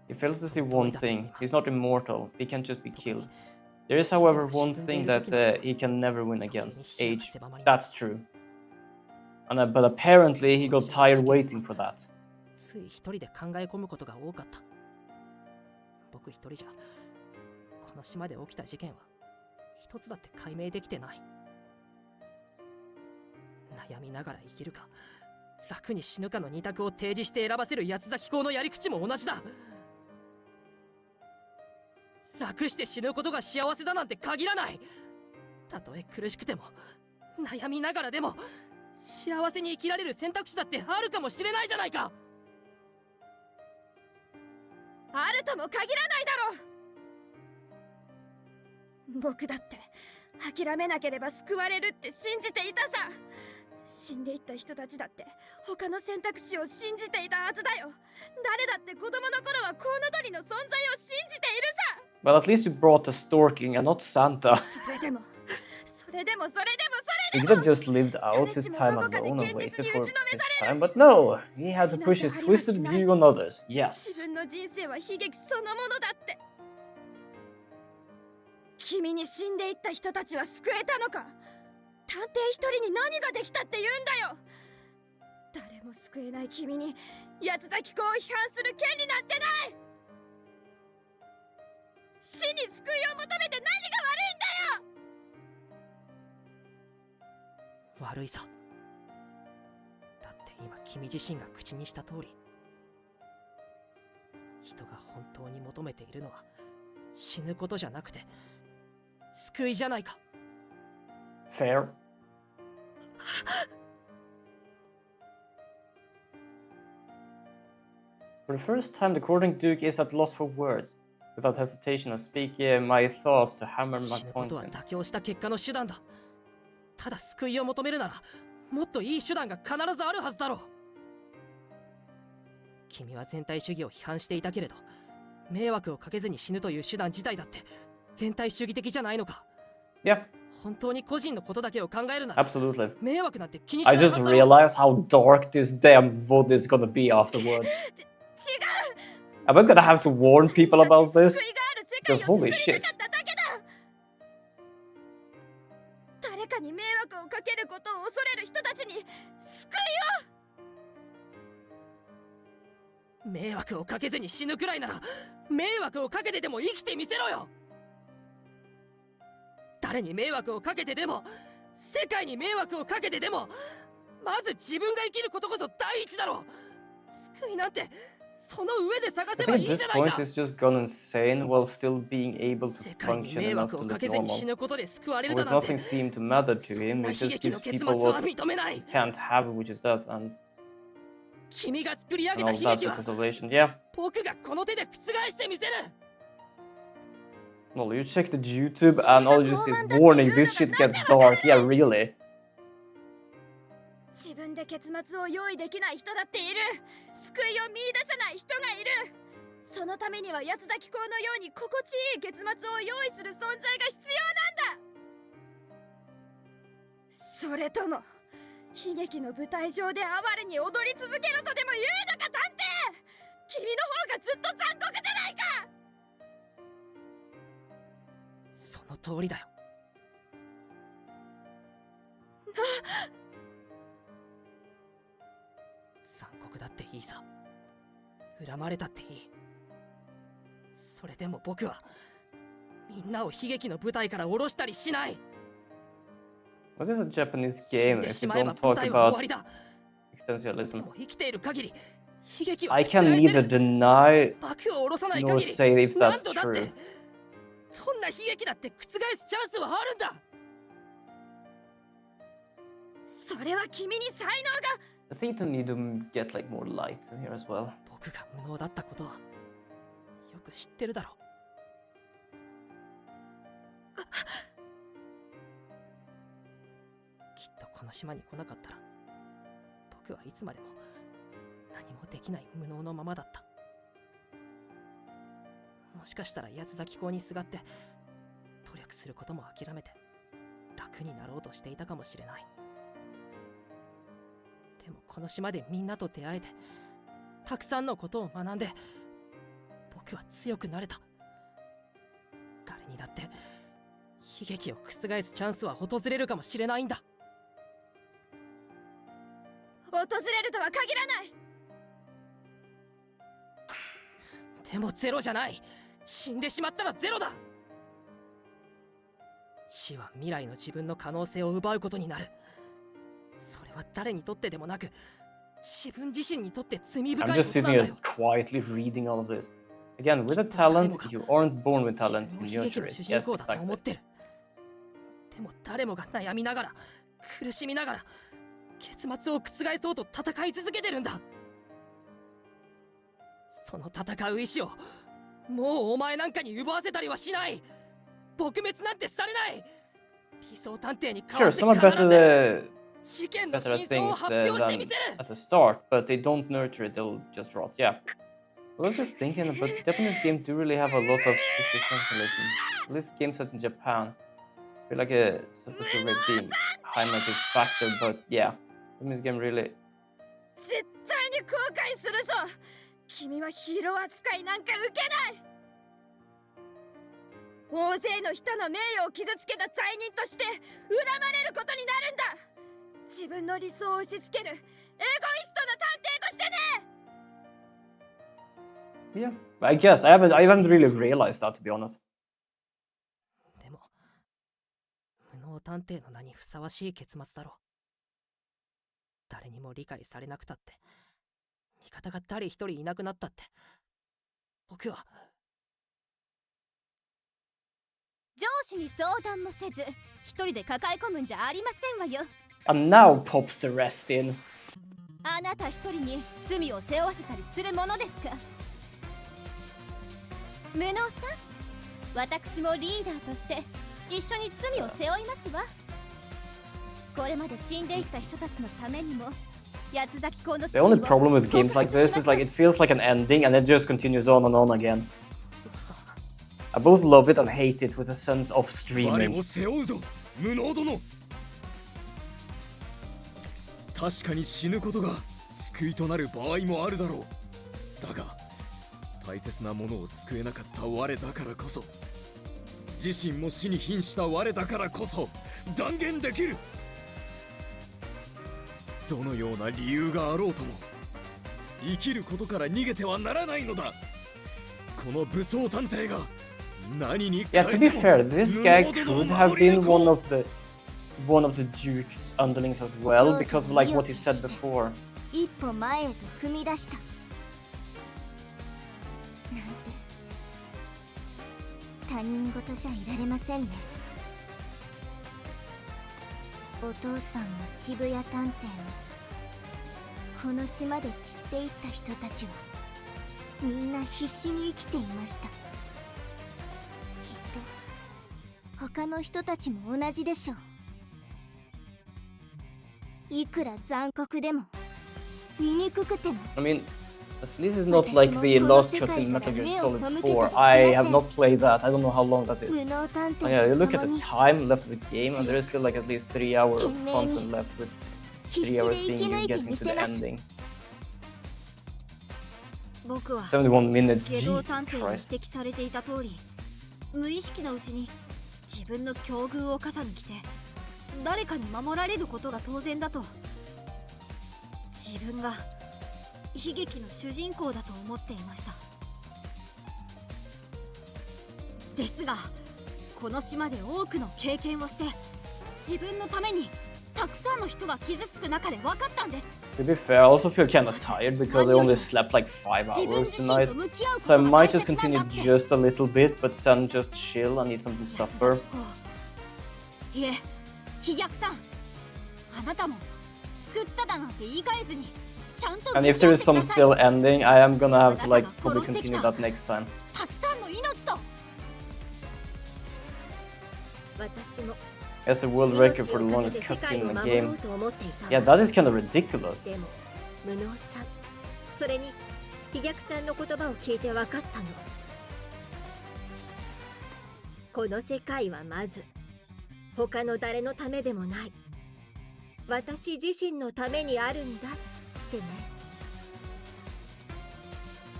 He fails to see one thing. He's not immortal. He can just be killed. There is, however, one thing that he can never win against. Age. That's true. And, but apparently he got tired waiting for that. つい一人で考え込むことが多かった。僕一人じゃこの島で起きた事件は一つだって解明できてない。悩みながら生きるか楽に死ぬかの二択を提示して選ばせる八つ咲港のやり口も同じだ。楽して死ぬことが幸せだなんて限らない。たとえ苦しくても悩みながらでも幸せに生きられる選択肢だってあるかもしれないじゃないか。あるとも限らないだろう。僕だって諦めなければ救われるって信じていたさ。死んでいった人たちだって他の選択肢を信じていたはずだよ。誰だって子供の頃はコウノトリの存在を信じているさ。 Well, at least you brought the storking and not Santa. それでも He could have just lived out his time alone and waited for his time, but no! He had to push his twisted view on others. 自 Yes. 分の人生は悲劇そのものだって。君に死んでいった人たちは救えたのか。探偵一人に何ができたって言うんだよ。誰も救えない君に八つ咲子を批判する権利なんてない。死に救いを求めて何が悪いんだよ。悪いさ。だって今君自身が口にした通り、人が本当に求めているのは死ぬことじゃなくて救いじゃないか。Fair. For the first time, the courting Duke is at loss for words. Without hesitation, I speak my thoughts to hammer my 死ぬこ point とは in. 妥協した結果の手段だ。ただ救いを求めるならもっといい手段が必ずあるはずだろう。君は全体主義を批判していたけれど、迷惑をかけずに死ぬという手段自体だって全体主義的じゃないのか。 Yeah, 本当に個人のことだけを考えるなら absolutely. 迷惑なんて気にしな I いは just ずだろう。 realized how dark this damn VOD is gonna be afterwards. 違う。 Am I gonna have to warn people about 救い this? がある世界を Because 作 holy り shit. たかっただけだ。誰かに迷惑をかけることを恐れる人たちに救いを。迷惑をかけずに死ぬくらいなら迷惑をかけてでも生きてみせろよ。誰に迷惑をかけてでも世界に迷惑をかけてでもまず自分が生きることこそ第一だろう。救いなんてその上で探 I せば think い at い this じゃない point か。 he's just gone insane while still being able to 世界に function 迷 enough 惑 to をか look けずに normal. 死ぬことで救われる Because だなん nothing て seemed to matter to そ him, んな he 悲 just 劇の gives 結 people 末は what 認めない。 he can't have, which is death, and 君が作り上げ all た悲 that 劇 is は salvation. Yeah. 僕がこの手で覆してみせる。 Well, you check the YouTube and all you see is warning, this shit gets dark. Yeah, really. 自分で結末を用意できない人だっている。救いを見出せない人がいる。そのためには八つ咲子のように心地いい結末を用意する存在が必要なんだ。それとも悲劇の舞台上で哀れに踊り続けろとでも言うのか探偵。君の方がずっと残酷じゃないか。その通りだよ。残酷だっていいさ。恨まれたっていい。それでも僕はみんなを悲劇の舞台から下ろしたりしない。 What is a Japanese 死 game んで if し you まえば don't 舞 talk 台は終 about わりだ。 existentialism? もう生きている限り悲劇は I 覆 can せ neither る。 deny 幕を下ろさない nor 限り say if 何 that's 度だって true. そんな悲劇だって覆すチャンスはあるんだ。それは君に才能が。 I think you need to get like more light in here as well. 僕が無能だったことはよく知ってるだろう。きっとこの島に来なかったら僕はいつまでも何もできない無能のままだった。もしかしたら八つ咲き港にすがって努力することも諦めて楽になろうとしていたかもしれない。でもこの島でみんなと出会えてたくさんのことを学んで僕は強くなれた。誰にだって悲劇を覆すチャンスは訪れるかもしれないんだ。訪れるとは限らない。でもゼロじゃない。死んでしまったらゼロだ。死は未来の自分の可能性を奪うことになる。それは誰にとってでもなく自分自身にとって罪深 I'm いこ just とな sitting んだ here よ。 quietly reading all of this. Again, with a talent, you aren't born with talent, you 悲劇 nurture の it. 主人 Yes, 公だと思 exactly. ってる。でも誰もが悩みながら苦しみながら結末を覆そうと戦い続けてるんだ。その戦う意志をもうお前なんかに奪わせたりはしない。撲滅なんてされない。理想探偵に変わ Sure, って some are 必ず better, 事件の better 真 at 相を things 発表してみ than せる。 at the start, but they don't nurture it, they'll just rot. Yeah. I was just thinking about Japanese games do really have a lot of existentialism. At least games set in Japan. I feel like a subject being highlighted factor, but yeah. Japanese game really 絶対に後悔するぞ。君はヒーロー扱いなんか受けない。大勢の人の名誉を傷つけた罪人として恨まれることになるんだ。自分の理想を押し付けるエゴイストな探偵としてね。Yeah, I guess I haven't really realized that, to be honest. でも無能探偵の名にふさわしい結末だろう。誰にも理解されなくたって味方が誰一人いなくなったって僕は上司に相談もせず一人で抱え込むんじゃありませんわよ。 And now pops the rest in. あなた一人に罪を背負わせたりするものですか。無能さん、私もリーダーとして一緒に罪を背負いますわ。これまで死んでいった人たちのためにも八つ咲き校の The only problem with games like this is like it feels like an ending and it just continues on and on again. そうそう I both love it and hate it with a sense of 我 streaming. も背負うぞ無能殿。確かに死ぬことが救いとなる場合もあるだろう。だが大切なものを救えなかった我だからこそ、自身も死に瀕した我だからこそ断言できる。どのような理由があろうとも生きることから逃げてはならないのだ。この武装探偵が何に Yeah, to be fair, this guy could have been one of the Duke's underlings as well, because of like what he said before. 一歩前へと踏み出したなんて他人事じゃいられませんね。お父さんも渋谷探偵もこの島で散っていった人たちはみんな必死に生きていました。きっと他の人たちも同じでしょう。いくら残酷でも醜くても I mean, at least it's not like the last cut in Metal Gear Solid 4. I have not played that. I don't know how long that is. 無能探 Oh, yeah, 偵 you と look at 共 the に time left with the game, and there is still like at least 3 hours of content left with 必 3 死 hours で生 being き you 抜いて getting み to せ the ます。 ending. 僕は71 minutes, 下道 Jesus 探偵に Christ. 指摘されていた通り、無意識のうちに自分の境遇を傘に来て誰かに守られることが当然だと、自分が悲劇の主人公だと思っていました。ですがこの島で多くの経験をして自分のためにたくさんの人が傷つく中で分かったんです。 To be fair, I also feel kind of tired because I only slept like 5 hours tonight. So I might just continue just a little bit, but then just chill and eat something supper. いえ、飛躍さん、あなたも救っただなんて言い換えずにちゃんと And 向 if き合 there っ is てく some ださい。 still ending, I am gonna have to like probably continue that next time. たくさんの命と私も It's the world record for the 命を longest かけて世界 cutscene を in the 守ろ game. うと思っていたわ。 Yeah, that is kind of ridiculous. でも無能ちゃん、それに飛躍ちゃんの言葉を聞いて分かったの。この世界はまず他の誰のためでもない、私自身のためにあるんだってね。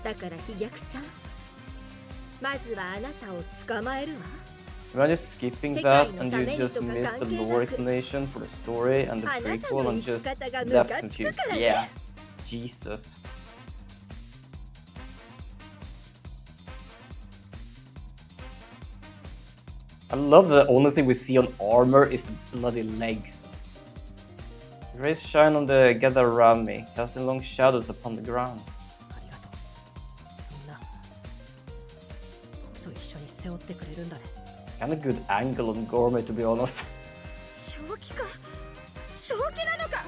だから飛躍ちゃん、まずはあなたを捕まえるわ。 Am I just skipping that and you just missed the lore explanation for the story and the prequel and just left confused? Yeah. Jesus. I love the only thing we see on armor is the bloody legs. Rays shine on the gather around me, casting long shadows upon the ground. ありがとうみんな。背負ってくれるんだね。 Kinda good angle on Gourmet, to be honest. 正気か正気なのか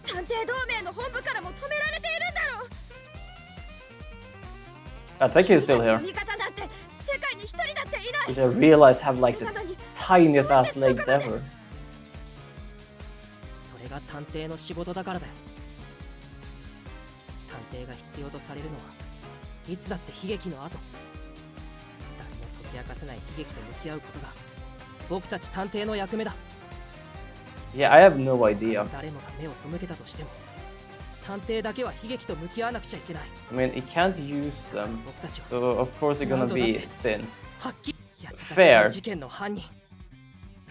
探偵同盟の本部からも止められているんだろう I think he's still here. 味方なんて世界に一人だっていない Which I realize have like the tiniest ass legs ever. それが探偵の仕事だからだよ。探偵が必要とされるのはいつだって悲劇の後。誰も解き明かせない悲劇と向き合うことが僕たち探偵の役目だ。 Yeah, I have no idea. 誰もが目を背けたとしても探偵だけは悲劇と向き合わなくちゃいけない。 I mean, it can't use them, 僕たちは so of course they're gonna be thin. はっきり八つ崎 Fair. の事件の犯人。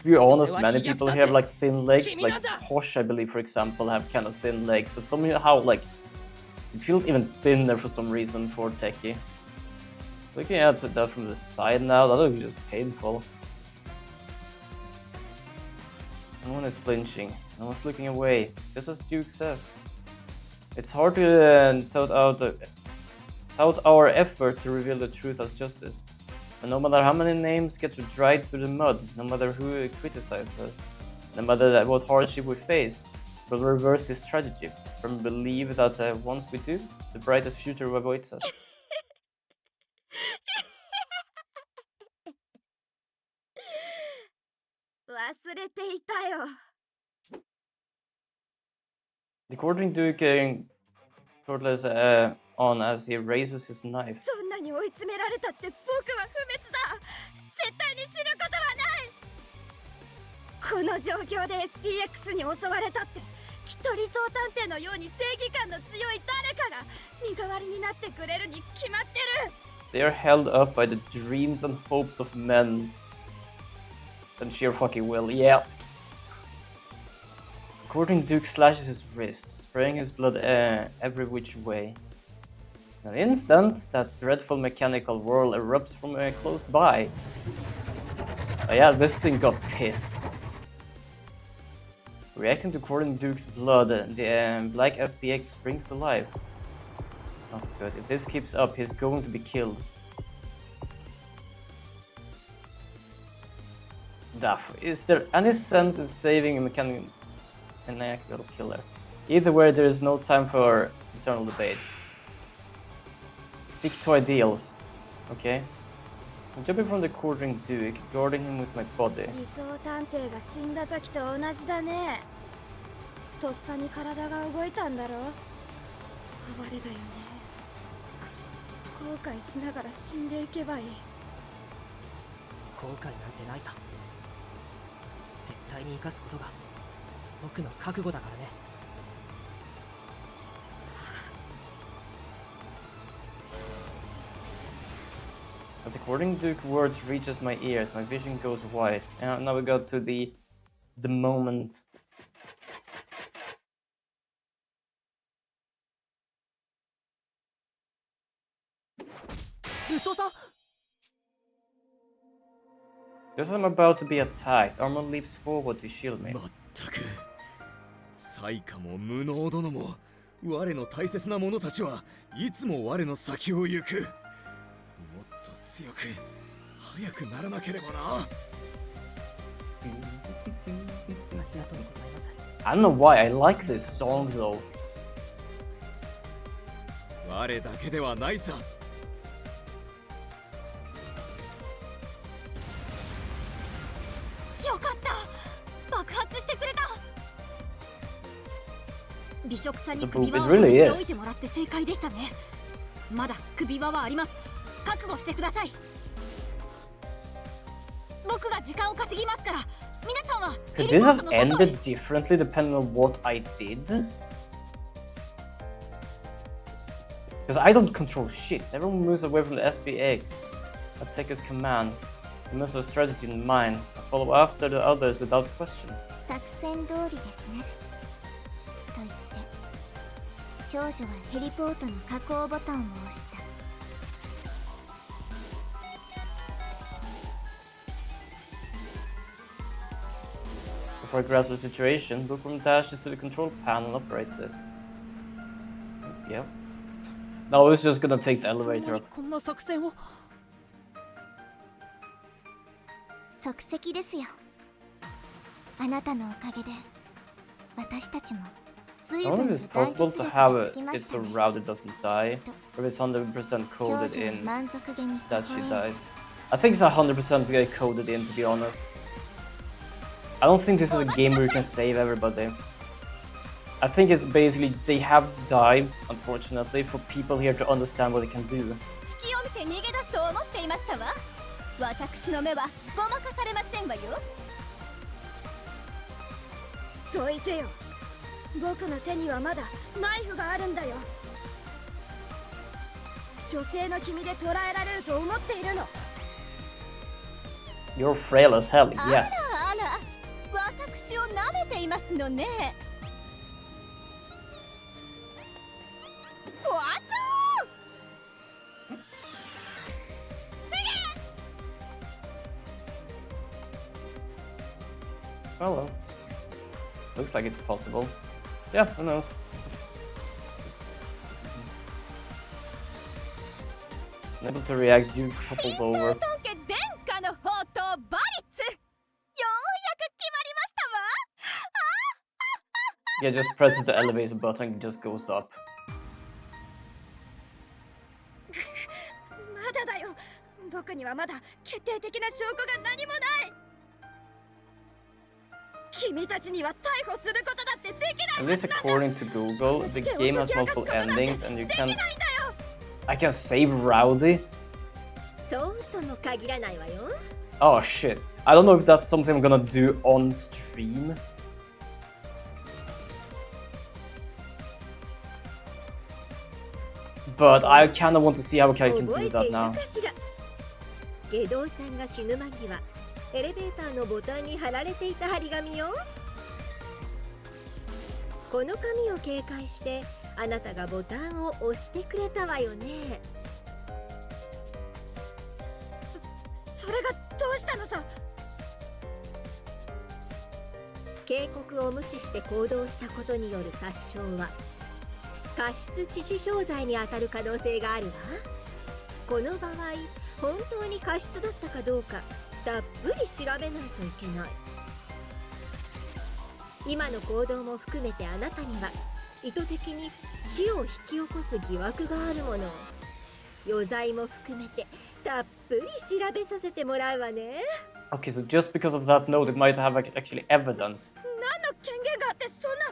To be honest, many people here have like thin legs. Like Posh, I believe, for example, have kind of thin legs, but somehow like it feels even thinner for some reason for Techie. Looking at that from the side now, that looks just painful. No one is flinching. No one's looking away. Just as Duke says. It's hard to tout our effort to reveal the truth as justice. And no matter how many names get dragged through the mud, no matter who criticizes us, no matter what hardship we face, we'll reverse this tragedy and believe that once we do, the brightest future awaits us. 忘れていたよ The courting Duke Cordless on as he raises his knife. そんなに追い詰められたって僕は不滅だ絶対に死ぬことはないこの状況で SPX に襲われたってきっと理想探偵のように正義感の強い誰かが身代わりになってくれるに決まってる They are held up by the dreams and hopes of men and sheer fucking will, yeah. Courting Duke slashes his wrist, spraying his blood every which way. In an instant, that dreadful mechanical whirl erupts from close by. Oh yeah, this thing got pissed. Reacting to Courting Duke's blood, the black SPX springs to life. Not good. If this keeps up, he's going to be killed. Duff, is there any sense in saving a mechanical killer? Either way, there is no time for eternal debates. Stick to ideals, okay? I'm jumping from the Courting Duke, guarding him with my body. 理想探偵が死んだ時と同じだねとっさに体が動いたんだろ哀れだよね後悔しながら死んでいけばいい後悔なんてないさ。絶対に生かすことが僕の覚悟だからね。As the Courting Duke words reaches my ears, my vision goes wide. And now we go to the moment. 武装さん Just as I'm about to be attacked, Armor leaps forward to shield me. まったく才加も無能殿も我の大切な者たちはいつも我の先を行くもっと強く早くならなければな ありがとうございます。 I don't know why, I like this song though. 我だけではないさよかった爆発してくれた美食さんに首輪を It really 外しておい is. てもらって正解でしたねまだ首輪はあります覚悟してください僕が時間を稼ぎますから皆さんは Could ヘリ this ポー have トの外へ ended differently depending on what I did? Because I don't control shit. Everyone moves away from the SPX. I take his command. I must have a strategy in mind. I follow after the others without question. 作戦通りですねと言って少女はヘリポートの加工ボタンを押した Before I grasp the situation, Bookworm dashes to the control panel and operates it. Yep. No, I was just gonna take the elevator いつの間に up. こんな作戦を Yep. こんな作戦を As こんな作戦を according こんな作戦を Duke words reaches my ears, my vision goes wide. こんな作戦を I 即席ですよ。あなたのおかげで私たちも I wonder if it's possible to have it so Rowdy doesn't die, or if it's 100% coded in that she dies. I think it's 100% coded in, to be honest. I don't think this is a game where you can save everybody. I think it's basically they have to die, unfortunately, for people here to understand what they can do. 隙を見て逃げ出すと思っていましたわ。私の目はごまかされませんわよ。どいてよ。僕の手にはまだナイフがあるんだよ。女性の君で捕らえられると思っているの。You're frail as hell, yes. あらあら、私を舐めていますのね。わちょー。 Oh well. Looks like it's possible. Yeah, who knows? Unable to react, Duke topples over. Yeah, just presses the elevator button and it just goes up. まだだよ。僕にはまだ決定的な証拠が何もない。君たちには逮捕することだってできない。 At least according to Google, the game has multiple endings and you can... I can save Rowdy? そうとも限らないわよ。 Oh shit. I don't know if that's something I'm gonna do on stream. But I kinda want to see how I can do that now. 下道ちゃんが死ぬ間際、エレベーターのボタンに貼られていた張り紙よ。この紙を警戒してあなたがボタンを押してくれたわよね。それがどうしたのさ。警告を無視して行動したことによる殺傷は過失致死傷罪に当たる可能性があるわ。この場合、本当に過失だったかどうかたっぷり調べないといけない。今の行動も含めてあなたには意図的に死を引き起こす疑惑があるもの。余罪も含めてたっぷり調べさせてもらうわね。 Okay, so just because of that note, it might have actually evidence. 何の権限があってそんな。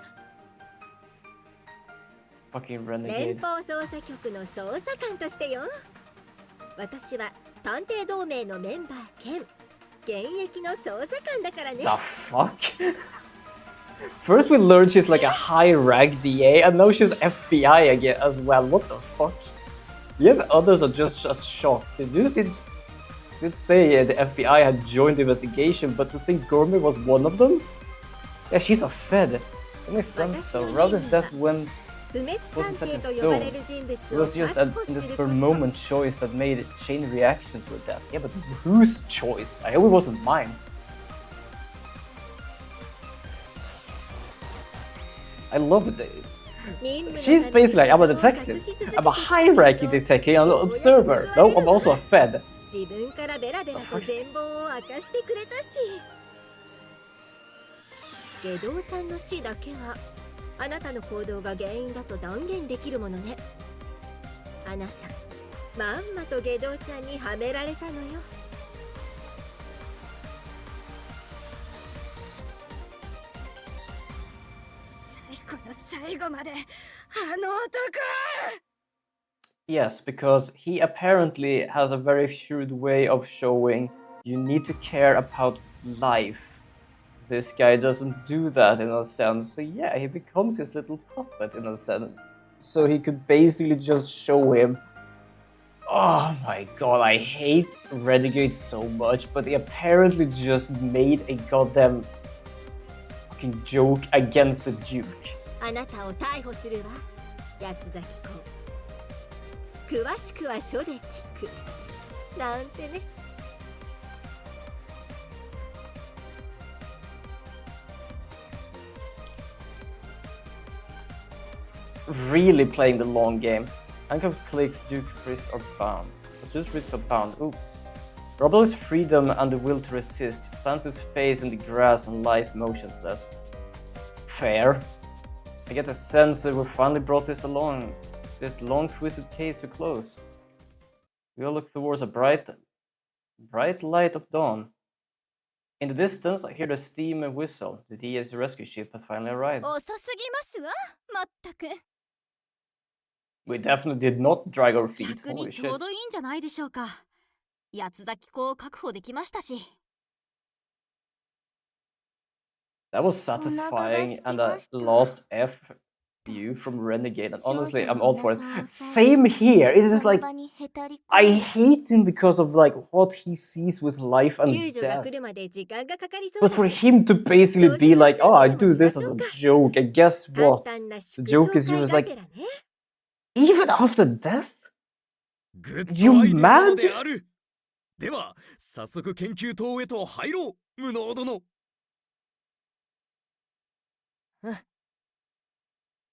Fucking 連 renegade. 邦捜査局の捜査官としてよ。私は探偵同盟のメンバー兼現役の捜査官だからね。 The fuck? First we learned she's like a high rank DA and now she's FBI again as well. What the fuck? Yet others are just as shocked. They just did say the FBI had joined the investigation, but to think Gourmet was one of them? Yeah, she's a Fed. It makes sense so. Rowdy's death wasn't set in stone. It was just in this spur moment choice that made chain reaction to her death. Yeah, but whose choice? I hope it wasn't mine. I love it. She's basically like, I'm a detective. I'm a high-ranking detective. I'm an observer. No, I'm also a Fed. 自分からベラベラと全貌を明かしてくれたし。下道ちゃんの死だけはあなたの行動が原因だと断言できるものね。あなたまんまと下道ちゃんにはめられたのよ。最後の最後まであの男。 Yes, because he apparently has a very shrewd way of showing you need to care about life. This guy doesn't do that in a sense. So yeah, he becomes his little puppet in a sense. So he could basically just show him. Oh my god, I hate Renegade so much, but he apparently just made a goddamn fucking joke against the Duke. あなたを逮捕するわ、八つ崎公。詳しくは書で聞く。なんてね。Really playing the long game. Handcuffs, clicks, Duke, wrist, or bound. Let's just wrist or bound. Ooh. Rebel's freedom and the will to resist. He plants his face in the grass and lies motionless. Fair. I get the sense that we finally brought this long twisted case to close. We all look towards a bright light of dawn. In the distance, I hear the steam and whistle. The DA's rescue ship has finally arrived. 遅すぎますわ、まったく。 We definitely did not drag our feet. 逆 Holy にちょう shit. どいいんじゃないでしょうか。八つ咲き子を確保できましたし。That was satisfying and a lost F you from Renegade. And honestly, I'm all for it. Same here. It's just like I hate him because of like what he sees with life and 救助が death. 来るまで時間がかかりそう But だ for し him to basically be like, oh, I do this as a joke, and guess 簡 what? 単な The 祝 joke 勝 is you 会 was が like, てらね even after death? グッ You ドアイデアなの mad? である。では早速研究棟へと入ろう、無能殿。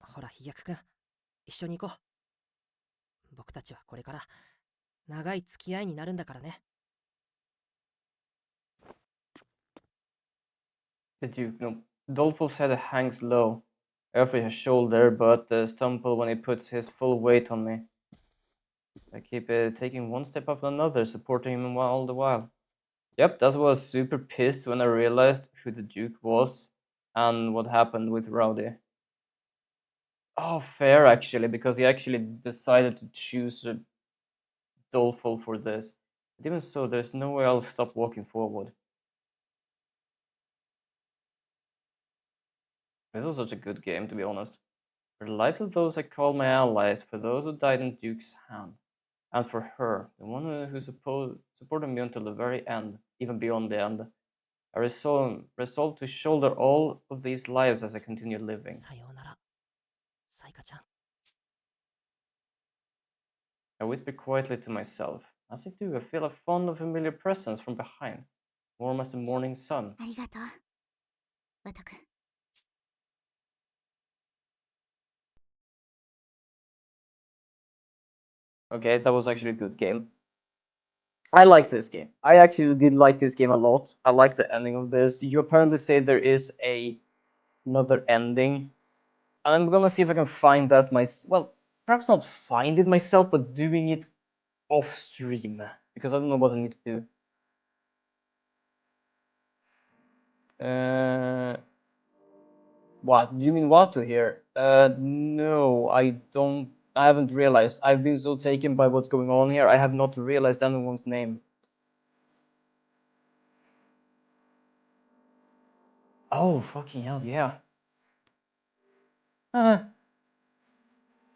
ほら、飛躍くん、一緒に行こう。僕たちはこれから長い付き合いになるんだからね。The Duke, no. Dolpho's head hangs low, off his shoulder, but stumble when he puts his full weight on me. I keep taking one step after another, supporting him all the while. Yep, that was super pissed when I realized who the Duke was and what happened with Rowdy. Oh, fair actually, because he actually decided to choose Dolpho for this. But even so, there's no way I'll stop walking forward. This was such a good game, to be honest. For the lives of those I called my allies, for those who died in Duke's hand, and for her, the one who supported me until the very end, even beyond the end, I resolved to shoulder all of these lives as I continued living. さようなら、サイカちゃん。 I whisper quietly to myself. As I do, I feel a fond and familiar presence from behind, warm as the morning sun. ありがとうワト君。 Okay, that was actually a good game. I like this game. I actually did like this game a lot. I like the ending of this. You apparently say there is another ending. I'm gonna see if I can find that well, perhaps not find it myself, but doing it off stream because I don't know what I need to do. What do you mean? What to hear? No, I don't. I haven't realized. I've been so taken by what's going on here. I have not realized anyone's name. Oh, fucking hell, yeah.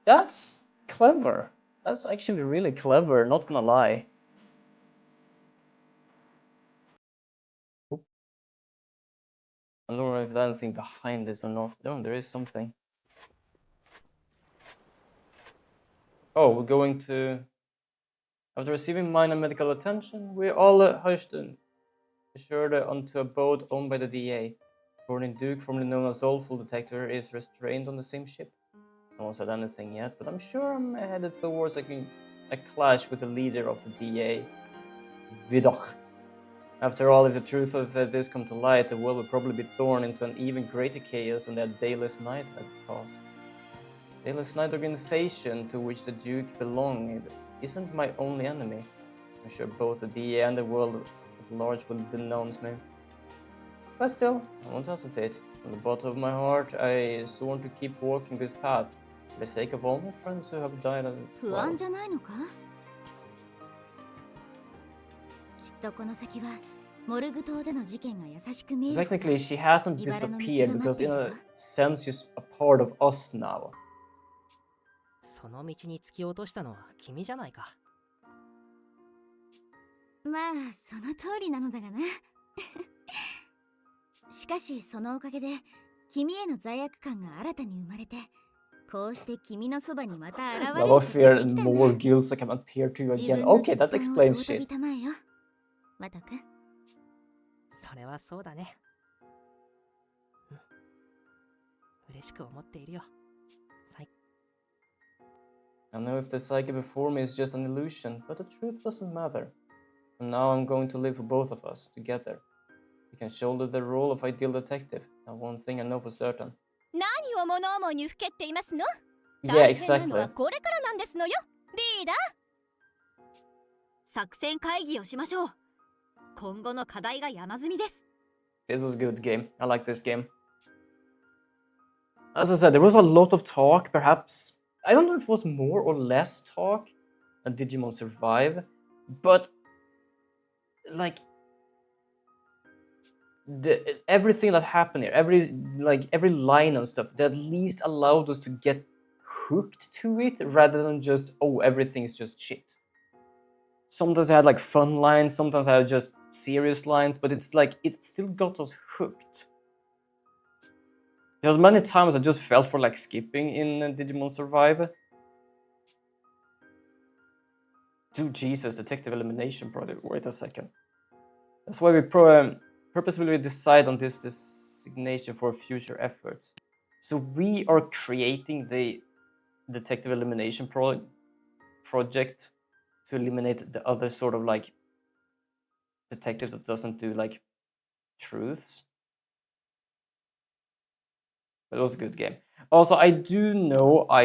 That's clever. That's actually really clever, not gonna lie. Oop. I don't know if there's anything behind this or not. No, there is something. Oh, we're going to... After receiving minor medical attention, we all hushed and assured onto a boat owned by the DA. According Duke, formerly known as Dolphin Detector, is restrained on the same ship. No one said anything yet, but I'm sure I'm headed towards a clash with the leader of the DA, Vidocq. After all, if the truth of this come to light, the world will probably be torn into an even greater chaos than that Dayless Night had caused. Dayless Night organization to which the Duke belonged isn't my only enemy. I'm sure both the DA and the world at large will denounce me. But still, I won't hesitate. From the bottom of my heart, I sworn to keep walking this path for the sake of all my friends who have died as 不 well. 安じゃないのか？きっとこの先はモルグ島での事件が優しく見え So る。 technically, she hasn't disappeared because in a sense she's a part of us now. その道に突き落としたのは君じゃないか。まあその通りなのだがな。しかしそのおかげで君への罪悪感が新たに生まれて、こうして君のそばにまた現れる Love こと of が fear でき and たんだ。 more guilt that can appear to you 自 again. 分の Okay, 決 that 断を explains 尊び shit. たまえよ、ワト君。それはそうだね。嬉しく思っているよ。I know if the psyche before me is just an illusion, but the truth doesn't matter. And now I'm going to live for both of us together. We can shoulder the role of ideal detective. Now one thing I know for certain. 何を物思いにふけっていますの？ Yeah, 大変なのは exactly. これからなんですのよ、リーダー。作戦会議をしましょう。今後の課題が山積みです。 This was a good game. I like this game. As I said, there was a lot of talk, perhaps. I don't know if it was more or less talk than Digimon Survive, but like everything that happened here, every line and stuff, that at least allowed us to get hooked to it rather than just, oh, everything's just shit. Sometimes I had like fun lines, sometimes I had just serious lines, but it's like it still got us hooked. There's many times I just felt for like skipping in Digimon Survive. Dude, Jesus, Detective Elimination Project. Wait a second. That's why we purposefully decide on this designation for future efforts. So we are creating the Detective Elimination project to eliminate the other sort of like detectives that doesn't do like truths. But it was a good game. Also, I do know I